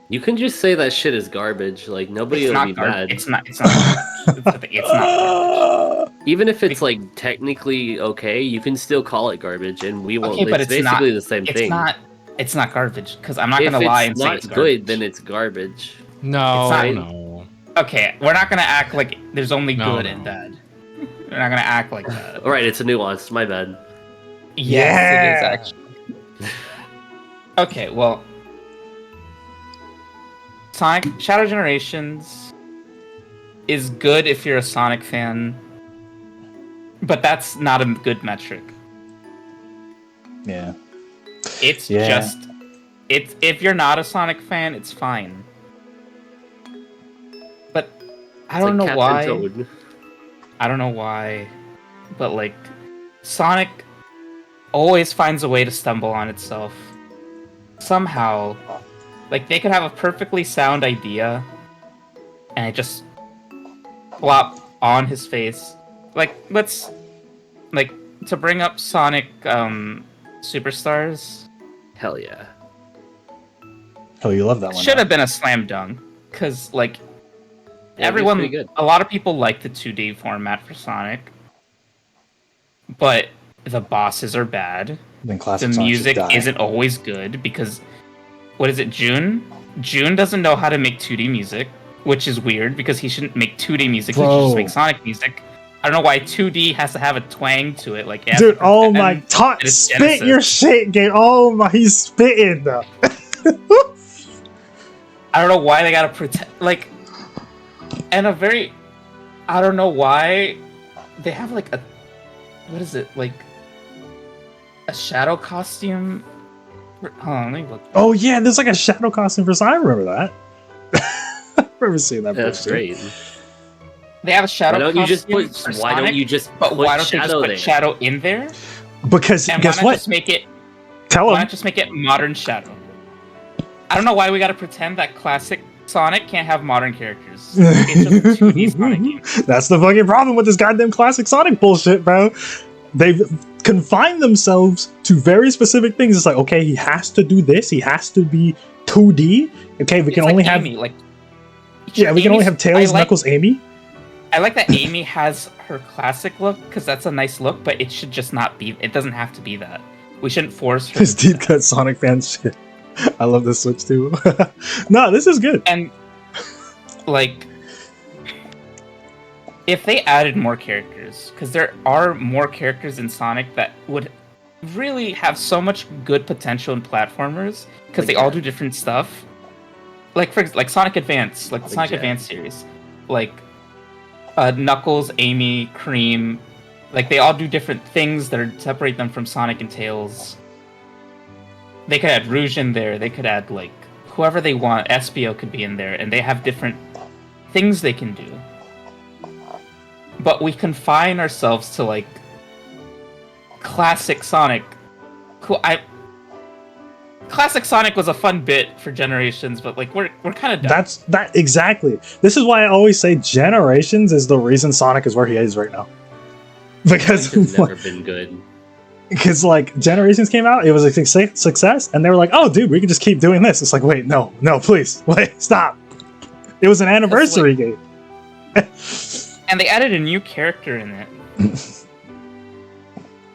You can just say that shit is garbage. Like nobody It's will not be garbage. mad. It's not. It's not garbage. Even if it's like technically okay, you can still call it garbage, and we won't. Okay, but it's it's not- basically the same It's thing. not. It's not garbage because I'm not If gonna lie and it's say not it's good, garbage. then it's garbage. No, It's not- no. Okay, we're not gonna act like there's only No, good no. and bad. We're not gonna act like that. All right, it's a nuance. My bad. Yes, it is Yeah. actually. Okay, well, Sonic Shadow Generations is good if you're a Sonic fan, but that's not a good metric. Yeah. It's Yeah. just if you're not a Sonic fan, it's fine. But I It's don't like know Captain why. Toad. I don't know why, but like Sonic always finds a way to stumble on itself. Somehow, like they could have a perfectly sound idea and it just flop on his face. Like let's like to bring up Sonic Superstars Hell yeah. Oh, you love that one. should have been a slam dunk cuz like Yeah, everyone, pretty good. a lot of people like the 2D format for Sonic, but the bosses are bad. Then The classic Sonic should music die. isn't always good because, what is it, June? June doesn't know how to make 2D music, which is weird because he shouldn't make 2D music. He should Bro. just make Sonic music. I don't know why 2D has to have a twang to it. Like, it has Dude, to oh pretend my, that it's spit Genesis. your shit, game. Oh my, he's spitting though. I don't know why they gotta pretend like, and a very, I don't know why they have like a, what is it, like a shadow costume? Hold on, let me look. Oh yeah, there's like a shadow costume for Sonic. I remember that. I remember seeing that. That's bullshit. great. They have a shadow. Why don't you just costume put? for Why don't Sonic, you just But put why don't you just Shadow put there? Shadow in there? Because And guess why not what? just make it? Tell Why him. not just make it modern Shadow? I don't know why we gotta pretend that classic Sonic can't have modern characters. It's just a 2D Sonic game. That's the fucking problem with this goddamn classic Sonic bullshit, bro. They've confined themselves to very specific things. It's like, okay, he has to do this. He has to be 2D. Okay, we It's can like only have Amy, like yeah, we can only Amy's- have Tails, I like, Knuckles, Amy. I like that Amy has her classic look because that's a nice look, but it should just not be. It doesn't have to be that. We shouldn't force her. This to do deep cut Sonic fan shit. I love this Switch too. No, this is good. And like, if they added more characters, because there are more characters in Sonic that would really have so much good potential in platformers, because Like they all Jet. do different stuff. Like like Sonic Advance, like the Like Sonic Jet. Advance series, like Knuckles, Amy, Cream, like they all do different things that are, separate them from Sonic and Tails. They could add Rouge in there. They could add like whoever they want. Espio could be in there, and they have different things they can do. But we confine ourselves to like classic Sonic. Classic Sonic was a fun bit for Generations, but like we're kind of done. That's that exactly. This is why I always say Generations is the reason Sonic is where he is right now. Because It's never been good. because like Generations came out, it was a success, and they were like, "Oh, dude, we can just keep doing this." It's like, wait, no, please, wait, stop. It was an anniversary game. And they added a new character in it.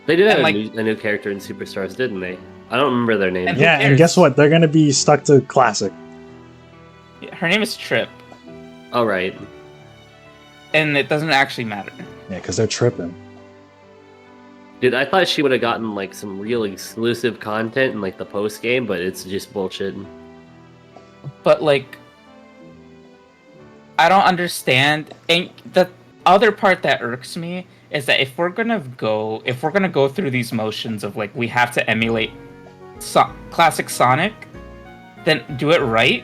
They did have And, a new character in Superstars, didn't they? I don't remember their name. And who Yeah, and cares? guess what? They're gonna be stuck to classic. Her name is Trip, All right. and it doesn't actually matter. Yeah, because they're tripping. Dude, I thought she would have gotten like some real exclusive content in like the post game, but it's just bullshit. But like, I don't understand. And the other part that irks me is that if we're gonna go through these motions of like we have to emulate classic Sonic, then do it right,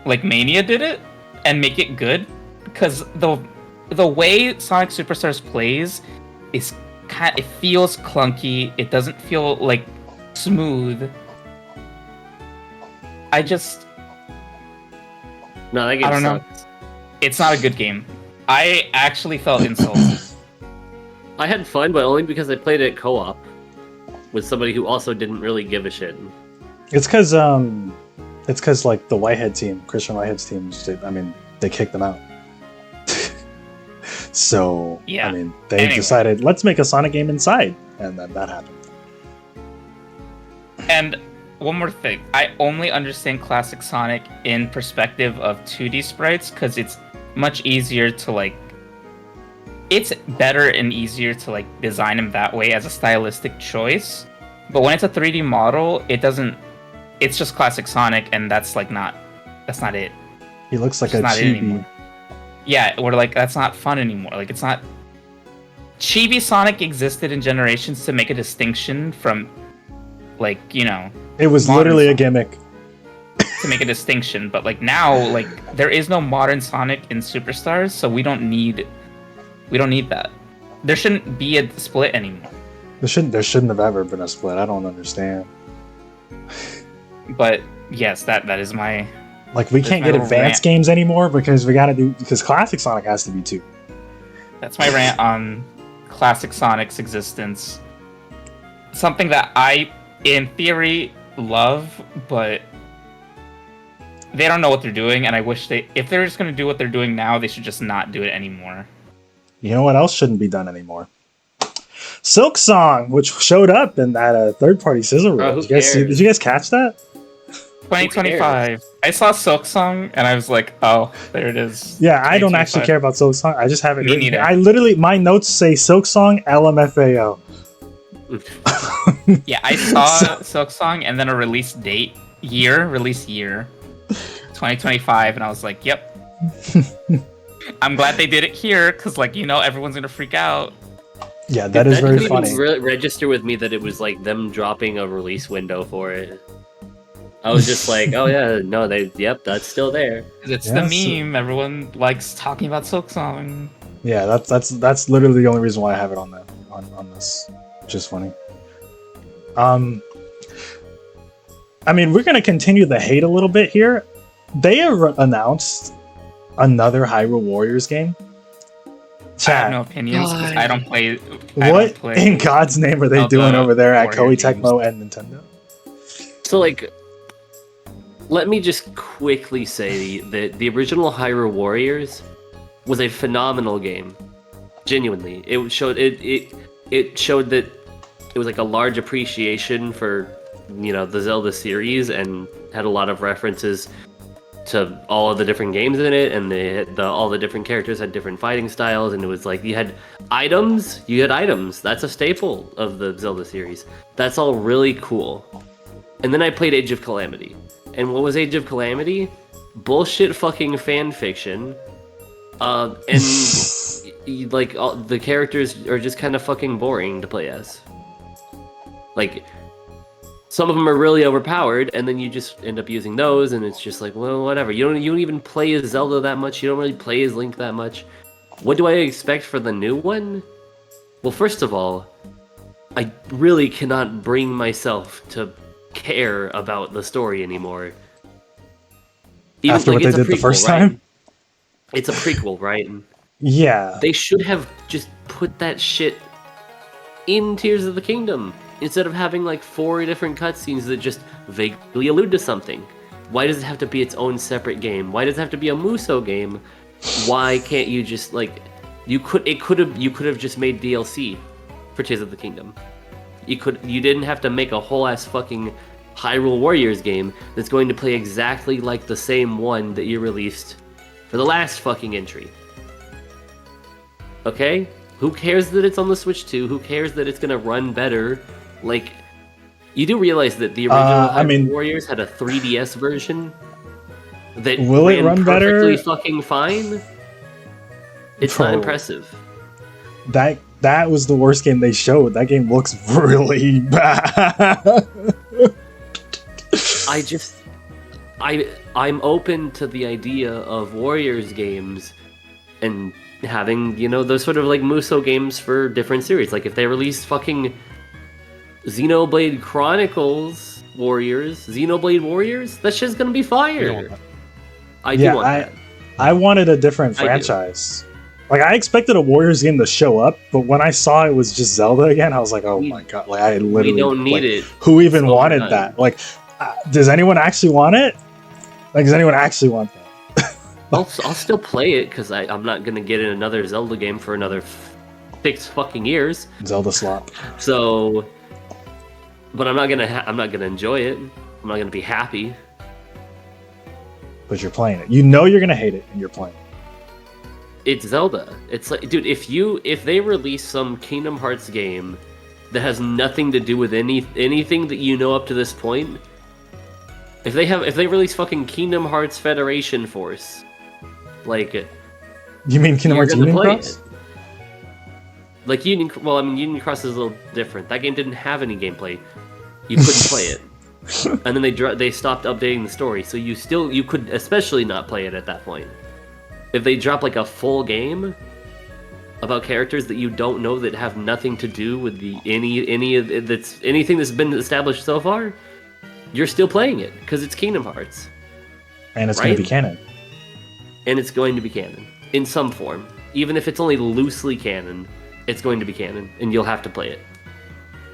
like Mania did it. and make it good, because the way Sonic Superstars plays is it feels clunky. It doesn't feel like smooth. I just No, that game I don't know. sucks. It's not a good game. I actually felt insulted. I had fun, but only because I played it co-op with somebody who also didn't really give a shit. It's because like the Whitehead team, Christian Whitehead's team, they kicked them out. So Yeah. I mean, they Anyway. decided let's make a Sonic game inside, and then that happened. And one more thing, I only understand classic Sonic in perspective of 2D sprites because it's much easier to like. It's better and easier to like design them that way as a stylistic choice. But when it's a 3D model, it doesn't. It's just classic Sonic, and that's not it. He looks like It's a not it chibi. anymore. Yeah, we're like that's not fun anymore. Like it's not. Chibi Sonic existed in Generations to make a distinction from, like It was Modern literally a Sonic. gimmick. to make a distinction. But like now, like there is no modern Sonic in Superstars, so we don't need that. There shouldn't be a split anymore. There shouldn't have ever been a split. I don't understand. But yes, that is my. Like we That's can't my get little advanced rant. games anymore because because classic Sonic has to be 2. That's my rant on classic Sonic's existence. Something that I, in theory, love, but they don't know what they're doing, and I wish if they're just going to do what they're doing now, they should just not do it anymore. You know what else shouldn't be done anymore? Silk Song, which showed up in that third-party sizzle reel. who Did you guys cares? did you guys catch that? 2025. I saw Silk Song, and I was like, oh, there it is. Yeah, I don't actually 2025. care about Silk Song. I just have it. Me written neither. here. I literally, my notes say Silk Song LMFAO. Yeah, I saw Silk Song, and then a release year, 2025, and I was like, yep. I'm glad they did it here, because, everyone's gonna freak out. Yeah, that is very didn't funny. even register with me that it was like them dropping a release window for it. I was just like, oh yeah, no, that's still there. 'Cause it's Yeah, the meme. Everyone likes talking about Silk Song. Yeah, that's literally the only reason why I have it on this, which is funny. I mean, we're gonna continue the hate a little bit here. They have announced another Hyrule Warriors game. I Chat, have no opinions because I don't play. what in God's name are they of doing the over there at Warrior Koei Tecmo and Nintendo? So like, let me just quickly say that the original Hyrule Warriors was a phenomenal game. Genuinely, it showed that it was like a large appreciation for the Zelda series and had a lot of references to all of the different games in it, and all the different characters had different fighting styles, and it was like you had items. That's a staple of the Zelda series. That's all really cool. And then I played Age of Calamity. And what was Age of Calamity? Bullshit fucking fan fiction. And the characters are just kind of fucking boring to play as. Like, some of them are really overpowered, and then you just end up using those, and it's just like, well, whatever. You don't even play as Zelda that much. You don't really play as Link that much. What do I expect for the new one? Well, first of all, I really cannot bring myself to care about the story anymore. After what they it's a did the prequel, first right? time? It's a prequel, right? Yeah. They should have just put that shit in Tears of the Kingdom instead of having like 4 different cutscenes that just vaguely allude to something. Why does it have to be its own separate game? Why does it have to be a Musou game? Why can't you just you could have just made DLC for Tears of the Kingdom. You didn't have to make a whole ass fucking Hyrule Warriors game that's going to play exactly like the same one that you released for the last fucking entry. Okay? Who cares that it's on the Switch 2? Who cares that it's gonna run better? Like, you do realize that the original Hyrule Warriors had a 3DS version that will it ran run better? perfectly fucking fine? It's not Bro. impressive. That was the worst game they showed. That game looks really bad. I'm open to the idea of Warriors games and having, you know, those sort of like Muso games for different series. Like if they release fucking Xenoblade Chronicles Warriors, Xenoblade Warriors, that shit's gonna be You don't fire. want that. I do Yeah, want that. I wanted a different I do. franchise. Like I expected a Warriors game to show up, but when I saw it was just Zelda again, I was like, "Oh We- my god!" Like I literally We don't need like, it. Who even It's wanted overdone. that? Like, does anyone actually want it? Like, does anyone actually want that? I'll still play it because I'm not gonna get in another Zelda game for another 6 fucking years. Zelda slop. So, but I'm not gonna enjoy it. I'm not gonna be happy. But you're playing it. You know you're gonna hate it, and you're playing it. It's Zelda. It's like, dude, if they release some Kingdom Hearts game that has nothing to do with anything that you know up to this point, if they release fucking Kingdom Hearts Federation Force, like You mean Kingdom you're Hearts gonna Union play Cross? it. Like Union, well, I mean Union Cross is a little different. That game didn't have any gameplay. You couldn't play it, and then they stopped updating the story, so you could especially not play it at that point. If they drop like a full game about characters that you don't know that have nothing to do with anything that's been established so far, you're still playing it because it's Kingdom Hearts, And it's gonna Right? be canon. and it's going to be canon in some form. Even if it's only loosely canon, it's going to be canon, and you'll have to play it.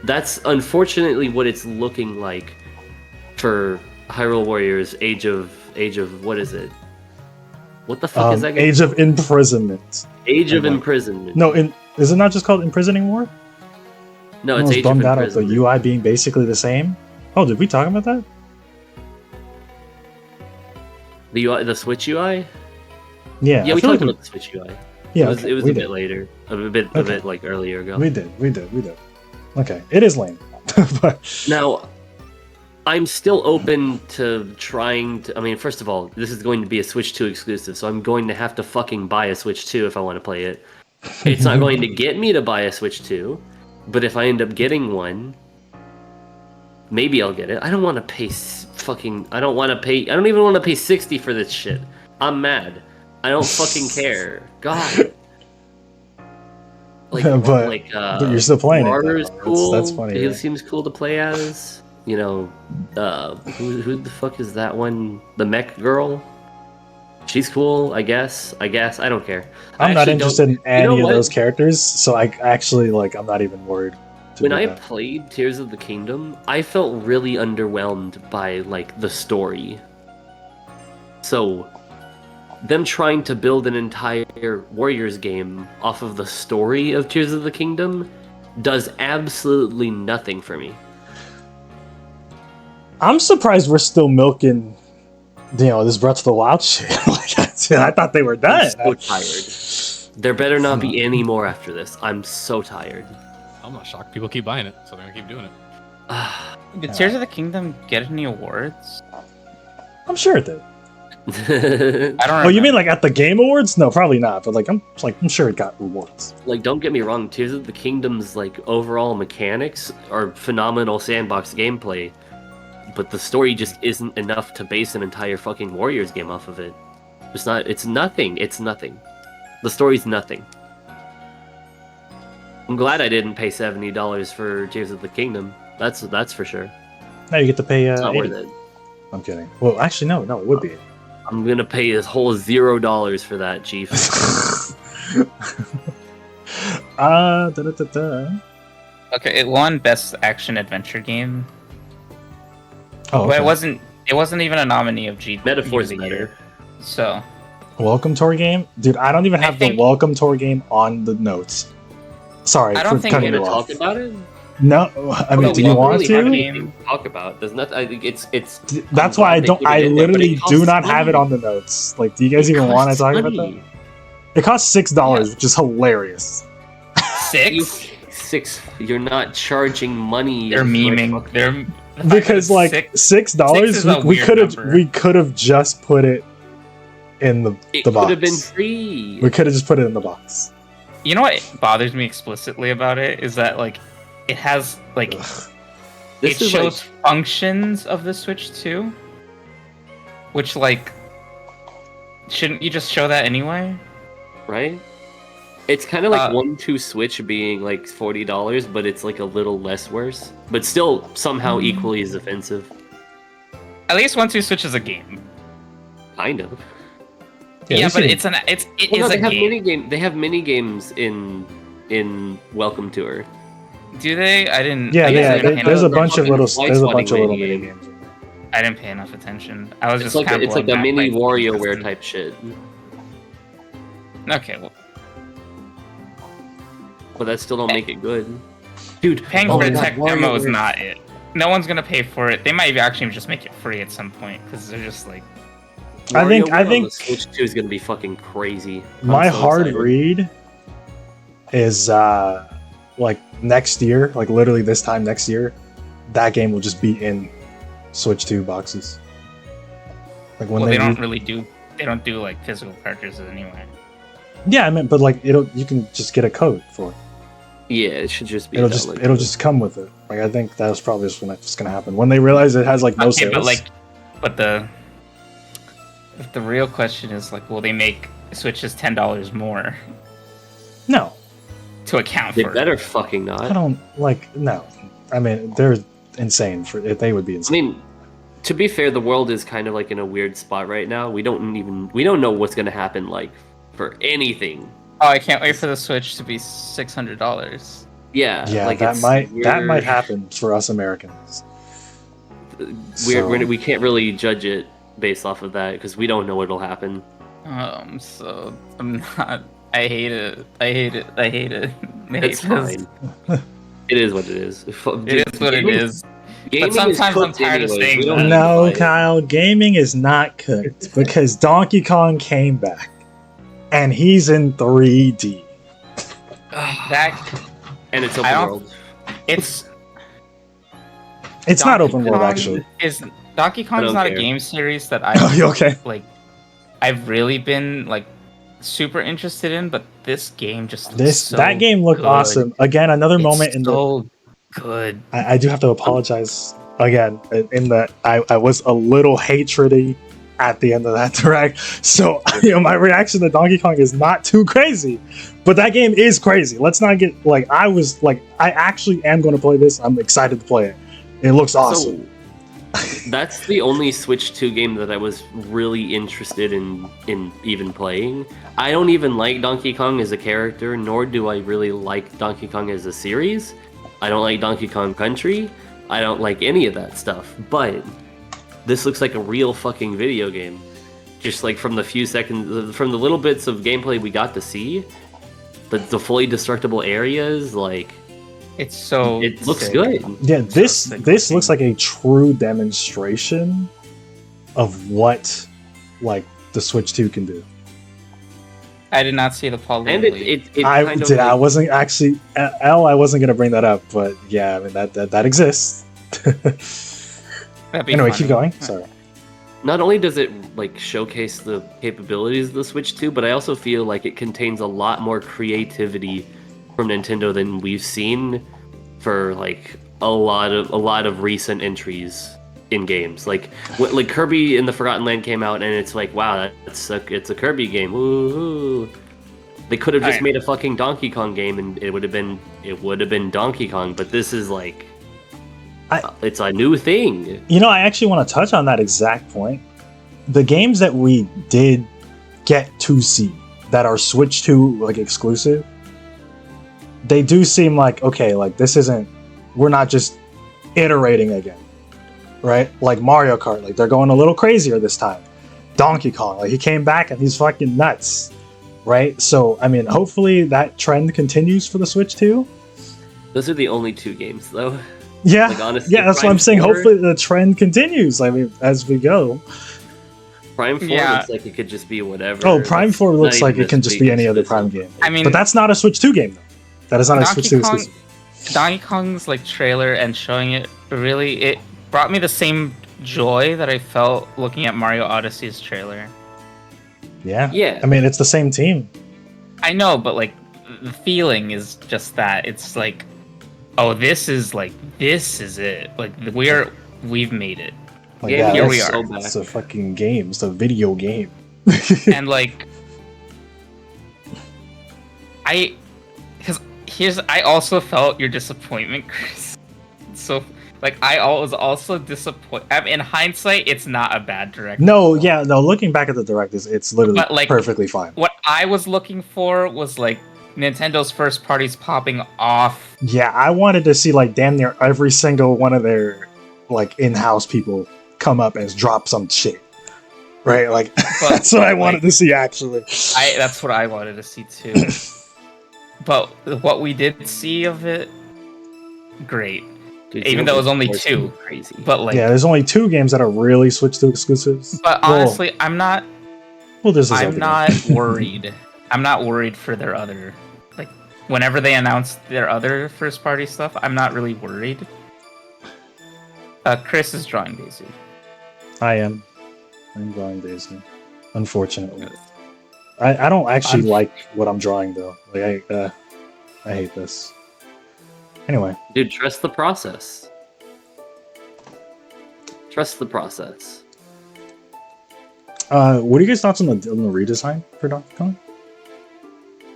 That's unfortunately what it's looking like for Hyrule Warriors Age of what is it? What the fuck is that game? Age of Imprisonment. Age of like- Imprisonment. No, is it not just called Imprisoning War? No, I it's was Age of bummed out at the Imprisonment. UI being basically the same. Oh, did we talk about that? The UI, the Switch UI. Yeah, Yeah, I we feel talked like about the Switch UI. yeah, it was, okay, it was we a did. bit later, a bit Okay. like earlier ago. We did. Okay, it is lame, but Now, I'm still open to trying to. I mean, first of all, this is going to be a Switch 2 exclusive, so I'm going to have to fucking buy a Switch 2 if I want to play it. It's not going to get me to buy a Switch 2, but if I end up getting one, maybe I'll get it. I don't want to pay I don't even want to pay 60 for this shit. I'm mad. I don't fucking care. God. Like, But- but you're still playing it, Marty's though. cool. That's funny, He right? seems cool to play as. You know, who the fuck is that one? The mech girl. She's cool, I guess. I don't care. I'm not interested in any know of what? those characters, so I actually like. I'm not even worried. to When do I that. played Tears of the Kingdom, I felt really underwhelmed by like the story. So, them trying to build an entire Warriors game off of the story of Tears of the Kingdom does absolutely nothing for me. I'm surprised we're still milking, this Breath of the Wild shit. Like, I thought they were done. I'm so tired. There better not be any more after this. I'm so tired. I'm not shocked. People keep buying it, so they're gonna keep doing it. Did Tears of the Kingdom get any awards? I'm sure it did. I don't. Oh, you mean like at the Game Awards? No, probably not. But I'm sure it got awards. Like, don't get me wrong, Tears of the Kingdom's like overall mechanics are phenomenal sandbox gameplay, but the story just isn't enough to base an entire fucking Warriors game off of it. It's not. It's nothing. It's nothing. The story's nothing. I'm glad I didn't pay $70 for Tears of the Kingdom. That's for sure. Now you get to pay. It's not 80. worth it. I'm kidding. Well, actually, no, it would be. I'm gonna pay a whole $0 for that, Chief. Da-da-da-da. Okay, it won Best Action Adventure Game, Oh, but okay. it wasn't even a nominee of G. Metaphor's Game of the better. Year. So Welcome Tour game, dude. I don't even I have the think- Welcome Tour game on the notes. Sorry, I don't for think cutting We're you gonna off. talk about it. No, I mean, No, do we you don't want really have to? anything to talk about. There's nothing. I think it's. That's I'm why I glad they don't. put it I in there, but literally it do costs not have it money. on the notes. Like, do you guys even want to talk about that? It costs $6, which is hilarious. You six. You're not charging money. They're for memeing. fuck- They're Because like $6, Six is a we weird could have number. we could have just put it in the It the could box. have been free. We could have just put it in the box. You know what bothers me explicitly about it is that like it has like Ugh. This it is shows functions of the Switch 2, Which, like, shouldn't you just show that anyway? right? It's kind of like Uh, 1-2 Switch being like $40, but it's like a little less worse, but still somehow equally as offensive. At least 1-2 Switch is a game. Kind of. Yeah, you but see- it Well, no, is a they have game. They have mini games in Welcome Tour. Do they? I didn't. Yeah, I guess I didn't pay there's a enough- bunch of fucking little flight there's a spotting bunch of little mini mini game. games. in there. I didn't pay enough attention. I was It's just like kind of a blowing mini back, like, WarioWare disgusting. type shit. Okay, well, But that still don't make it good. Dude, paying oh for my a God, tech demo is WarioWare. not it. No one's gonna pay for it. They might actually just make it free at some point because they're just like, I think- WarioWare on think- the Switch 2 is gonna be fucking crazy. I'm My so hard excited. read is like next year, like literally this time next year, that game will just be in Switch 2 boxes. Like when well, they don't re- really do. They don't do like physical cartridges anyway. Yeah, I mean, but like you can just get a code for it. Yeah, it should just be. It'll just come with it. Like I think that was probably just what's gonna happen when they realize it has like no Okay, sales. but like, but the real question is like, will they make Switches $10 more no, to account They for? better fucking not. I don't like no. I mean, they're insane for it. They would be I insane. mean, to be fair, the world is kind of like in a weird spot right now. We don't know what's gonna happen like for anything. Oh, I can't wait for the Switch to be $600. Yeah, Yeah, like that it's might weird. happen for us Americans. We're, we can't really judge it based off of that because we don't know what'll happen. So I'm not. I hate it. I hate it. I hate it. I hate It's this. fine. It is what it is. It is what it is. Gaming But is sometimes I'm cooked tired of anyway. saying We don't that. need to No, fight. Kyle, gaming is not cooked because Donkey Kong came back, and he's in 3D. That And it's I open don't- world. it's It's not Donkey open world, Kong actually. Is Donkey Kong's don't not care. a game series that Are I you okay? like. I've really been like super interested in, but this game just looks This so that game looked good. awesome. Again, another It's moment in the. so good. I do have to apologize again in that I was a little hatredy at the end of that direct. So my reaction to Donkey Kong is not too crazy, but that game is crazy. Let's not get like I actually am going to play this. I'm excited to play it. It looks awesome. So, that's the only Switch 2 game that I was really interested in even playing. I don't even like Donkey Kong as a character, nor do I really like Donkey Kong as a series. I don't like Donkey Kong Country. I don't like any of that stuff. But this looks like a real fucking video game. Just like from the few seconds, from the little bits of gameplay we got to see, the fully destructible areas, like It's so. it looks sick. good. Yeah, this sick this looking. looks like a true demonstration of what like the Switch 2 can do. I did not see the poly. And it I kind of did. I like- wasn't actually I wasn't gonna bring that up, but yeah, I mean that exists. That'd be Anyway, funny. keep going. Sorry. Not only does it like showcase the capabilities of the Switch 2, but I also feel like it contains a lot more creativity from Nintendo than we've seen for like a lot of recent entries in games. Like like Kirby in the Forgotten Land came out, and it's like, wow, it's a Kirby game. Woohoo! They could have just Alright. made a fucking Donkey Kong game, and it would have been Donkey Kong. But this is like, it's a new thing. You know, I actually want to touch on that exact point. The games that we did get to see that are Switch 2 like exclusive, they do seem like okay, like this isn't. We're not just iterating again, right? Like Mario Kart, like they're going a little crazier this time. Donkey Kong, like he came back and he's fucking nuts, right? So I mean, hopefully that trend continues for the Switch 2. Those are the only two games, though. Yeah, Like, honestly, yeah, that's what Prime I'm saying. 4 Hopefully the trend continues. I mean, as we go. Prime 4 Yeah. looks like it could just be whatever. Oh, Prime 4 Not looks even like it this can just week, be any it's other this Prime week. game. I mean, But that's not a Switch 2 game, though. That is not a Switch 2 Donkey Kong, exclusive. Donkey Kong's like trailer and showing it really it brought me the same joy that I felt looking at Mario Odyssey's trailer. Yeah. Yeah. I mean, it's the same team. I know, but like the feeling is just that it's like, oh, this is it. Like we've made it. Like, Yeah, here that's- we are. so back. It's a fucking game. It's a video game. And like, I also felt your disappointment, Chris. So like, was also disappointed. I mean, in hindsight, it's not a bad direct. No, yeah, no. Looking back at the direct, it's literally But, like, perfectly fine. What I was looking for was like Nintendo's first parties popping off. Yeah, I wanted to see like damn near every single one of their like in-house people come up and drop some shit. Right? Like that's what I wanted to see actually. That's what I wanted to see too. But what we did see of it, great. Dude, Even though it was only Xenoblade 2. is crazy. But like, Yeah, there's only 2 games that are really Switch 2 exclusives. but Well, honestly, I'm not there's this I'm other not worried. I'm not worried for their other, like, whenever they announce their other first party stuff, I'm not really worried. Chris is drawing Daisy. game. I'm drawing Daisy. Unfortunately. I don't actually like what I'm drawing though. Like I hate this. Anyway, Dude, trust the process. Trust the process. what are you guys thoughts on the redesign for Donkey Kong?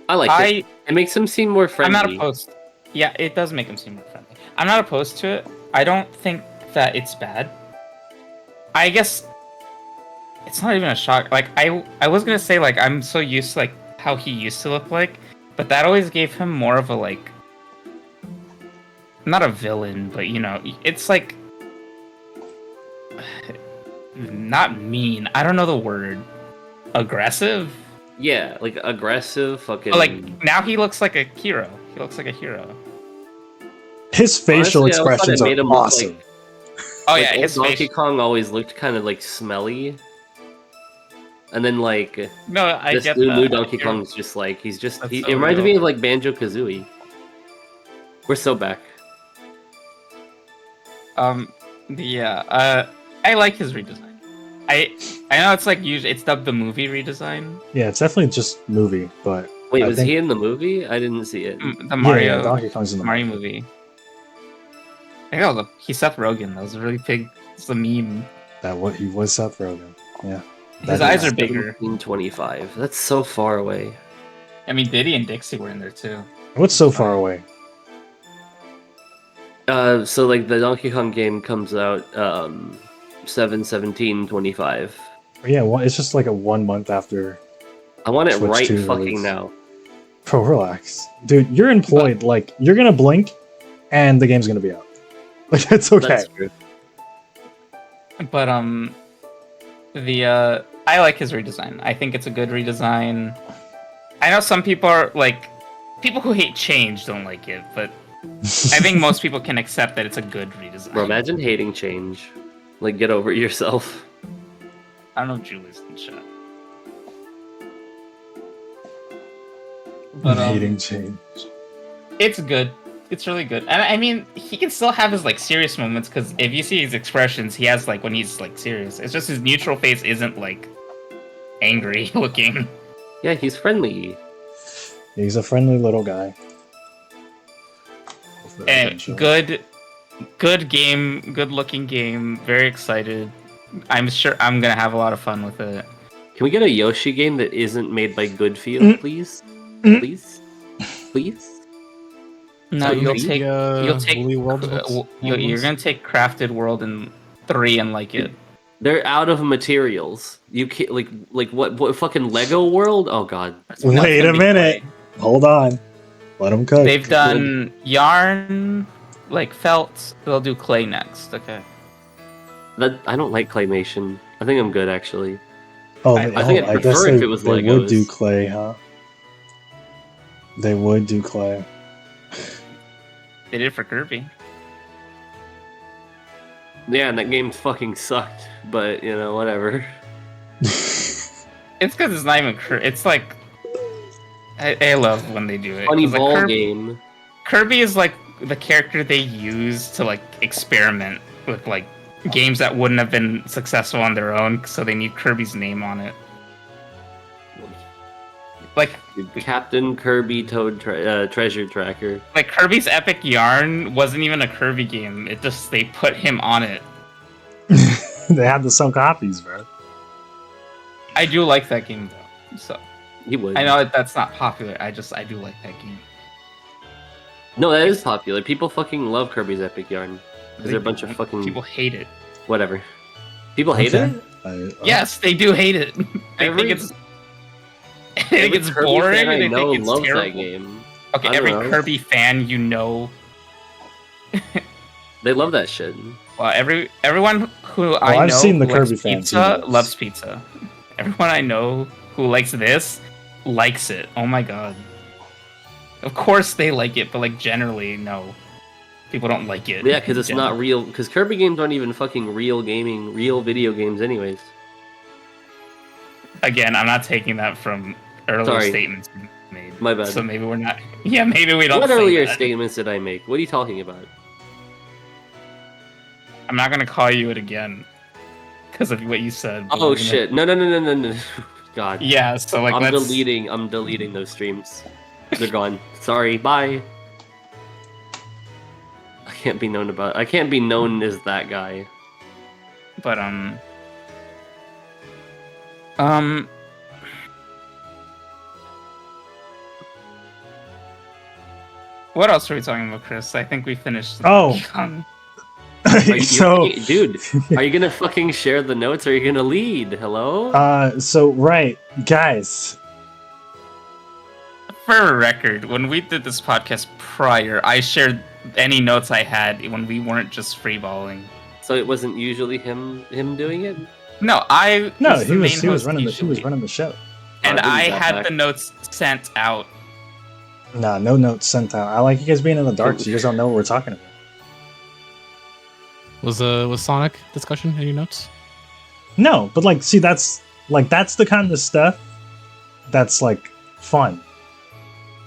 I like it. It makes him seem more I'm friendly. not opposed. Yeah, it does make him seem more friendly. I'm not opposed to it. I don't think that it's bad. I guess it's not even a shock. Like I was gonna say like I'm so used to like how he used to look like, but that always gave him more of a like, not a villain, but you know, it's like not mean. I don't know the word. Aggressive. Yeah, like aggressive, fucking. But like now he looks like a hero. He looks like a hero. His facial Honestly, I always thought it expressions made are him look awesome. like- Oh like, yeah, old his Donkey face. Kong always looked kind of like smelly, and then like No, I this get new that. Donkey Kong's just like he's just. That's He, so it reminds real. me of like Banjo Kazooie. We're so back. I like his redesign. I know it's like usually it's dubbed the movie redesign. Yeah, it's definitely just movie, but Wait, I was think- he in the movie? I didn't see it. The Mario yeah, Donkey Kong's in the Mario movie. I think that was he's Seth Rogen. That was a really big. It's a meme. That what he was Seth Rogen. Yeah. His That eyes is- are bigger. 1925. That's so far away. I mean, Diddy and Dixie were in there too. What's so far away? So like the Donkey Kong game comes out 7/17/25. Yeah, well, it's just like a 1 month after. I want it Switch right 2 fucking release. now. Bro, relax, dude. You're employed. Like you're gonna blink, and the game's gonna be out. Like it's okay. That's true. But I like his redesign. I think it's a good redesign. I know some people are like people who hate change don't like it, but I think most people can accept that it's a good redesign. Bro, imagine hating change. Like, get over it yourself. I don't know if Julie's in chat. But Hating change. it's good. It's really good. And I mean, he can still have his like serious moments because if you see his expressions, he has like when he's like serious. It's just his neutral face isn't like angry looking. Yeah, he's friendly. He's a friendly little guy. And good game, good looking game. Very excited. I'm sure I'm gonna have a lot of fun with it. Can we get a Yoshi game that isn't made by Goodfield, Mm. please? Mm. Please? Please? No, So you'll maybe, take you'll take Woolly World you're gonna take Crafted World and 3 and like it. They're out of materials. You can't like what fucking Lego World? Oh god. That's gonna Wait a be minute. clay. Hold on. Let him cook. They've done yarn, like felt. They'll do clay next. Okay. That I don't like claymation. I think I'm good actually. Oh, I think I'd I guess prefer if it was they would do Legos. clay, huh? They would do clay. They did it for Kirby. Yeah, and that game fucking sucked, but you know, whatever. It's because it's not even. It's like. I love when they do it. Funny 'cause, like, ball game. Kirby is like the character they use to like experiment with like games that wouldn't have been successful on their own, so they need Kirby's name on it. Like Captain Kirby Toad Treasure Tracker. like Kirby's Epic Yarn wasn't even a Kirby game. It just they put him on it. they had to sell copies, bro. I do like that game though. So He would. I know that's not popular. I do like that game. No, that is popular. People fucking love Kirby's Epic Yarn. Because they're a bunch of fucking People hate it. whatever. People hate Okay. it. Yes, they do hate it. I think it's. I think it's Kirby boring. fan I And I know think it's loves terrible. that game. Okay, I don't every know. Kirby fan you know. They love that shit. Well, everyone who I know I've seen the who likes Kirby fans pizza who knows. loves pizza. Everyone I know who likes this likes it. Oh my god. Of course they like it, but like generally no. People don't like it. Yeah, because it's Generally. not real. Because Kirby games aren't even fucking real video games, anyways. Again, I'm not taking that from earlier Sorry. statements you made. My bad. So maybe we're not. Yeah, maybe we don't. What say earlier that. statements did I make? What are you talking about? I'm not gonna call you it again because of what you said. but Oh we're gonna- shit! No! God. Yeah. So like, I'm let's. deleting those streams. They're gone. Sorry. Bye. I can't be known as that guy. But what else are we talking about, Chris? I think we finished. Oh. So Dude, are you gonna fucking share the notes or are you gonna lead? Hello? so right, guys. For a record, when we did this podcast prior, I shared any notes I had when we weren't just freeballing. So it wasn't usually him doing it? No, I No, the he was main he was host running the he was usually. running the show. And I didn't I get had back. the notes sent out. Nah, no notes sent out. I like you guys being in the dark, so you guys don't know what we're talking about. Was Sonic discussion in your notes? No, but like, see, that's the kind of stuff that's like fun.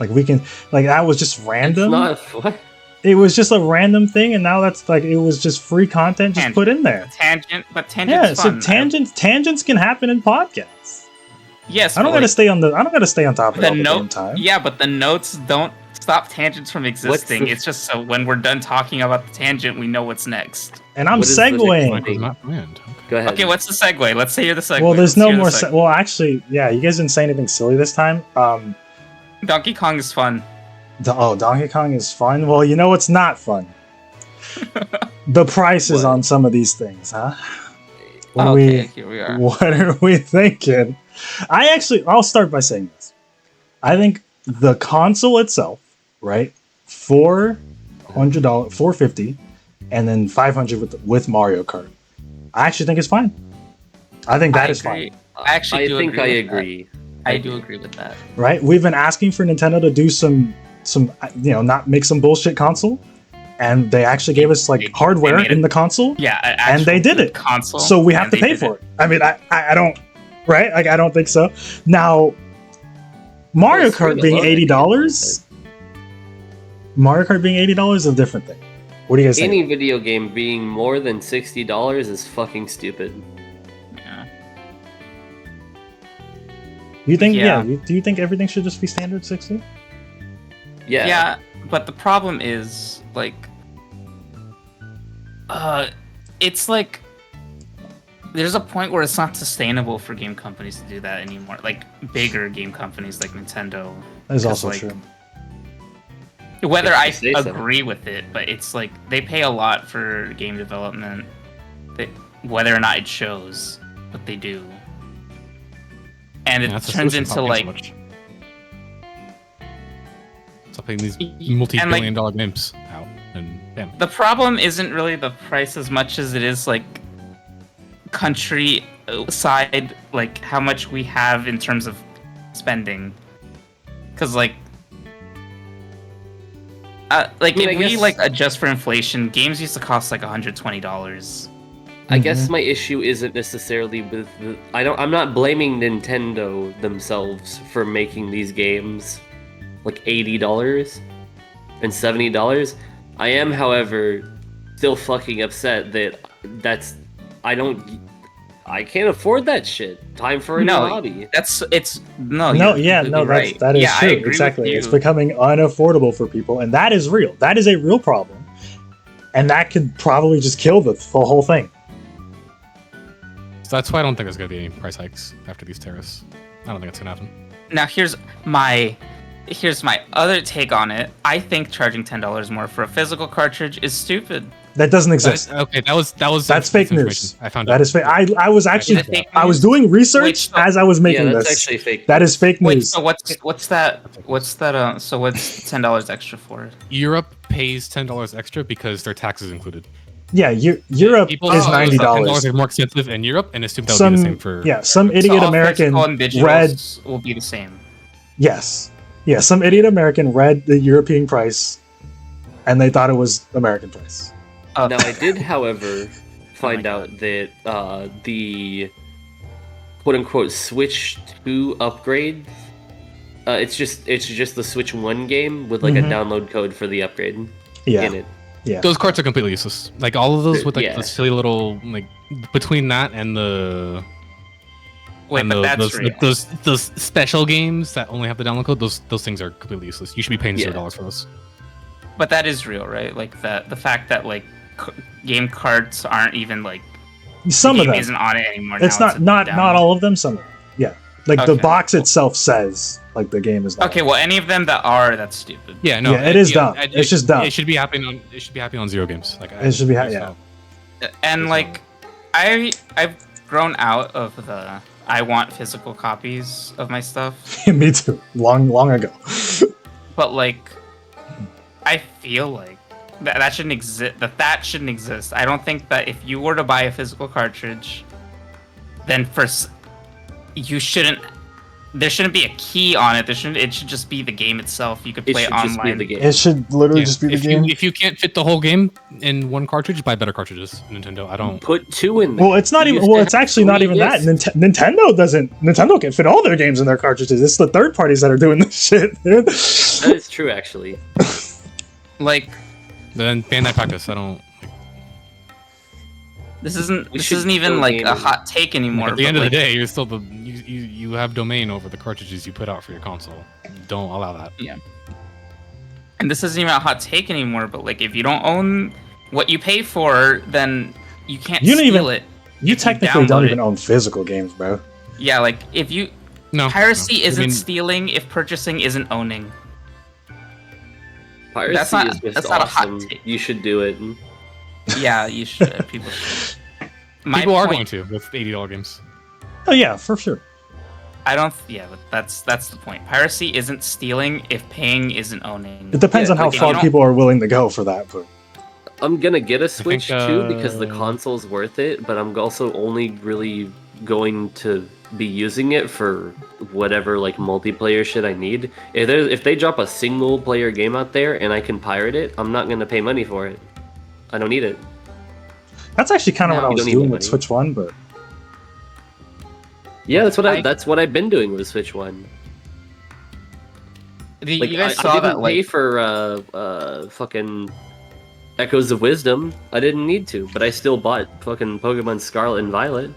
Like we can like that was just random. It's not what? It was just a random thing, and now that's like it was just free content just Tangent. put in there. Tangent, but Yeah, tangent's so fun. tangents can happen in podcasts. Yes, I don't but, gotta stay on top of it the all the damn note. time. Yeah, but the notes don't stop tangents from existing. the- It's just so when we're done talking about the tangent, we know what's next. And I'm What is the next segueing. one? It was not planned. Okay. Go ahead. Okay, what's the segue? Let's say you're the segue. Well, there's Let's no hear the more. segue. Well, actually, yeah, you guys didn't say anything silly this time. Donkey Kong is fun. Donkey Kong is fun. Well, you know what's not fun? The prices What? on some of these things, huh? Okay, here we are. What are we thinking? I'll start by saying this. I think the console itself, right? $400, $450, and then $500 with Mario Kart. I actually think it's fine. I think that is agree. fine, I actually do think agree I with that. agree. I do agree with that. right? We've been asking for Nintendo to do some, not make some bullshit console, and they actually gave us like They hardware made it- in the console. Yeah, an And they actual did it. Console. So we have and to they pay did for it. I mean, I don't, right? Like, I don't think so. Now, Mario Well, screw Kart the being logo. $80, Mario Kart being $80 is a different thing. What do you guys think? Any video game being more than $60 is fucking stupid. Yeah. You think? Yeah. Do you think everything should just be standard 60? Yeah. Yeah, but the problem is like, it's like there's a point where it's not sustainable for game companies to do that anymore. Like bigger game companies like Nintendo. That is 'Cause, also like, true. Whether If I you say so. agree with it, but it's like they pay a lot for game development. Whether or not it shows, but they do, and it Yeah, that's a turns solution, into stop paying like so much. Stop putting these and, multi-billion-dollar games out, and bam. the problem isn't really the price as much as it is like country side, like how much we have in terms of spending. Because like I mean, I if we guess- like adjust for inflation, games used to cost like $120. I guess my issue isn't necessarily with the. I'm not blaming Nintendo themselves for making these games like $80 and $70. I am, however, still fucking upset that I can't afford that shit. Time for a new hobby. No, you're yeah, completely no, right. that is Yeah, I true. agree with Exactly. you. It's becoming unaffordable for people, and that is real. That is a real problem. And that could probably just kill the whole thing. So that's why I don't think there's gonna be any price hikes after these tariffs. I don't think it's gonna happen. Now here's my other take on it. I think charging $10 more for a physical cartridge is stupid. That doesn't exist. Okay, that was That's fake news. I found That out. is fake. I was actually Is it fake I was news? doing research Wait, so- as I was Yeah, making that's this. actually fake. That is fake Wait, news. so what's that? So what's $10 extra for? Europe pays $10 extra because their tax is included. Yeah, Europe People is thought $90. $10 is more expensive in Europe, and assumed that would be the same for. some idiot So all American physical and digital read will be the same. yes, yeah, some idiot American read the European price, and they thought it was American price. Now I did, however, find out that the quote-unquote Switch 2 upgrade, it's just the Switch 1 game with like a Mhm. download code for the upgrade Yeah, in it. yeah. Those carts are completely useless. Like all of those with like Yeah. the silly little like between that and the Wait, and but that's those real. like, those special games that only have the download code. Those things are completely useless. You should be paying Yeah. $0 for those. But that is real, right? Like the fact that like game carts aren't even like Some the of game them. isn't on it anymore. It's now not a not all of them. Some of them. Yeah, like the Okay. box itself says like the game is not. Okay, well, any of them that are, that's stupid. Yeah, no, Yeah, it is dumb. It's just dumb. It should be happening on. It should be happening on Zero games. Like It should be yeah. And like, I've grown out of the I want physical copies of my stuff, Me too. Long ago. but like, I feel like that shouldn't exist. That shouldn't exist. I don't think that if you were to buy a physical cartridge, then you shouldn't. There shouldn't be a key on it. It should just be the game itself. You could It play should it just be online. the game. It should literally Yeah, just be the if game. if you can't fit the whole game in one cartridge, buy better cartridges. Nintendo. I don't. Put 2 in there. Well, it's not You even. used Well, to it's have actually not 3 even that. discs. Nintendo can fit all their games in their cartridges. It's the third parties that are doing this shit, dude. That is true, actually. Like, Then Bandai practice. I don't. this isn't We should even go like a gaming. hot take anymore. At the but, end of the like, day, you're still the you have domain over the cartridges you put out for your console. Don't allow that. and this isn't even a hot take anymore. But like, if you don't own what you pay for, then you can't You don't steal even- it. You If you technically don't download even it- own physical games, bro. Yeah, like if you No. piracy no. I isn't mean, stealing if purchasing isn't owning. Piracy That's not- is just that's not a hot awesome. take. You should do it. Yeah, you should. People should. My people are point- going to with $80 games. Oh yeah, for sure. I don't. Yeah, but that's the point. Piracy isn't stealing if paying isn't owning. It depends Yeah, on how like, if far you don't- people are willing to go for that. But I'm gonna get a Switch too because the uh, console's worth it, but I'm also only really going to be using it for whatever like multiplayer shit I need. If they drop a single player game out there and I can pirate it, I'm not gonna pay money for it. I don't need it. that's actually kind of No, what I you was don't need doing the with money. Switch One. But Yeah, I- that's what I've been doing with Switch One. Like You guys I saw didn't that pay like for fucking Echoes of Wisdom. I didn't need to, but I still bought fucking Pokemon Scarlet and Violet.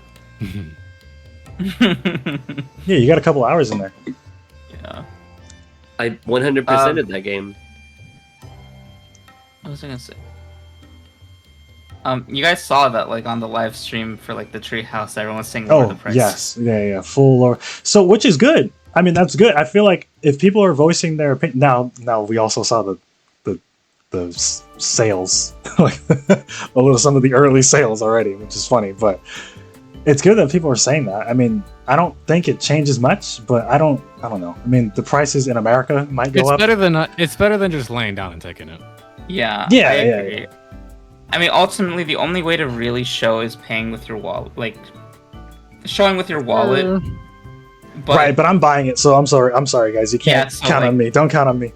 yeah, you got a couple hours in there. yeah. I 100%ed that game. What was I gonna say? You guys saw that like on the live stream for like the Treehouse, everyone was saying lower Oh the price. yes, yeah, full lore. So which is good. I mean, that's good. I feel like if people are voicing their opinion now, we also saw the sales, like some of the early sales already, which is funny. But it's good that people are saying that. I mean, I don't think it changes much, but I don't know. I mean, the prices in America might go It's up. better than it's better than just laying down and taking it. Yeah. Yeah, I yeah, agree. I mean, ultimately, the only way to really show is paying with your wallet, like showing with your wallet. But Right, but I'm buying it, so I'm sorry, guys. You Yeah, can't so, count on like- me. Don't count on me.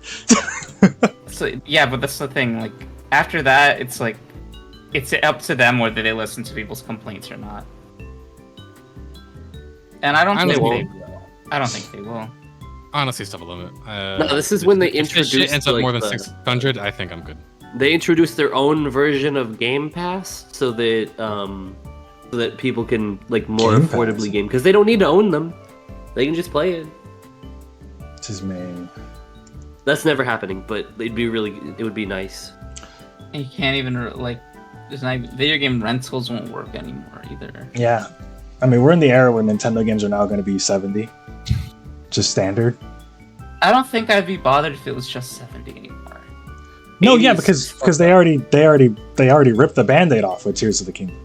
so, yeah, but that's the thing. Like after that, it's like it's up to them whether they listen to people's complaints or not. And I don't I think don't they know. will. I don't think they will. Honestly, stuff a limit. No, this is when they if this shit introduced, ends up like, more than the- 600. I think I'm good. They introduced their own version of Game Pass so that people can like more Game affordably Pass? game because they don't need to own them. They can just play it. This is me. That's never happening, but it would be nice. And you can't even like. There's not video game rentals won't work anymore either. Yeah. I mean, we're in the era where Nintendo games are now going to be 70, just standard. I don't think I'd be bothered if it was just 70 anymore. No, yeah, 80s because they already ripped the Band-Aid off with Tears of the Kingdom.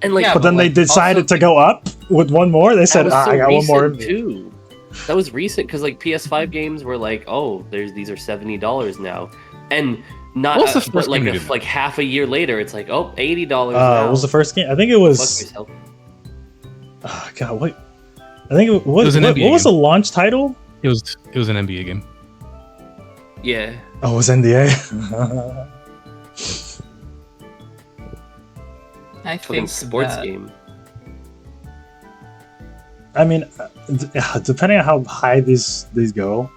And like, Yeah, But then they like, decided also- to go up with one more. They said, that was so I got one more. recent, too. That was recent because like PS5 games were like, oh, these are $70 now, and not What was the but first like game to do that? like half a year later, it's like, oh, $80 What now. was the first game? I think it Fuck was. yourself. Oh, God, what? I think it was an what NBA was the game. launch title? It was an NBA game. Yeah. Oh, it was NDA. I Fucking think sports that, game. I mean, depending on how high these go,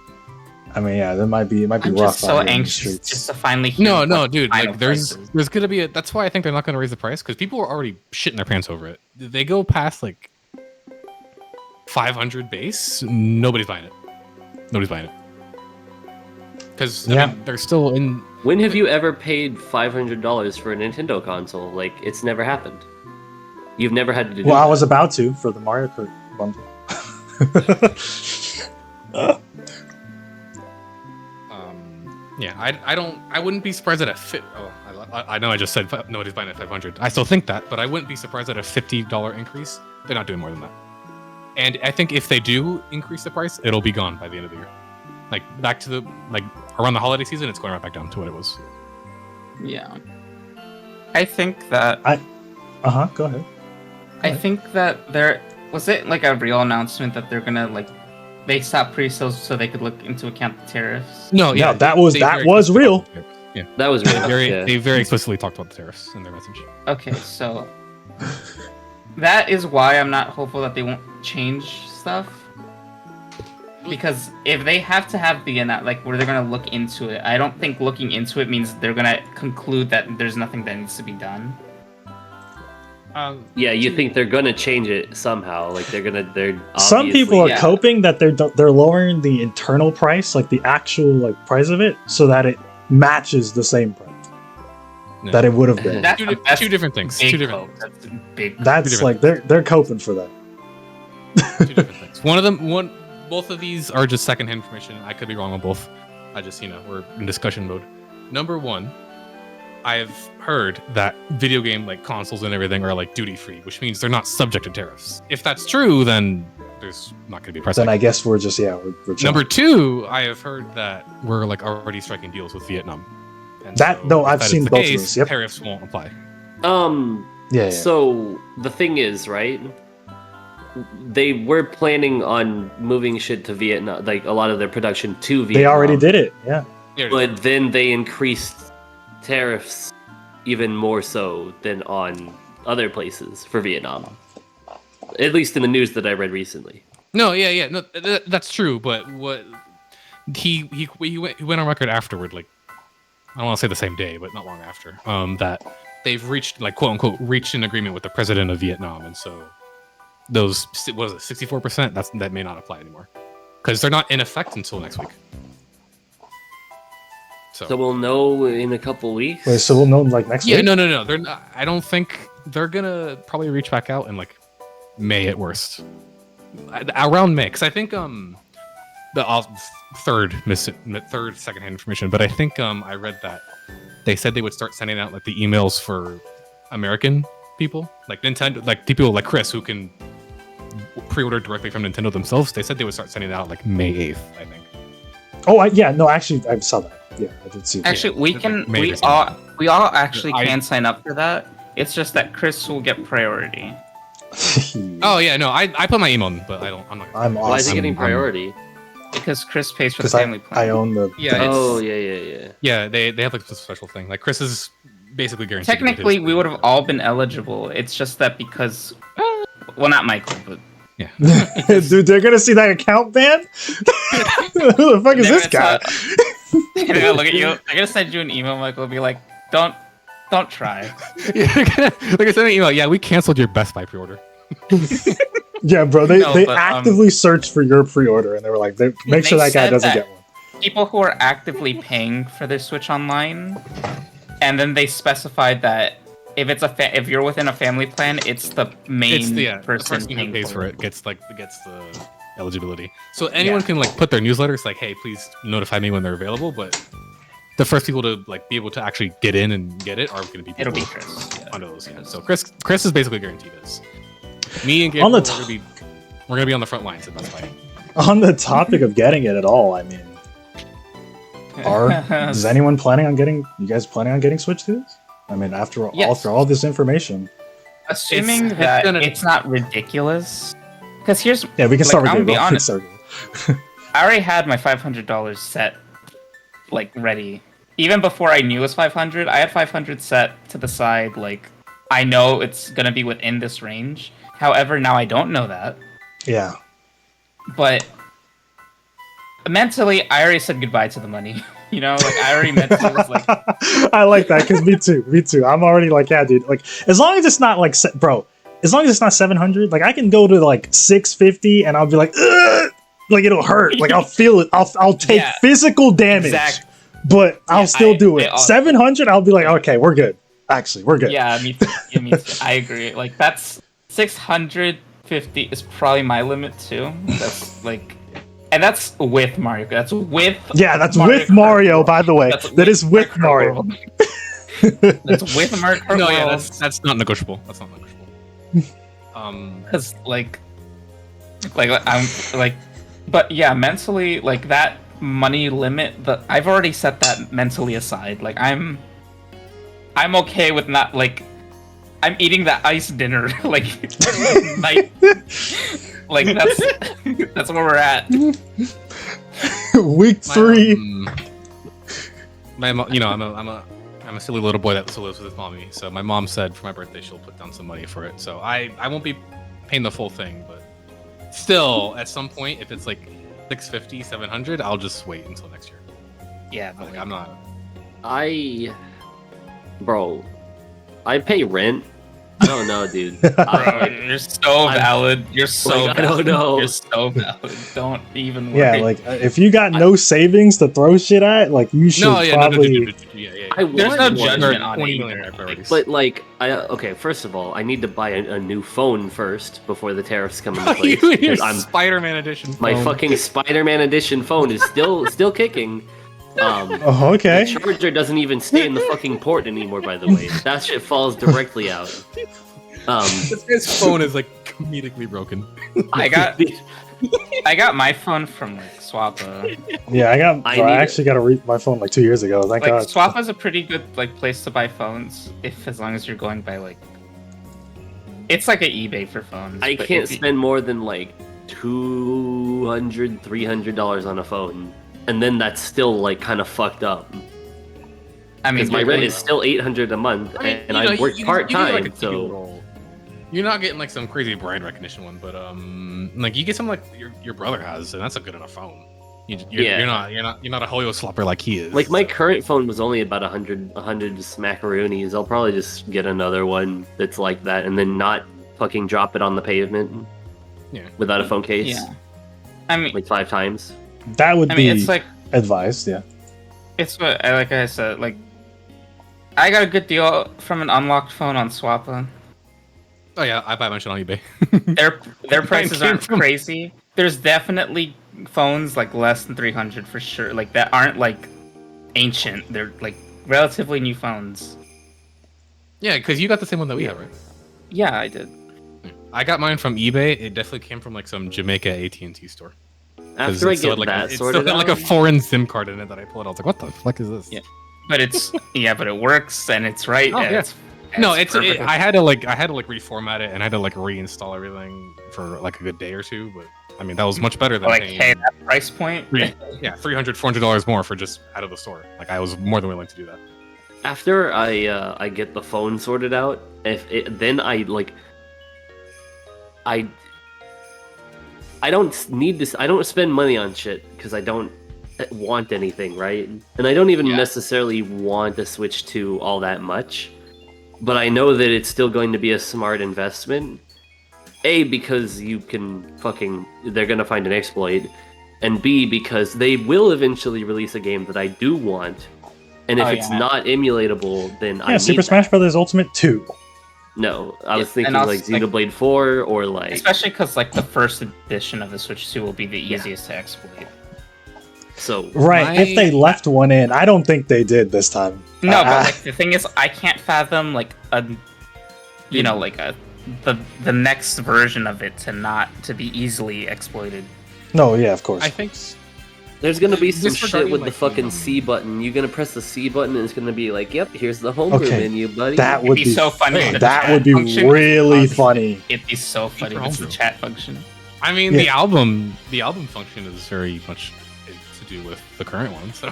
I mean, yeah, it might be I'm rough. just so out here in the anxious streets. just to finally hear No, what no, the dude. final Like, price is. there's gonna be a. That's why I think they're not gonna raise the price because people are already shitting their pants over it. They go past like 500 base, nobody's buying it. Nobody's buying it because Yeah. they're still in. When have you ever paid $500 for a Nintendo console? Like, it's never happened. You've never had to do Well, I that. was about to for the Mario Kart bundle. Yeah, I wouldn't be surprised at a fit. Oh, I know I just said nobody's buying it at 500. I still think that, but I wouldn't be surprised at a $50 increase. They're not doing more than that. And I think if they do increase the price, it'll be gone by the end of the year. Like back to the around the holiday season, it's going right back down to what it was. Yeah. I think that Go ahead. I think that there was it like a real announcement that they're gonna like they stopped pre-sales so they could look into account the tariffs. No, Yeah, that was very real. explicitly talked about the tariffs. That was Yeah, real. very, Yeah. they very explicitly talked about the tariffs in their message. Okay, so that is why I'm not hopeful that they won't change stuff. Because if they have to have the like where they're gonna look into it, I don't think looking into it means they're gonna conclude that there's nothing that needs to be done. Yeah, you think they're gonna change it somehow? Like they're Some people are yeah. coping that they're lowering the internal price, like the actual like price of it, so that it matches the same price No. that it would have been. That's Two different things. big Two different. hope. That's big. That's different like they're coping for that. Two different things. Both of these are just secondhand information. I could be wrong on both. I just, we're in discussion mode. Number one, I've heard that video game like consoles and everything are like duty free, which means they're not subject to tariffs. If that's true, then there's not going to be a price Then hike. I guess we're just we're Number two, I have heard that we're like already striking deals with Vietnam. And That- no, if I've that is seen the both of case, those, yep. Tariffs won't apply. yeah. So the thing is, right? They were planning on moving shit to Vietnam, like a lot of their production to Vietnam. They already did it. Yeah. Yeah, But then they increased tariffs even more so than on other places for Vietnam. At least in the news that I read recently. No, no, that's true. But what he went on record afterward, like I don't want to say the same day, but not long after, that they've reached like quote unquote reached an agreement with the president of Vietnam, and so those what was it 64%? That may not apply anymore because they're not in effect until next week. So we'll know in a couple weeks. Wait, so we'll know like next Yeah, week. no. They're not, I don't think they're gonna probably reach back out in like May at worst, around May. Because I think the third secondhand information, but I think I read that they said they would start sending out like the emails for American people, like Nintendo, like people like Chris who can pre-order directly from Nintendo themselves. They said they would start sending it out like May 8th, I think. Oh, no, actually, I saw that. Yeah, I did see that. Actually, we can. Maybe We all actually I- can sign up for that. It's just that Chris will get priority. Oh yeah, no, I put my email in, but I'm not. I'm Why is he awesome. getting priority? Because Chris pays for the Because family plan. I own the. Yeah, it's- Oh, yeah. Yeah, they have like a special thing. Like Chris is basically guaranteed. to get Technically, his- we would have all been eligible. It's just that because, well, not Michael, but Yeah. Dude, they're gonna see that account ban. Who the fuck is They're this guy? they're gonna look at you. They're gonna send you an email, Michael, and be like, "Don't try." Yeah, like I said in the email, yeah, we canceled your Best Buy pre-order. Yeah, bro. They No, but, actively searched for your pre-order, and they were like, make sure They that guy said doesn't that get one. People who are actively paying for their Switch Online, and then they specified that if it's if you're within a family plan, it's the main It's the person person who paying pays for it. it gets the eligibility. So anyone can like put their newsletters like, hey, please notify me when they're available. But the first people to like be able to actually get in and get it are going to be It'll be people Chris. Yeah. under those. Yeah. So Chris is basically guaranteed this. Me and Gabriel, On the we're gonna be on the front lines at Best Buy. On the topic of getting it at all, I mean, is anyone planning on getting? You guys planning on getting Switch 2s? I mean, after all this information, Assuming It's that gonna- it's not ridiculous, because here's yeah, we can start I'm with gonna be Gabriel. honest. Start. I already had my $500 set like ready. Even before I knew it was 500, I had 500 set to the side. Like I know it's gonna be within this range. However, now I don't know that. Yeah. But mentally, I already said goodbye to the money. You know, like I already mentally was like, I like that because me too. I'm already like, yeah, dude. Like, as long as it's not like, bro, as long as it's not 700, like I can go to like 650 and I'll be like, ugh! Like it'll hurt. Like I'll feel it. I'll take Yeah. physical damage, Exact- but I'll still do it. I- 700, I'll be like, okay, we're good. Actually, we're good. yeah, me too. Yeah, me too. I agree. Like that's 650 is probably my limit too. That's like, and that's with Mario. That's with Yeah, that's Mario with Kart Mario, World. by the way. That's That is with Mario. World. That's with Mario Kart No, yeah, World. that's not negotiable. That's not negotiable. Because like I'm like, but yeah, mentally like that money limit. I've already set that mentally aside. Like I'm okay with not like I'm eating that ice dinner like night. Like that's where we're at. Week 3. You know, I'm a silly little boy that still lives with his mommy. So my mom said for my birthday she'll put down some money for it. So I won't be paying the full thing, but still, at some point, if it's like 650, 700, I'll just wait until next year. Yeah, but Like I'm not. Bro, I pay rent. I don't know, dude. bro, you're so valid. You're so Like, I don't valid. know. You're so valid. Don't even worry. Yeah, like if you got no savings to throw shit at, like you should probably. Yeah. I There's want no one, judgment on 20 it million either. priorities. But like, okay. First of all, I need to buy a new phone first before the tariffs come into place. your because Spider-Man edition. my phone. fucking Spider-Man edition phone is still kicking. Oh, okay. The charger doesn't even stay in the fucking port anymore. By the way, that shit falls directly out. This guy's phone is like comedically broken. I got my phone from like Swappa. Yeah, I I need- actually got my phone like 2 years ago. Thank Like God. Swappa's a pretty good like place to buy phones if as long as you're going by like it's like an eBay for phones. I but can't if you- spend more than like $200, $300 on a phone, and then that's still like kind of fucked up. I mean Because my you're rent right. is still $800 a month, and you know, I work you part get, like, time, a TV so roll. You're not getting like some crazy brand recognition one, but like you get something like your brother has, and that's a good enough phone. Yeah. You're not a hoyo slopper like he is. like my current phone was only about 100 smackaroonies. I'll probably just get another one that's like that, and then not fucking drop it on the pavement. Yeah. Without a phone case. Yeah. I mean Like 5 times. That would be it's like advised. Yeah. it's what like I said, like I got a good deal from an unlocked phone on Swappa. Oh yeah, I buy my shit on eBay. Their prices came aren't from- crazy. There's definitely phones like less than 300 for sure. Like that aren't like ancient. They're like relatively new phones. Yeah, because you got the same one that we have, right? Yeah, I did. I got mine from eBay. It definitely came from like some Jamaica AT&T store. 'Cause After I it still get had, like, that it sorted still had like out, a foreign SIM card in it that I pulled. I was like, what the fuck is this? Yeah. But it's yeah, but it works and it's right. Oh, and yeah. No, it's perfect. I had to reformat it and I had to like reinstall everything for like a good day or two. But I mean, that was much better than like paying hey, that price point. $300, $400 more for just out of the store. Like I was more than willing to do that. after I get the phone sorted out, then I like I don't need this. I don't spend money on shit because I don't want anything, right? And I don't even Yeah. necessarily want to switch to all that much. But I know that it's still going to be a smart investment. A, because they're gonna find an exploit, and B, because they will eventually release a game that I do want, And if Oh, it's yeah. not emulatable, then I Yeah, need Super that. Smash Brothers Ultimate 2. No, I was Yeah, thinking and also, like Xenoblade 4 or like. Especially because like the first edition of the Switch 2 will be the easiest to exploit. So Right, if they left one in. I don't think they did this time. No, Ah. but like the thing is, I can't fathom like the next version of it to be easily exploited. No, yeah, of course. I think there's gonna be some shit Disregarding, with the like, fucking the, C button. You're gonna press the C button and it's gonna be like, "Yep, here's the homebrew Okay, menu, buddy." that would be be so funny if if the That chat would be function- really funny. It'd be so funny if it's the homebrew. chat function. I mean, Yeah. the album function is very much to do with the current one. So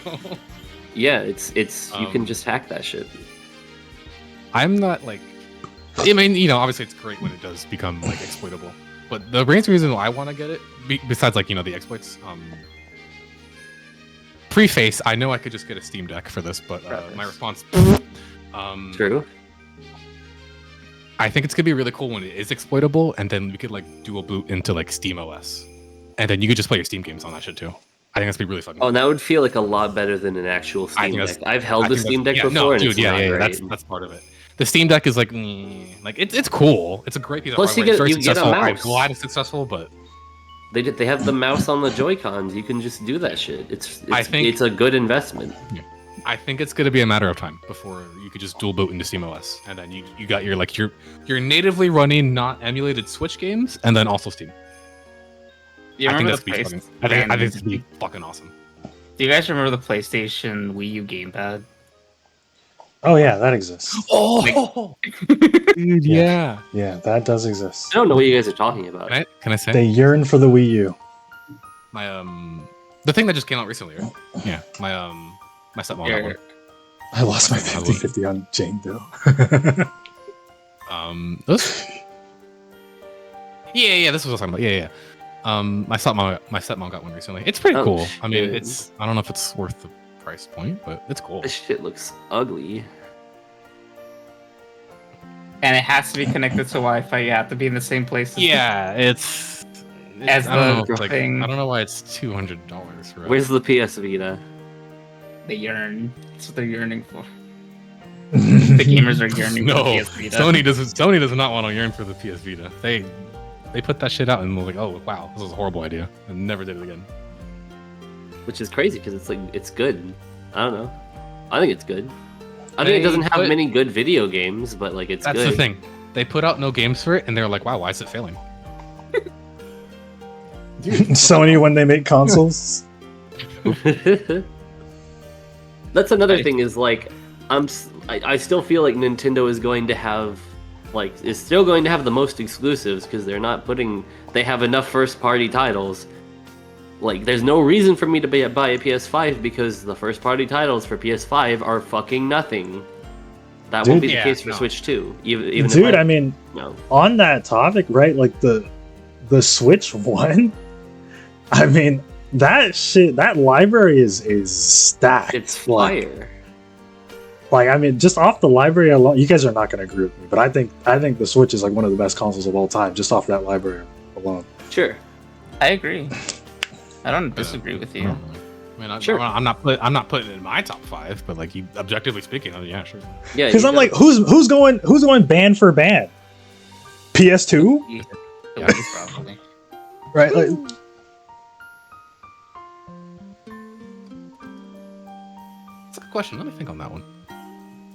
Yeah, it's you can Um, just hack that shit. I'm not like. I mean, you know, obviously it's great when it does become like exploitable. But the main reason why I want to get it, besides like the exploits, preface, I know I could just get a Steam Deck for this, but my response, True. I think it's gonna be really cool when it is exploitable, and then we could like dual boot into like Steam OS, and then you could just play your Steam games on that shit too. I think that's gonna be really fucking. Oh, and that would feel like a lot better than an actual I Steam think Deck. that's- I've held I the think Steam Deck that's- before, and dude, it's yeah, not yeah, great. that's part of it. The Steam Deck is like, it's cool. It's a great piece of Plus, you hardware. get- It's very you get a successful. I'm mouse. glad it's successful, but They have the mouse on the Joy Cons. You can just do that shit. It's I think- it's a good investment. I think it's gonna be a matter of time before you could just dual boot into SteamOS, and then you got your like your natively running not emulated Switch games, and then also Steam. Do you I think remember that's the be place? fucking. I think it's be fucking awesome. Do you guys remember the PlayStation Wii U gamepad? Oh yeah, that exists. Oh, dude, yeah. Yeah, that does exist. I don't know what you guys are talking about. Can I say They yearn for the Wii U. my the thing that just came out recently? Right? Yeah, my stepmom got one. I lost my I would- 50-50 on Jane Doe. Those. Yeah, this was what I was talking about. Yeah. My stepmom got one recently. It's pretty Oh, cool. I mean, shit. I don't know if it's worth the price point, but it's cool. This shit looks ugly. And it has to be connected to Wi-Fi. You have to be in the same place. Yeah, it's. As I don't know the if, like, thing- I don't know why it's $200 for. Where's the PS Vita? They yearn. That's what they're yearning for. The gamers are yearning no? for PS Vita. Sony does not want to yearn for the PS Vita. They put that shit out and was like, oh wow, this was a horrible idea, and never did it again. Which is crazy because it's good. I don't know. I think it's good. I think it They doesn't have put- many good video games, but like it's That's good. the thing. They put out no games for it, and they're like, wow, why is it failing? Sony when they make consoles. That's another Hey. thing is like I still feel like Nintendo is going to have is still going to have the most exclusives because they have enough first party titles. Like there's no reason for me to buy a PS5 because the first party titles for PS5 are fucking nothing. That won't Dude, be the yeah, case for no. Switch 2. Even Dude, if I mean, no. on that topic, right? Like the Switch One. I mean, that library is stacked. It's Like, fire. I mean, just off the library alone, you guys are not going to agree with me, but I think the Switch is like one of the best consoles of all time, just off that library alone. Sure. I agree. I don't disagree with you. I mean, Sure. I'm not putting it in my top 5, but like, you objectively speaking, yeah, sure. Yeah. Because you I'm got- like, who's going band for band? PS2, Yeah, probably. right? Like, It's a good question. Let me think on that one.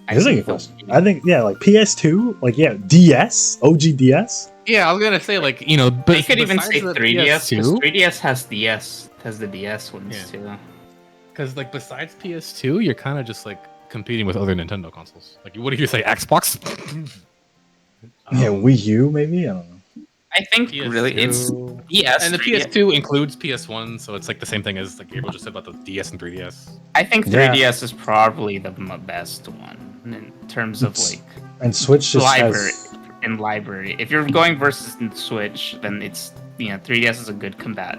This is a good question. I think like PS2, like DS, OG DS. Yeah, I was gonna say like but They could even say 3DS. 'Cause 2, 3DS has the DS ones Yeah. too. because like besides PS2, you're kind of just like competing with other Nintendo consoles. Like, what do you say, Xbox? Yeah, Wii U maybe. I don't know. I think really it's DS. and the 3DS. PS2 includes PS1, so it's like the same thing as like Gabriel just said about the DS and 3DS. I think Yeah. 3DS is probably the best one in terms of It's- like And Switch just library. has. In library, if you're going versus Switch, then it's 3DS is a good combat.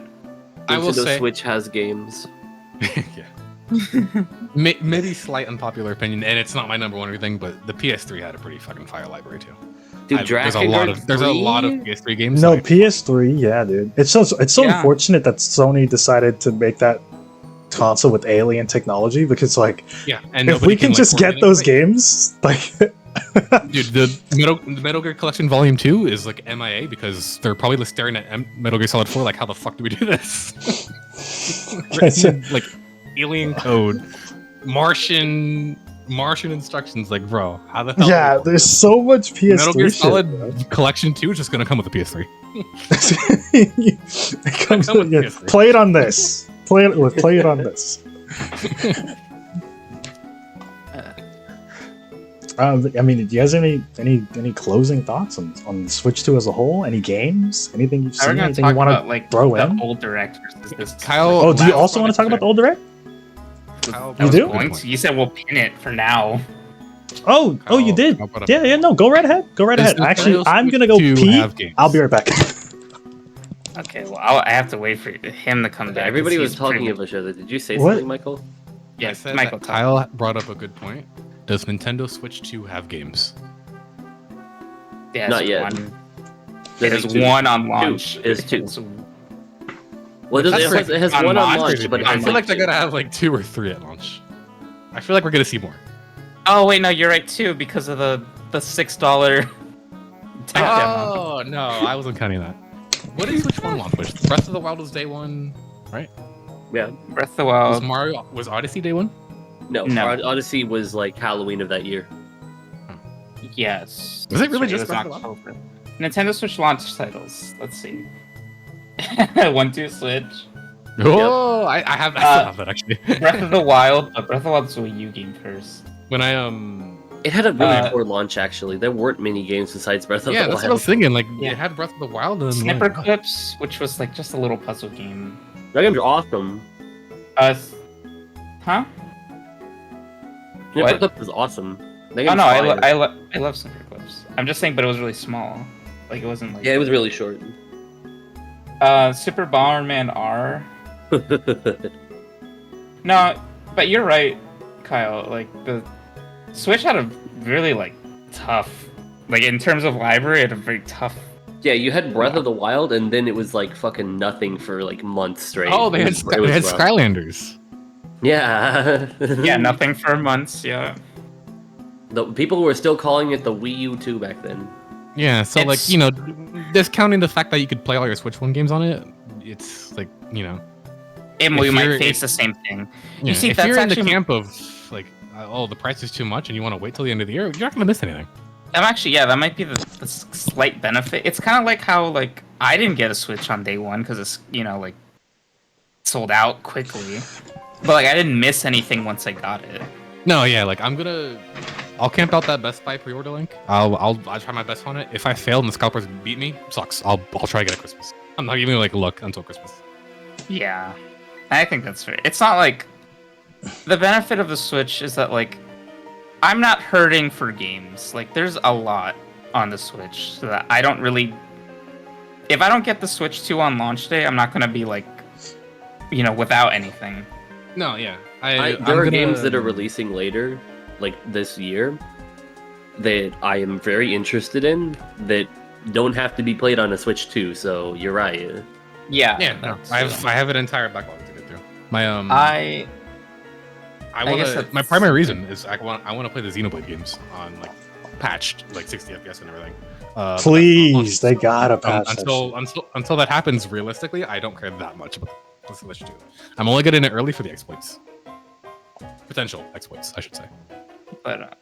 I will Nintendo say, Switch has games. yeah. Maybe slight unpopular opinion, and it's not my number one or anything, but the PS3 had a pretty fucking fire library too. Dude, there's a Dragon lot Guard of there's a lot of 3? PS3 games. No, that PS3, yeah, dude. It's so Yeah. unfortunate that Sony decided to make that console with alien technology because like Yeah, and if nobody we can like, just get coordinate those anything. games, like Dude, the Metal Gear Collection Volume 2 is like MIA because they're probably staring at Metal Gear Solid 4 like, how the fuck do we do this? Written, like alien code, Martian instructions. Like, bro, how the hell? yeah, there's so much PS3 Metal Gear shit, Solid bro. Collection 2 is just gonna come with the PS3. It comes Come with yeah, PS3. play it on this. Play it on this. I mean, do you guys have any closing thoughts on the Switch 2 as a whole? Any games? Anything you've We're seen? gonna Anything talk you want about to like throw the in? old direct versus this. Kyle- Oh, do you last also want to talk about the old direct? Kyle- I was do? going to. You said we'll pin it for now. Oh, you Kyle- did. Kyle brought up- Yeah, no, go right ahead. Go right Does ahead. Actually, Nintendo I'm Switch gonna go 2 pee. have games? I'll be right back. Okay, well, I have to wait for him to come back. Everybody 'cause was he's talking pretty- of each other. Did you say What? something, Michael? I Yes, said Michael. that Kyle brought up a good point. Does Nintendo Switch 2 have games? Yeah, Not it's yet. One. There's There's two. one on launch. There's two. It's- Well, That's it has on one on launch, launch, but it I has feel like two. they're gonna have like 2 or 3 at launch. I feel like we're gonna see more. Oh wait, no, you're right too because of the $6 tech demo. Oh no, I wasn't counting that. What is which one launch? Breath of the Wild was day 1, right? Yeah. Breath of the Was Wild. was Odyssey day 1? No, No. Odyssey was like Halloween of that year. Yes. Was it really That's just right, Breath of the October. Nintendo Switch launch titles. Let's see. 1-2 Switch. Oh, I have I still have that actually. Breath of the Wild. But Breath of the Wild is a Wii U game first. When I It had a really Uh, poor launch, actually. There weren't many games besides Breath of yeah, the that's what I Wild. was thinking. Like Yeah. it had Breath of the Wild and Snipper like, Clips, which was like just a little puzzle game. That game's awesome. Huh? Snipper What? Clip is awesome. That Oh game's no, fire. I love Snipper Clips. I'm just saying, but it was really small. Like it wasn't like. Yeah, it was really short. Super Bomberman R. No, but you're right, Kyle. Like the Switch had a really like tough, like in terms of library, it had a very tough. Yeah, you had Breath of the Wild, and then it was like fucking nothing for like months straight. oh, they It had was- it they was had rough. Skylanders. Yeah. Yeah, nothing for months. Yeah. The people were still calling it the Wii U 2 back then. Yeah, so like It's- you know, discounting the fact that you could play all your Switch 1 games on it, it's like you know, And If we might you're- face the same thing. yeah, see, if that's you're in the actually- camp of like, oh, the price is too much, and you want to wait till the end of the year, you're not gonna miss anything. I'm actually, yeah, that might be the slight benefit. It's kind of like how like I didn't get a Switch on day one because it's like sold out quickly, but like I didn't miss anything once I got it. No, yeah, like I'll camp out that Best Buy pre-order link. I'll try my best on it. If I fail and the scalpers beat me, sucks. I'll try to get a Christmas. I'm not even like look until Christmas. Yeah, I think that's fair. It's not like the benefit of the Switch is that like I'm not hurting for games. Like there's a lot on the Switch so that I don't really. If I don't get the Switch 2 on launch day, I'm not gonna be like, without anything. No, yeah. There are games that are releasing later, like this year, that I am very interested in that don't have to be played on a Switch 2. So you're right. Yeah. Yeah, no, that's- I have an entire backlog to get through. My I want guess to. that's- My primary reason is I want to play the Xenoblade games on like patched like 60 FPS and everything. Please, they gotta patch that shit. Until that happens, realistically, I don't care that much about the Switch 2. I'm only getting it early for the exploits, potential exploits, I should say. But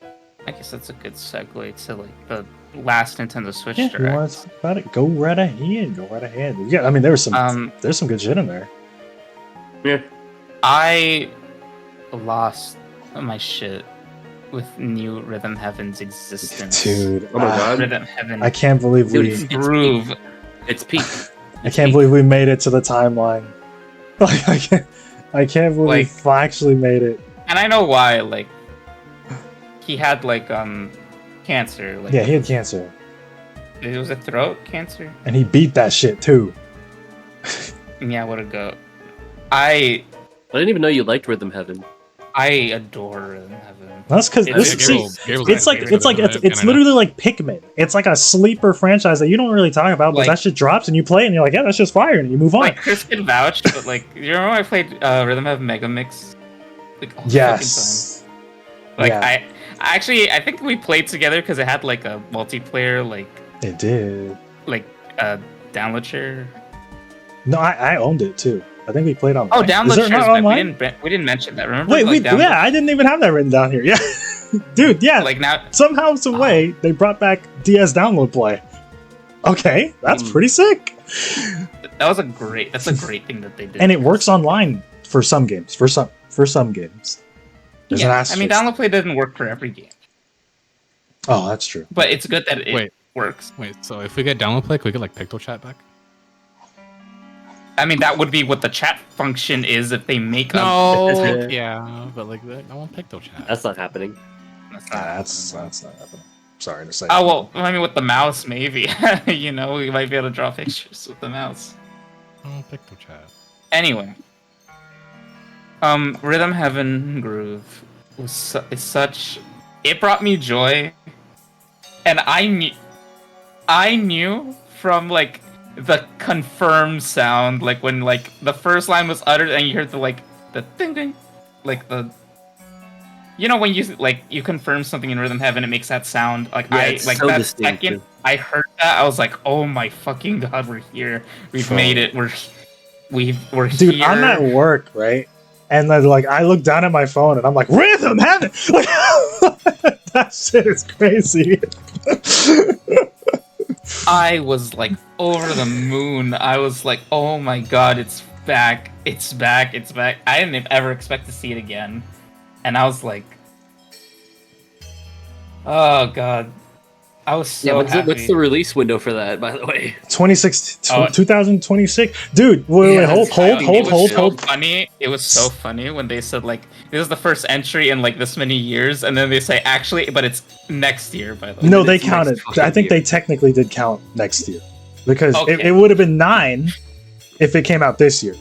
I guess that's a good segue to like the last Nintendo Switch Yeah, if you Direct. want to talk about it, go right ahead. Go right ahead. Yeah, I mean, there's some good shit in there. Yeah. I lost my shit with New Rhythm Heaven's existence. Dude, Oh my God. Rhythm Heaven. I can't believe Dude, we. it's Groove. It's peak. I can't believe we made it to the timeline. Like, I can't believe we actually made it. And I know why. Like he had like cancer. Like Yeah, he had cancer, it was a throat cancer. and he beat that shit too. Yeah, what a goat. I I didn't even know you liked Rhythm Heaven. I adore Rhythm Heaven. That's because It's this. Gabriel- See, Gabriel's it's my like favorite it's like of it's, it, it's and I know. literally like Pikmin. It's like a sleeper franchise that you don't really talk about, but Like- that shit drops and you play and you're like, yeah, that's just fire, and you move on. Like Chris can vouch, but like you remember when I played Rhythm Heaven Mega Mix? Like all the Yes. fucking time. Like Yeah. I think we played together because it had like a multiplayer It did. download share. No, I owned it too. I think we played online. Oh, Is download there shares. not But online? we didn't mention that. Remember? Wait, like, download- yeah, I didn't even have that written down here. Yeah, dude, yeah. Like now, Somehow, some way, they brought back DS download play. Okay, that's pretty sick. that's a great thing that they did. And it works online for some games. For some games. There's an Yeah, I asterisk. mean, download play doesn't work for every game, Oh, that's true. but it's good that it Wait. works. Wait, so if we get download play, can we get like Picto Chat back? I mean, that would be what the chat function is if they make Yeah. yeah, but like I want Picto Chat. That's not happening. That's not happening. Sorry to say. Oh well, I mean, with the mouse, maybe. You know, we might be able to draw pictures with the mouse. I want Picto Chat. Anyway, Rhythm Heaven Groove is such. It brought me joy, and I knew from like the confirmed sound, like when like the first line was uttered, and you heard the ding ding, like the. You know when you confirm something in Rhythm Heaven, it makes that sound. Like Yeah, I it's like so that distinct. second I heard that, I was like, oh my fucking god, we're here. We've Bro. made it. We're Dude, here. I'm at work, right? And then, like, I look down at my phone and I'm like, Rhythm Heaven! Like, that shit is crazy. I was like over the moon. I was like, oh my god, it's back. It's back. It's back. I didn't ever expect to see it again. And I was like, oh god. I was so happy. What's the release window for that, by the way? 2026. Dude, wait, Yeah, hold. it was so funny. It was so funny when they said like this is the first entry in like this many years, and then they say actually, but it's next year. By the way, No, they It's next counted. fucking I think year. they technically did count next year. Because Okay. it would have been 9 if it came out this year.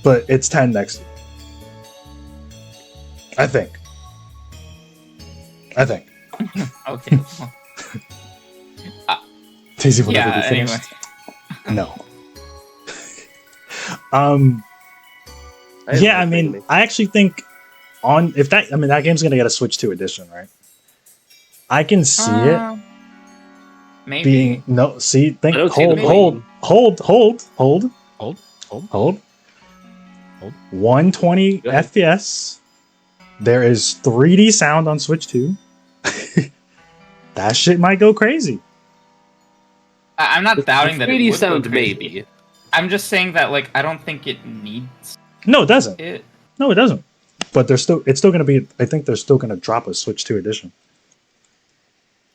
But it's 10 next year. I think. Okay. Daisy will Yeah. never be Anyway, finished. No. have Yeah, I no mean, feeling. I actually think that game's gonna get a Switch 2 edition, right? I can see it maybe. being I don't see the hold. Hold. 120 Go ahead. FPS. There is 3D sound on Switch 2. That shit might go crazy. I'm not doubting that. 3D it would sound go crazy. maybe. I'm just saying that like I don't think it needs No, it doesn't. it. No, it doesn't. But it's still gonna be. I think they're still gonna drop a Switch 2 edition,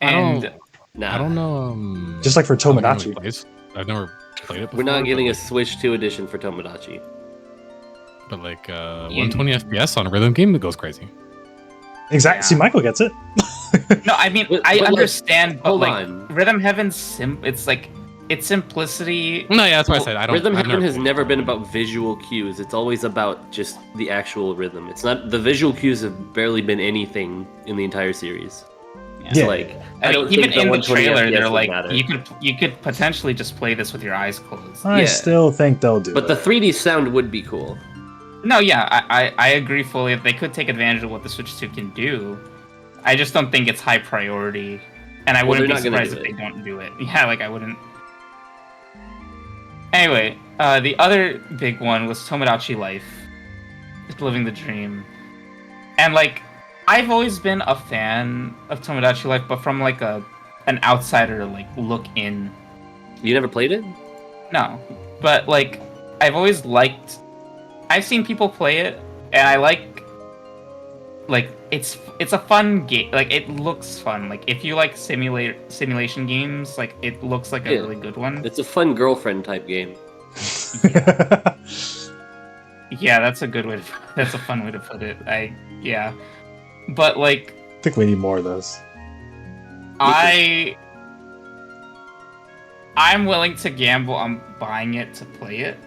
And Nah, I don't know. just like for I don't know how Tomodachi. it plays. I've never played it before. we're not but, getting a like- Switch 2 edition for Tomodachi. But like 120 FPS on a rhythm game, it goes crazy. Exactly. Yeah. See, Michael gets it. no, I mean But- I but, like, understand, but hold like on. Rhythm Heaven's it's like its simplicity. No, yeah, that's why I said I don't. Rhythm I've Heaven has played it. never been about visual cues. It's always about just the actual rhythm. It's not the visual cues have barely been anything in the entire series. It's Yeah. like I Like, don't even think the in the 120 trailer, FPS they're would like matter. you could potentially just play this with your eyes closed. I Yeah. still think they'll do But it. the 3D sound would be cool. No, yeah, I agree fully. They could take advantage of what the Switch 2 can do. I just don't think it's high priority, and I Well, wouldn't be they're not gonna surprised do if it. they don't do it. Yeah, like I wouldn't. Anyway, the other big one was Tomodachi Life, Living the Dream, and like I've always been a fan of Tomodachi Life, but from like an outsider like look in. You never played it? No, but like I've always liked. I've seen people play it, and I like it's a fun game. Like it looks fun. Like if you like simulation games, like it looks like a Yeah. really good one. It's a fun girlfriend type game. Yeah, that's a good way. That's a fun way to put it. Yeah, but like I think we need more of those. I'm willing to gamble on buying it to play it.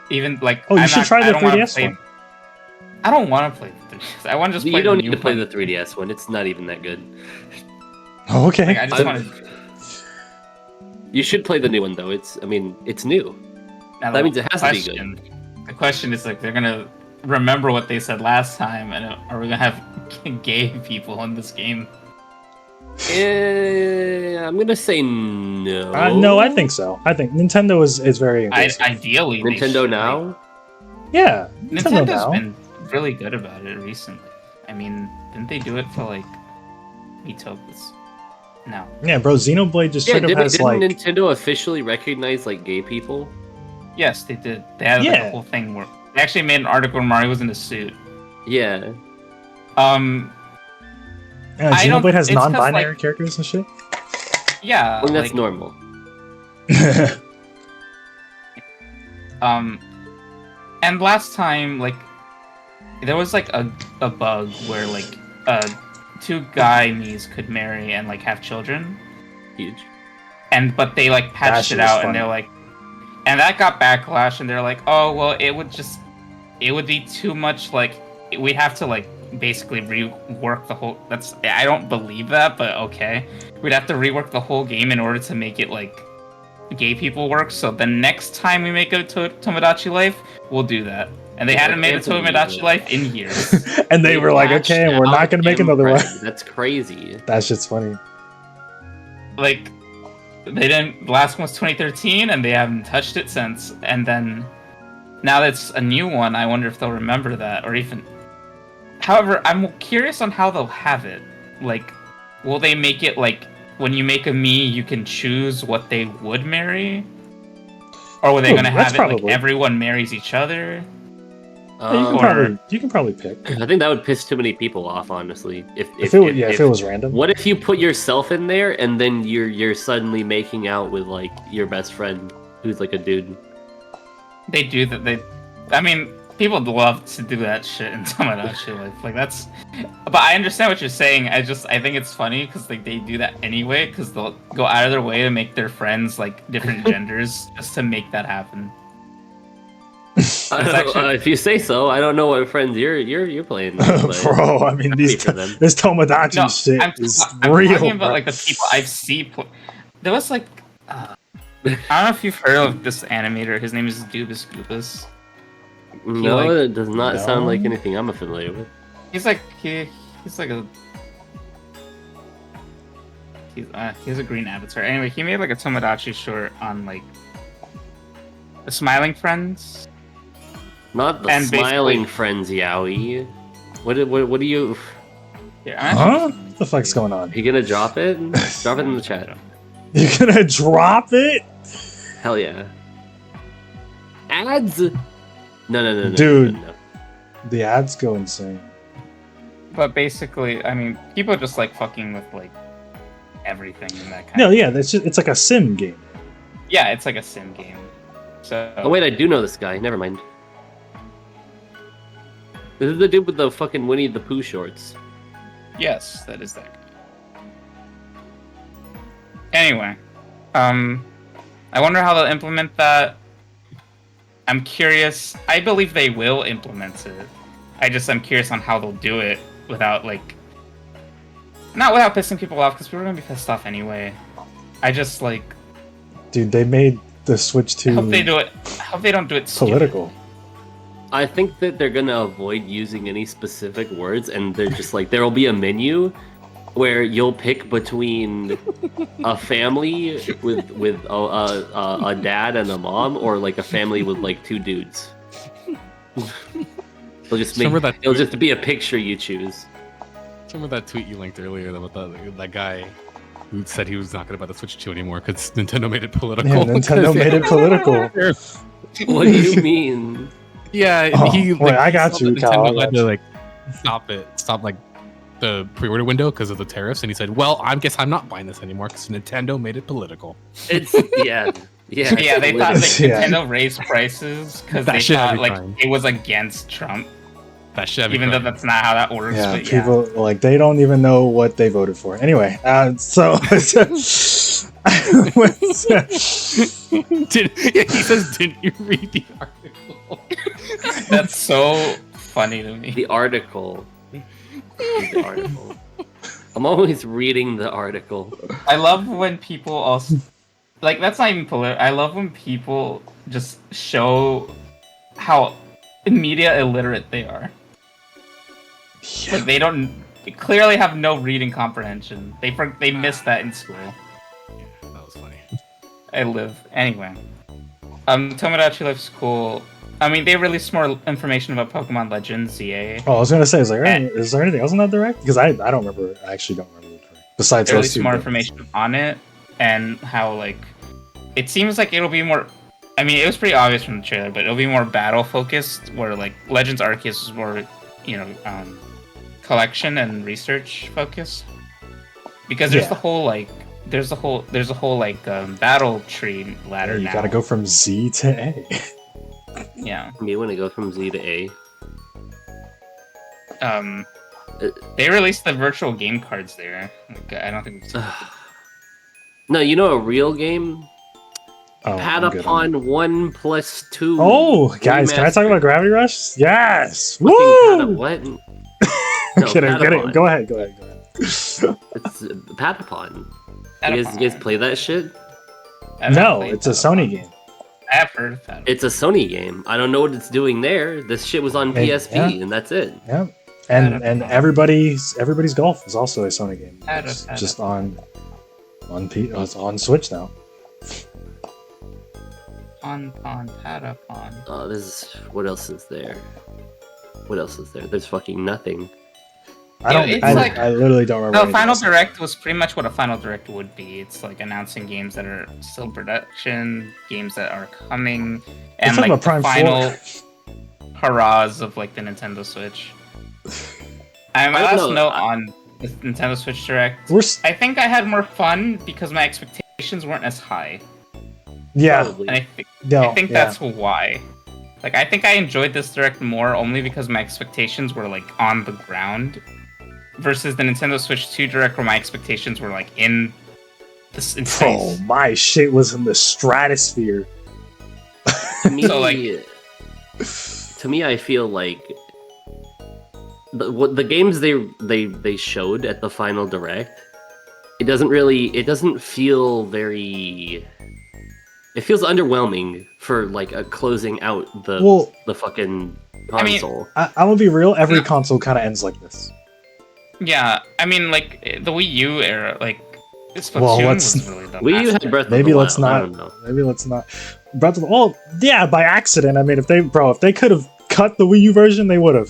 Even like Oh, you I'm should not- try I the don't wanna 3DS play- one. I don't want to play the 3DS. I want to just play You don't the need new to play one. the 3DS one. It's not even that good. Okay. Like, I just I'm- want to. You should play the new one though. It's new. That means it has to be good. The question is like they're gonna remember what they said last time, and are we gonna have gay people in this game? I'm gonna say no. No, I think so. I think Nintendo is very inclusive. Ideally, they Nintendo should. Now. Yeah, Nintendo Nintendo's now. been really good about it recently. I mean, didn't they do it for like Miitokus? No. Yeah, bro, Xenoblade just Yeah, straight up didn't has like Nintendo officially recognize like gay people? Yes, they did. They had like Yeah. a whole thing where they actually made an article where Mario was in a suit. Yeah. yeah, I don't- Xenoblade has it's 'cause, non-binary like- characters and shit. Yeah. I mean, that's like, normal. And last time, like, there was like a bug where like two guy Miis could marry and like have children, Huge. but they like patched shit it was out funny. and they're like, and that got backlash and they're like, oh well, it would be too much, like we'd have to like basically rework the whole. I don't believe that, but okay, we'd have to rework the whole game in order to make it like gay people work. So the next time we make a Tomodachi Life, we'll do that. And they hadn't made a Tomodachi Life in years. And they were like, okay, we're not gonna make another one. That's crazy. That shit's funny. Like, they didn't. The last one was 2013, and they haven't touched it since. And then now that's a new one. I wonder if they'll remember that, or even. However, I'm curious on how they'll have it. Like, will they make it like when you make a Mii, you can choose what they would marry, or were they Oh, going to that's have it like probably- everyone marries each other? You can probably pick. I think that would piss too many people off, honestly. If If it was random. What if you put yourself in there and then you're suddenly making out with like your best friend who's like a dude? They do that. I mean, people love to do that shit in Tomodachi Life. Like that's. But I understand what you're saying. I think it's funny because like they do that anyway because they'll go out of their way to make their friends like different genders just to make that happen. If you say so, I don't know what friends you're playing. With, but Bro, I mean, happy these for them. this Tomodachi No, shit I'm is I'm real. talking about bro. like the people I've seen. There was like. I don't know if you've heard of this animator. His name is Dubus Goobus. No, like- it does not sound like No. anything I'm familiar with. He's like he's a green avatar. Anyway, he made like a Tomodachi short on like the Smiling Friends. Not the And smiling basically- friends, Yowie. What do you? Here, Huh? What the fuck's going on? You gonna drop it? Drop it in the chat. You're gonna drop it? Hell yeah. Ads? No. Dude. No. The ads go insane. But basically, I mean, people just like fucking with like everything in that kind. No, of yeah, it's like a sim game. Yeah, it's like a sim game. So Oh wait, I do know this guy. Never mind. This is the dude with the fucking Winnie the Pooh shorts. yes, that is that. Anyway, I wonder how they'll implement that. I'm curious. I believe they will implement it. I'm curious on how they'll do it without like, not without pissing people off because people are gonna be pissed off anyway. I just like Dude, they made the Switch to hope they do it. Hope they don't do it stupid. political. I think that they're gonna avoid using any specific words, and they're just like there will be a menu where you'll pick between a family with a dad and a mom, or like a family with like two dudes. They'll just make Remember that it'll tweet? just be a picture you choose. Remember that tweet you linked earlier about that guy who said he was not going to buy the Switch 2 anymore because Nintendo made it political? Yeah, Nintendo made it political. What do you mean? Yeah, Oh, he. wait, I got saw you, that Cal, I Nintendo had got to like stop like the pre-order window because of the tariffs, and he said, "Well, I guess I'm not buying this anymore because Nintendo made it political." It's yeah. Yeah, they thought like Yeah. Nintendo raised prices because That they shit had thought me like crying. it was against Trump, That shit. even though that's not how that works. Yeah, but people like they don't even know what they voted for. Anyway, so he says, "Didn't you read the article?" that's so funny to me. The article. The article. I'm always reading the article. I love when people also like that's not even political. I love when people just show how media illiterate they are. Like they clearly have no reading comprehension. They missed that in school. Yeah, that was funny. Anyway. Tomodachi Life's cool. I mean, they released more information about Pokemon Legends ZA. Oh, I was gonna say, is there anything else in that direct? Because I don't remember. I actually don't remember the direct. Besides They those released two. more bits. information on it and how like it seems like it'll be more. I mean, it was pretty obvious from the trailer, but it'll be more battle focused. Where like Legends Arceus is more, collection and research focused. Because there's Yeah. the whole battle tree ladder You now. gotta go from Z to A. Yeah. Me want to go from Z to A. They released the virtual game cards there. Like, I don't think. No, you know a real game? Oh, I'm good on that. Patapon 1+2. Oh, guys, can I talk remastered. about Gravity Rush? Yes! Fucking Woo! What? I'm kidding, I'm kidding. Patapon. Go ahead. It's Patapon. You guys play that shit? No, it's a Sony game. I have heard of that. It's a Sony game. I don't know what it's doing there. This shit was on Hey, PSP, yeah. and that's it. Yeah. And everybody's golf is also a Sony game. Patapon. It's just on it's on Switch now. On Patapon. What else is there? What else is there? There's fucking nothing. I literally don't remember. The anything Final else. Direct was pretty much what a Final Direct would be. It's like announcing games that are still in production, games that are coming, and talking like about Prime the final hurrahs of like the Nintendo Switch. My don't last know. note on the Nintendo Switch Direct. I think I had more fun because my expectations weren't as high, Yeah. Probably. and I think that's why. Like I think I enjoyed this Direct more only because my expectations were like on the ground. Versus the Nintendo Switch 2 Direct, where my expectations were like in space. Oh, my shit was in the stratosphere. To me, So, like- to me, I feel like the games they showed at the final direct, it doesn't feel very. It feels underwhelming for like a closing out the fucking I mean, console. I'm gonna be real. Every console kind of ends like this. Yeah, I mean, like the Wii U era, like Splatoon Well, was really the Wii U had master. Breath of Maybe the let's Wild, I not. don't know. Maybe let's not. Breath of the Well, yeah, by accident. I mean, if they could have cut the Wii U version, they would have.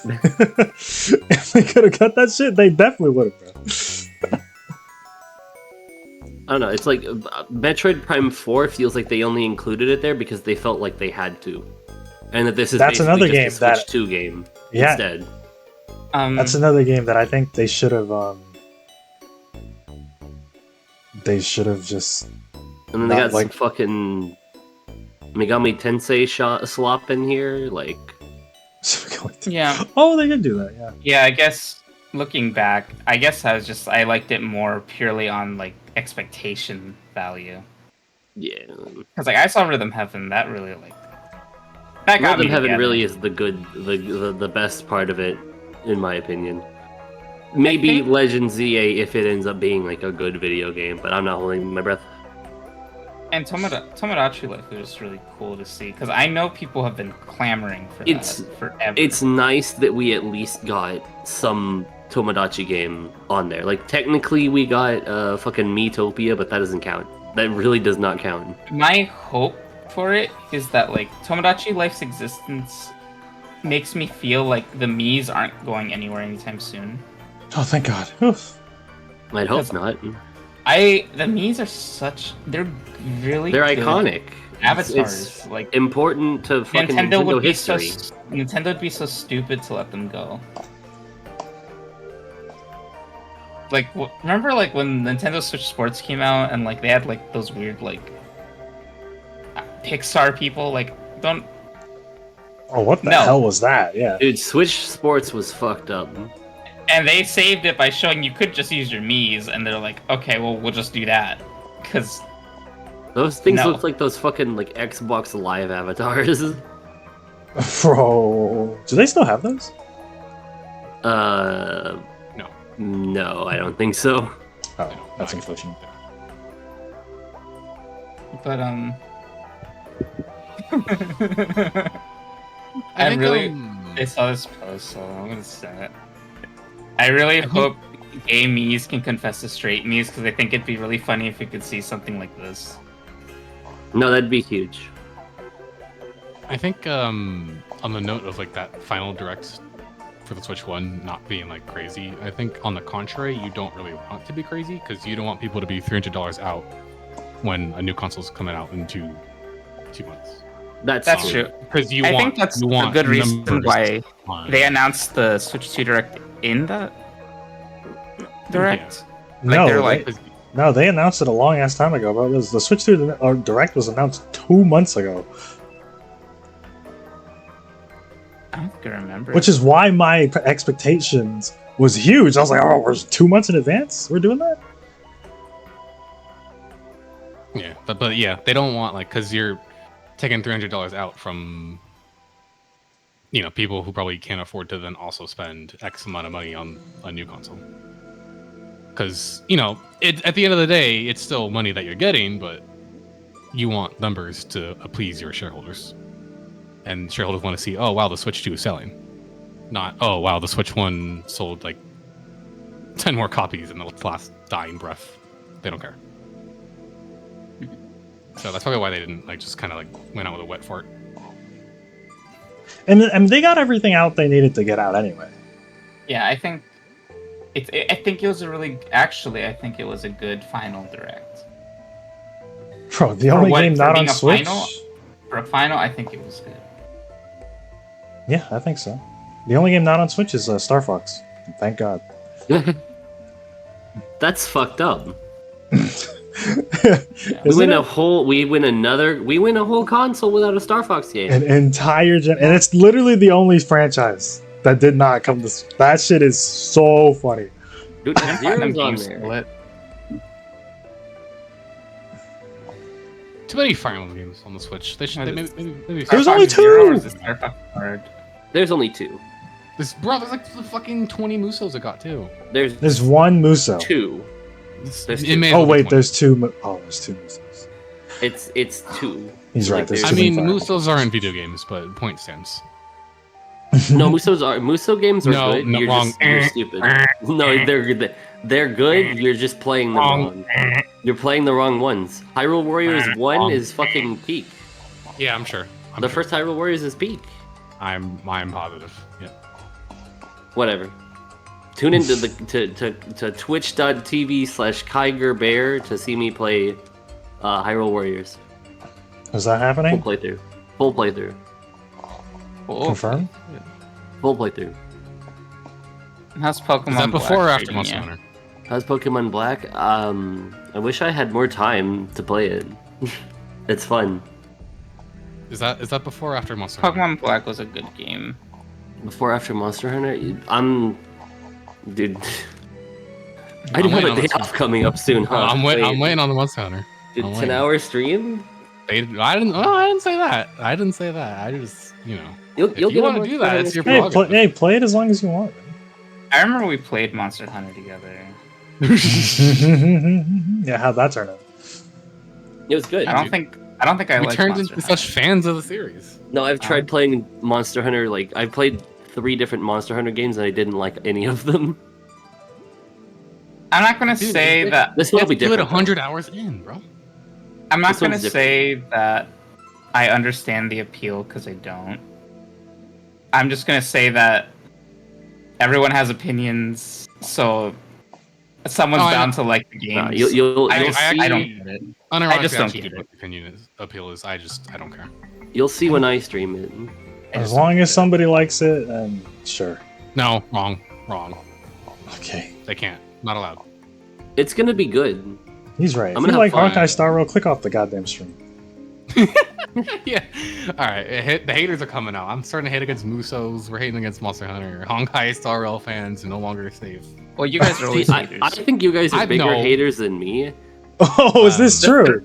If they could have cut that shit, they definitely would have, bro. I don't know. It's like Metroid Prime 4 feels like they only included it there because they felt like they had to, and that this is That's basically another just game a that- Switch 2 game Yeah. instead. That's another game that I think they should have. They should have just. And then they Not got like- some fucking Megami Tensei slop in here, like. Yeah, Oh, they did do that. Yeah. yeah. I guess looking back, I liked it more purely on like expectation value. Yeah, Because like I saw Rhythm Heaven, that really like that got Rhythm me Heaven together. really is the best part of it, in my opinion. Maybe think- Legend ZA if it ends up being like a good video game, but I'm not holding my breath. And Tomodachi Life was just really cool to see because I know people have been clamoring for It's- that forever. It's nice that we at least got some Tomodachi game on there. Like technically we got fucking Miitopia, but that doesn't count. That really does not count. My hope for it is that like Tomodachi Life's existence makes me feel like the Miis aren't going anywhere anytime soon. Oh, thank God. Oof. I'd hope Because- not. The Miis are they're really They're good iconic. avatars. It's like important to fucking Nintendo would be history. Nintendo would be so stupid to let them go. Like remember like when Nintendo Switch Sports came out and like they had like those weird like Pixar people like don't Oh, what the No. hell was that? Yeah. Dude, Switch Sports was fucked up. and they saved it by showing you could just use your Miis and they're like okay well we'll just do that because Those things No. look like those fucking like Xbox Live avatars. Bro, do they still have those? No. No, I don't think so. Oh, that's unfortunate. But I think, really I saw this post, so I'm gonna say it. I really hope gay me's can confess to straight me's because I think it'd be really funny if we could see something like this. No, that'd be huge. I think on the note of like that final direct for the Switch 1 not being like crazy, I think on the contrary, you don't really want it to be crazy because you don't want people to be $300 out when a new console's coming out in two months. That's true. Because you I want, think that's you a want good reason numbers why on- they announced the Switch 2 Direct in the Direct. No, they're they- like- Because- No, they announced it a long ass time ago, bro. The Switch 2 Direct was announced 2 months ago, I don't think I remember. which is why my expectations was huge. I was like, oh, we're 2 months in advance. We're doing that. Yeah, but yeah, they don't want like because you're taking $300 out from people who probably can't afford to then also spend X amount of money on a new console. Because at the end of the day, it's still money that you're getting, but you want numbers to please your shareholders, and shareholders want to see, oh wow, the Switch 2 is selling, not oh wow, the Switch 1 sold like 10 more copies in the last dying breath. They don't care. So that's probably why they didn't just kind of went out with a wet fart. And they got everything out they needed to get out anyway. Yeah, I think I think it was I think it was a good final direct. Bro, the only what- game for not being on a Switch. final? For a final, I think it was good. Yeah, I think so. The only game not on Switch is Star Fox. Thank God. That's fucked up. We Isn't win it? a whole. We win a whole console without a Star Fox game. An entire and it's literally the only franchise that did not come to. That shit is so funny. Dude, Platinum Zero's on games there. split. Too many Fire Emblem games on the Switch. They should maybe There's Star only Fox Zero two! is the Star Fox Card. There's only two. there's like fucking 20 Musos it got too. There's one Muso. two. There's two. may as Oh well be wait, 20. there's two. There's two Musos. It's two. He's Like, right. There's there's- too I many mean, Fire Emblem. Musos aren't video games, but point stands. No, Muso games are No, good. no, You're stupid. No, they're good. You're just playing them wrong. You're playing the wrong ones. Hyrule Warriors 1 is fucking peak. Yeah, I'm sure. The first Hyrule Warriors is peak. I'm positive. Yeah. Whatever. Tune into to twitch.tv/KaigerBear to see me play Hyrule Warriors. Is that happening? Full playthrough. Confirm. Full playthrough. How's Pokemon Is that before Black or after treating Monster you? Hunter? How's Pokemon Black? I wish I had more time to play it. It's fun. Is that before or after Monster Hunter? Pokemon Black was a good game. Before after Monster Hunter, dude. I do I'm have waiting a on day this off coming up soon, huh? I'm Wait, waiting on the Monster Hunter. dude, I'm 10-hour stream? I didn't say that. I just You'll If you get wanna a do that, it's your Hey, prerogative. play it as long as you want. I remember we played Monster Hunter together. Yeah, how'd that turn out? It was good. I don't think I we like turned Monster into Hunter. such fans of the series. No, I've tried playing Monster Hunter. Like, I played 3 different Monster Hunter games and I didn't like any of them. I'm not gonna Dude, say that. This will be Do it different. 100 hours in, bro. I'm not This gonna one's say that I understand the appeal because I don't. I'm just gonna say that everyone has opinions, so someone's Oh, I bound know. to like the games. You'll I see. don't get it. Unironically, just don't actually get do it. what the opinion appeal is. I don't care. You'll see when I stream it. I As just long don't as get it. somebody likes it, and sure. No, wrong. Okay, They can't. Not allowed. It's gonna be good. he's right. If I'm you gonna like have Honkai fun. Star Rail, click off the goddamn stream. Yeah. All right. The haters are coming out. I'm starting to hate against Musos. We're hating against Monster Hunter. Honkai Star Rail fans are no longer safe. Well, you guys are always See, haters. I think you guys are I bigger know. haters than me. Oh, is this Um, true?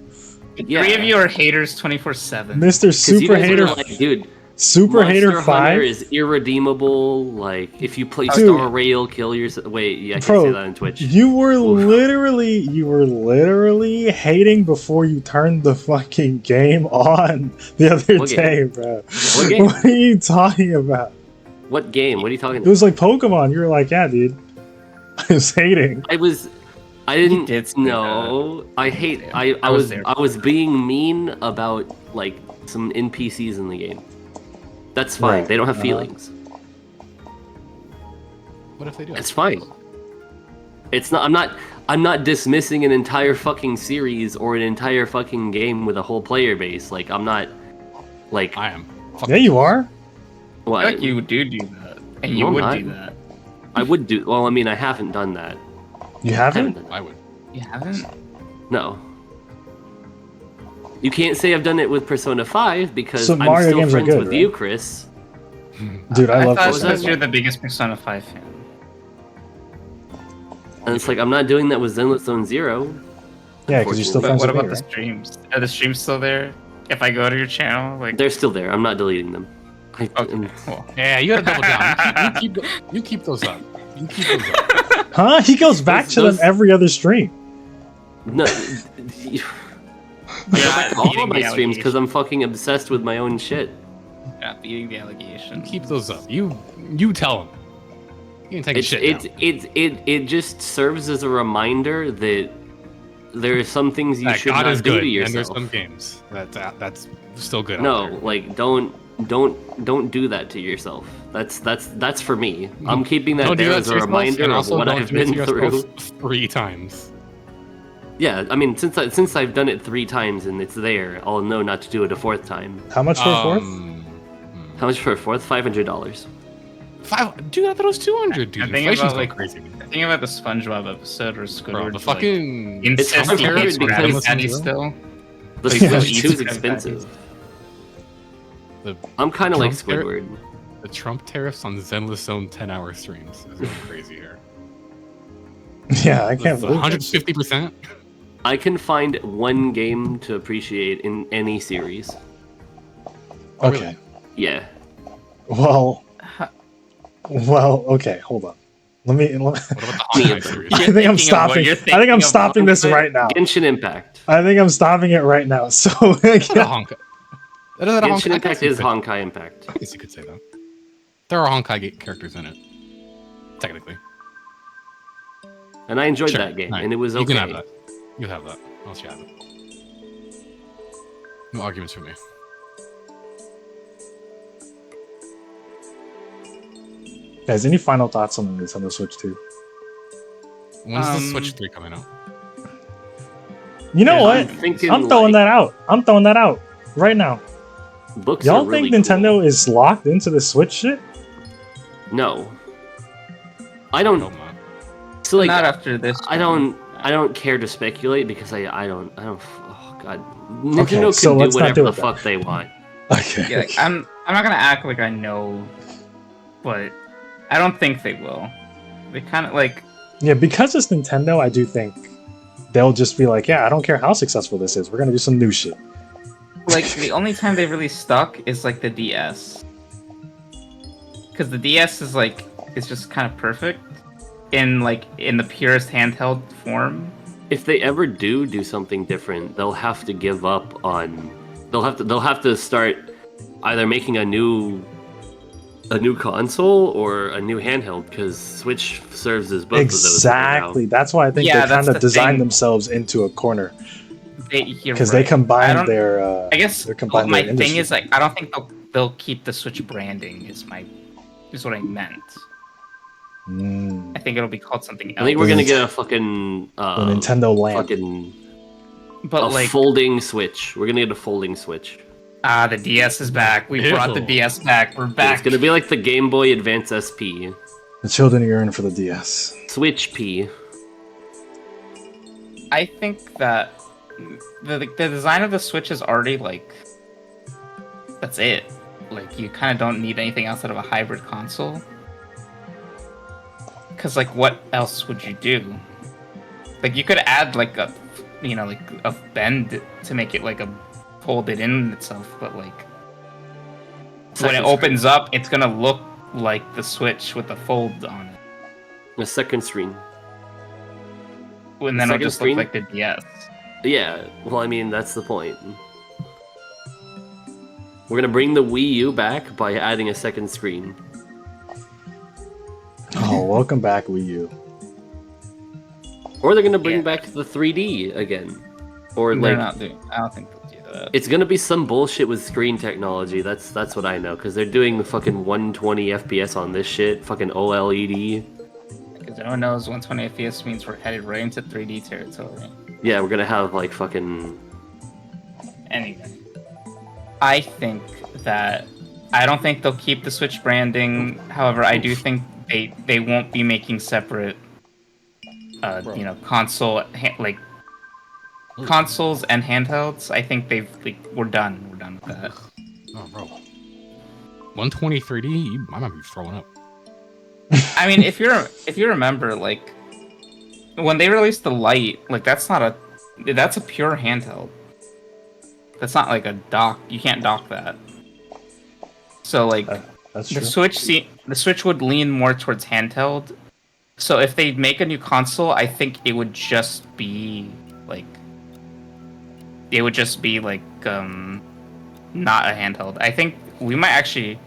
Yeah. 3 of you are haters 24/7. Mr. 'Cause you Super guys are Hater? like, dude, Super Hater Monster 5? Hunter is irredeemable. Like, if you play Dude. Star Rail, kill yourself. Wait, yeah, I can't Bro, say that on Twitch. You were Oof. literally hating before you turned the fucking game on the other What day, game? bro. What game? What are you talking about? What game? What are you talking It about? was like Pokemon. You were like, yeah, dude. I was hating. I didn't did say know. I hate. I I was was there. I was being mean about like some NPCs in the game. That's fine. Right. They don't have Uh-huh. feelings. What if they do? It's fine. It's not. I'm not dismissing an entire fucking series or an entire fucking game with a whole player base. Like I'm not. Like I am. Fuck Yeah, you are. what? Like you do that, and you No, I'm would not. do that. I would do. Well, I mean, I haven't done that. You I haven't haven't? done that. I would. You haven't? No. You can't say I've done it with Persona 5 because So I'm Mario still games are friends good, with right? you, Chris. Dude, I love thought was Persona. because you're the biggest Persona 5 fan. And it's like I'm not doing that with Zenless Zone Zero. Yeah, because you're still But friends what with me, about the right? streams? Are the streams still there? If I go to your channel, like They're still there. I'm not deleting them. okay, cool. Yeah, you gotta double down. You keep those up. You keep those up. Huh? He goes back to them Those- every other stream. No. You're Go not back to all beating of my the streams because allegation. I'm fucking obsessed with my own shit. You're not beating the allegation. Keep those up. You tell them. You can take a It's shit it just serves as a reminder that there are some things you that should God not is do good, to and there's yourself. some games that's still good. out No, there. like don't do that to yourself. That's for me. I'm keeping that Don't do there that as to a yourself, reminder and of also what don't I've do it to been through. yourself 3 times. Yeah, I mean, since I've done it 3 times and it's there, I'll know not to do it a 4th time. How much for a fourth? How much for a 4th? $500. Dude, I thought it was 200. Dude, I think inflation's about, going like, crazy. Think about the SpongeBob episode where Bro, Squidward the fucking It's insists he $500 hates because- Krabby Patty still. The Like, Switch who 2 eats is Krabby expensive. The I'm kind of like Trump Squidward. The Trump tariffs on Zenless Zone 10-hour streams is going crazy here. Yeah, I can't believe that. 150%. I can find one game to appreciate in any series. Okay. Yeah. Well, okay, hold on. Let me. What about the Me Hawkeye either. series? I You're think I'm thinking of what stopping. you're I think I'm thinking of stopping this Hawkeye? right now. Genshin Impact. I think I'm stopping it right now. So Is that a Honkai? That is a Genshin Honkai. Impact is Honkai Impact. I guess you could say that. There are Honkai characters in it. Technically. And I enjoyed Sure. that game, Alright. and it was okay. You can have that. You have that. Unless you have it. No arguments for me. guys, any final thoughts on the Nintendo Switch 2? When's the Switch 3 coming out? You know I'm what? thinking I'm throwing like, that out. I'm throwing that out right now. Books Y'all are really think Nintendo cool. is locked into the Switch shit? No. I I don't. hope not. So like, Not after this. I don't care to speculate because I don't. Oh god, Nintendo Okay, can so do let's not whatever do the it then. fuck they want. Okay. Yeah, like, I'm not gonna act like I know, but I don't think they will. They kind of like Yeah, because it's Nintendo, I do think they'll just be like, yeah, I don't care how successful this is. We're gonna do some new shit. the only time they really stuck is like the DS, because the DS is like it's just kind of perfect in the purest handheld form. If they ever do something different, they'll have to give up on. They'll have to start either making a new console or a new handheld because Switch serves as both Exactly. of those. That's why I think Yeah, they that's kind of the designed thing. themselves into a corner You're because right. they combined don't- their. I guess they're combined my their thing industry. is like I don't think they'll keep the Switch branding. Is what I meant. Mm, I think it'll be called something else. I think we're gonna get a fucking the Nintendo lamp. fucking but a like folding Switch. We're gonna get a folding Switch. the DS is back. We brought the Ew. DS back. We're back. It's gonna be like the Game Boy Advance SP, The children yearn for the DS. Switch P. I think that the design of the Switch is already like that's it. Like you kind of don't need anything outside of a hybrid console. Cause like what else would you do? Like you could add like a bend to make it like a folded in itself, but like when it Second opens up, it's gonna look like the Switch with the fold on it. The second screen. And then it'll Second just screen? look like the DS. Yeah, well, I mean, that's the point. We're gonna bring the Wii U back by adding a second screen. Oh, welcome back, Wii U. Or they're gonna bring Yeah. back the 3D again. Or They're like, not doing. I don't think they'll do that. it's gonna be some bullshit with screen technology. That's what I know, because they're doing the fucking 120 FPS on this shit, fucking OLED. Because everyone knows 120 FPS means we're headed right into 3D territory. Yeah, we're gonna have like fucking. Anyway, I think that I don't think they'll keep the Switch branding. However, I do think they won't be making separate, console like consoles and handhelds. I think we're done. We're done with that. Oh, bro. 120 3D, I might be throwing up. I mean, if you remember, like when they released the Lite, like that's a pure handheld. That's not like a dock. You can't dock that. So like That's the true. the Switch would lean more towards handheld. So if they make a new console, I think it would just be like not a handheld. I think we might actually,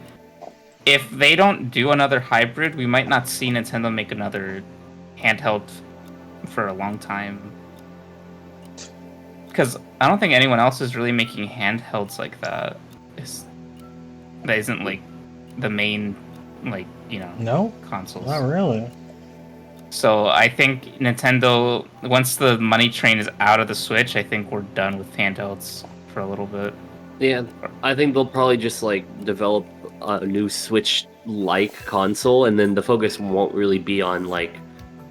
if they don't do another hybrid, we might not see Nintendo make another handheld for a long time. Because I don't think anyone else is really making handhelds like that. That isn't like the main, No, consoles. not really. So I think Nintendo, once the money train is out of the Switch, I think we're done with handhelds for a little bit. Yeah, I think they'll probably just like develop a new Switch-like console, and then the focus won't really be on like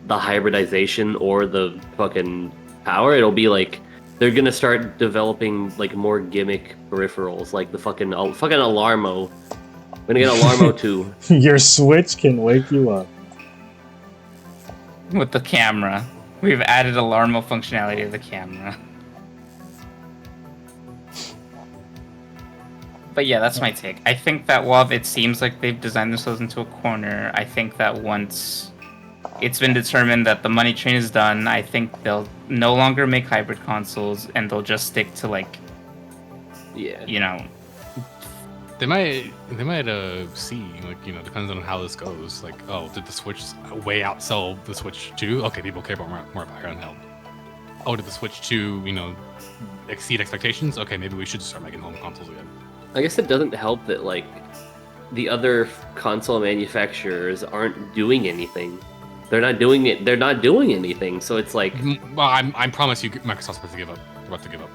the hybridization or the fucking power. It'll be like they're gonna start developing like more gimmick peripherals, like the fucking Alarmo. We're gonna get Alarmo 2. Your Switch can wake you up. With the camera. We've added Alarmo functionality to the camera. But yeah, that's my take. I think that while it seems like they've designed themselves into a corner, I think that once it's been determined that the money train is done, I think they'll no longer make hybrid consoles and they'll just stick to Yeah. They might see, depends on how this goes. Like, oh, did the Switch way outsell the Switch 2? Okay, people care more about handheld. Oh, did the Switch 2, exceed expectations? Okay, maybe we should start making home consoles again. I guess it doesn't help that like the other console manufacturers aren't doing anything. They're not doing it. They're not doing anything. So it's like, Well, I promise you, Microsoft's about to give up. They're about to give up.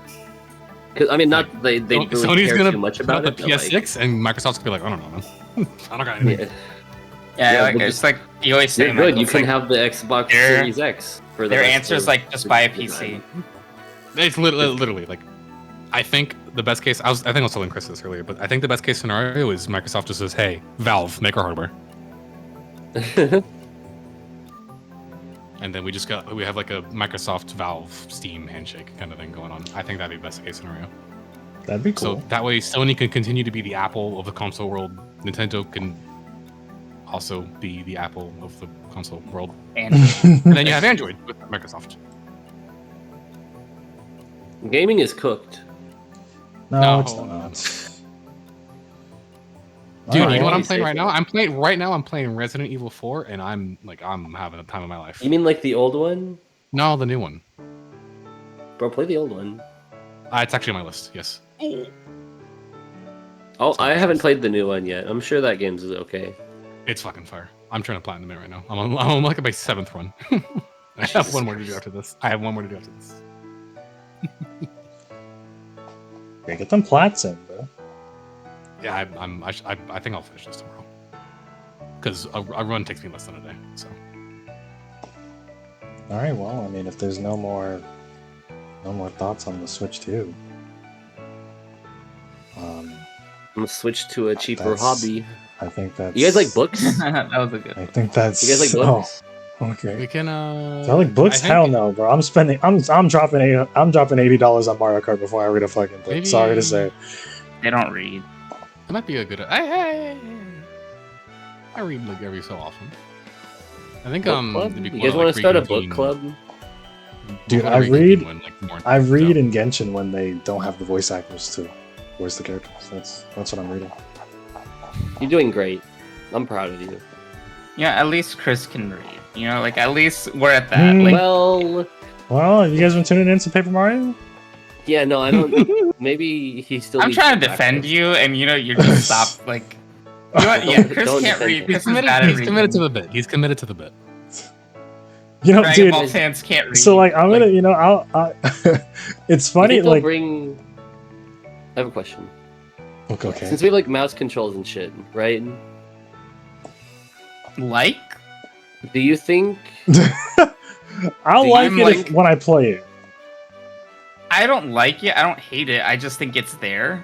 cause, I mean, not they really Sony's care gonna too much put about out it. the but, like, PS6, and Microsoft's gonna be like, I don't know, man. I don't got anything. yeah, Yeah, but it's like you always say, you're good. Michael, You it's can like have the Xbox their- Series X for the their rest answer is of like just buy a the PC. design. It's literally like, I think the best case. I think I was telling Chris this earlier, but I think the best case scenario is Microsoft just says, "Hey, Valve, make our hardware," and then we have like a Microsoft Valve Steam handshake kind of thing going on. I think that'd be best case scenario. That'd be cool. So that way, Sony can continue to be the Apple of the console world. Nintendo can also be the Apple of the console world. And And then you have Android with Microsoft. Gaming is cooked. no, No, it's hold not. on. Alright. Dude, you know what I'm Alright. playing right now? I'm playing Resident Evil 4, and I'm having a time of my life. You mean like the old one? No, the new one. Bro, play the old one. It's actually on my list. Yes. Oh, I haven't played the new one yet. I'm sure that game's is okay. It's fucking fire. I'm trying to platinum it right now. I'm on like my 7th run. I have one more to do after this. Yeah, get them plats in, bro. Yeah, I think I'll finish this tomorrow. Because a run takes me less than a day. So All right. Well, I mean, if there's no more thoughts on the Switch 2, I'm gonna switch to a cheaper That's- hobby. I think that's. You guys like books? You that was a good I think that's. guys like books? Oh, okay. we can. Do I like books? I think- Hell no, bro. I'm dropping $80 on Mario Kart before I read a fucking book. Maybe- Sorry to say. They don't read. I might be a good. I read like every so often. I think Book club? it'd be You cool guys want to start a book reconvene- club? Dude, we'll I read- reconvene when, like, more I read stuff. in Genshin when they don't have the voice actors to voice the characters. That's what I'm reading. You're doing great. I'm proud of you. Yeah, at least Chris can read. You know, like at least we're at that. Hmm. Like, Well, Well, have you guys been tuning into Paper Mario? yeah, no, I don't. Maybe he still. I'm needs trying to some defend access. you, and you know, you're just stop. Like, you know what? Yeah, Chris Don't can't defend read. him. Chris is bad at He's committed to reading. the bit. He's committed to the bit. You know, Dragon dude. Ball fans can't read. So like, I'm gonna, you know, I'll it's You funny, think they'll like, bring. I have a question. okay. Since we have like mouse controls and shit, right? like. Do you think? I'll Do you like it like- when I play it. I don't like it. I don't hate it. I just think it's there.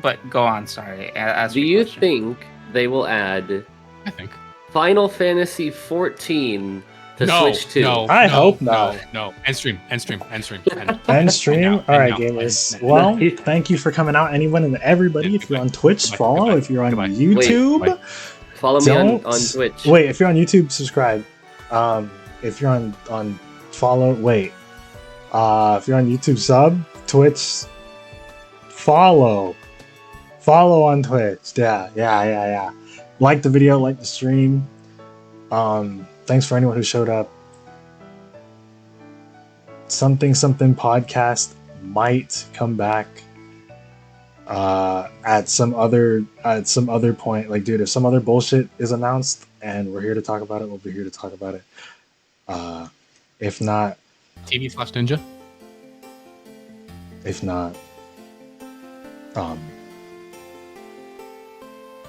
But go on. Sorry. Ask Do your you question. think they will add I think. Final Fantasy 14 to Switch 2? I hope not. No. End stream. End And stream. now, All right, and now, gamers. and- Well, thank you for coming out, anyone and everybody. If you're on Twitch, Goodbye, follow. goodbye, If you're on goodbye. YouTube, Wait. Follow me on Don't- Twitch. wait. If you're on YouTube, subscribe. If you're on follow, wait. If you're on YouTube, sub. Twitch, follow. Follow on Twitch. Yeah. Like the video, like the stream. Thanks for anyone who showed up. Something podcast might come back at some other point. Like, dude, if some other bullshit is announced and we're here to talk about it, we'll be here to talk about it. If not, TV/Ninja.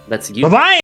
That's you. bye-bye.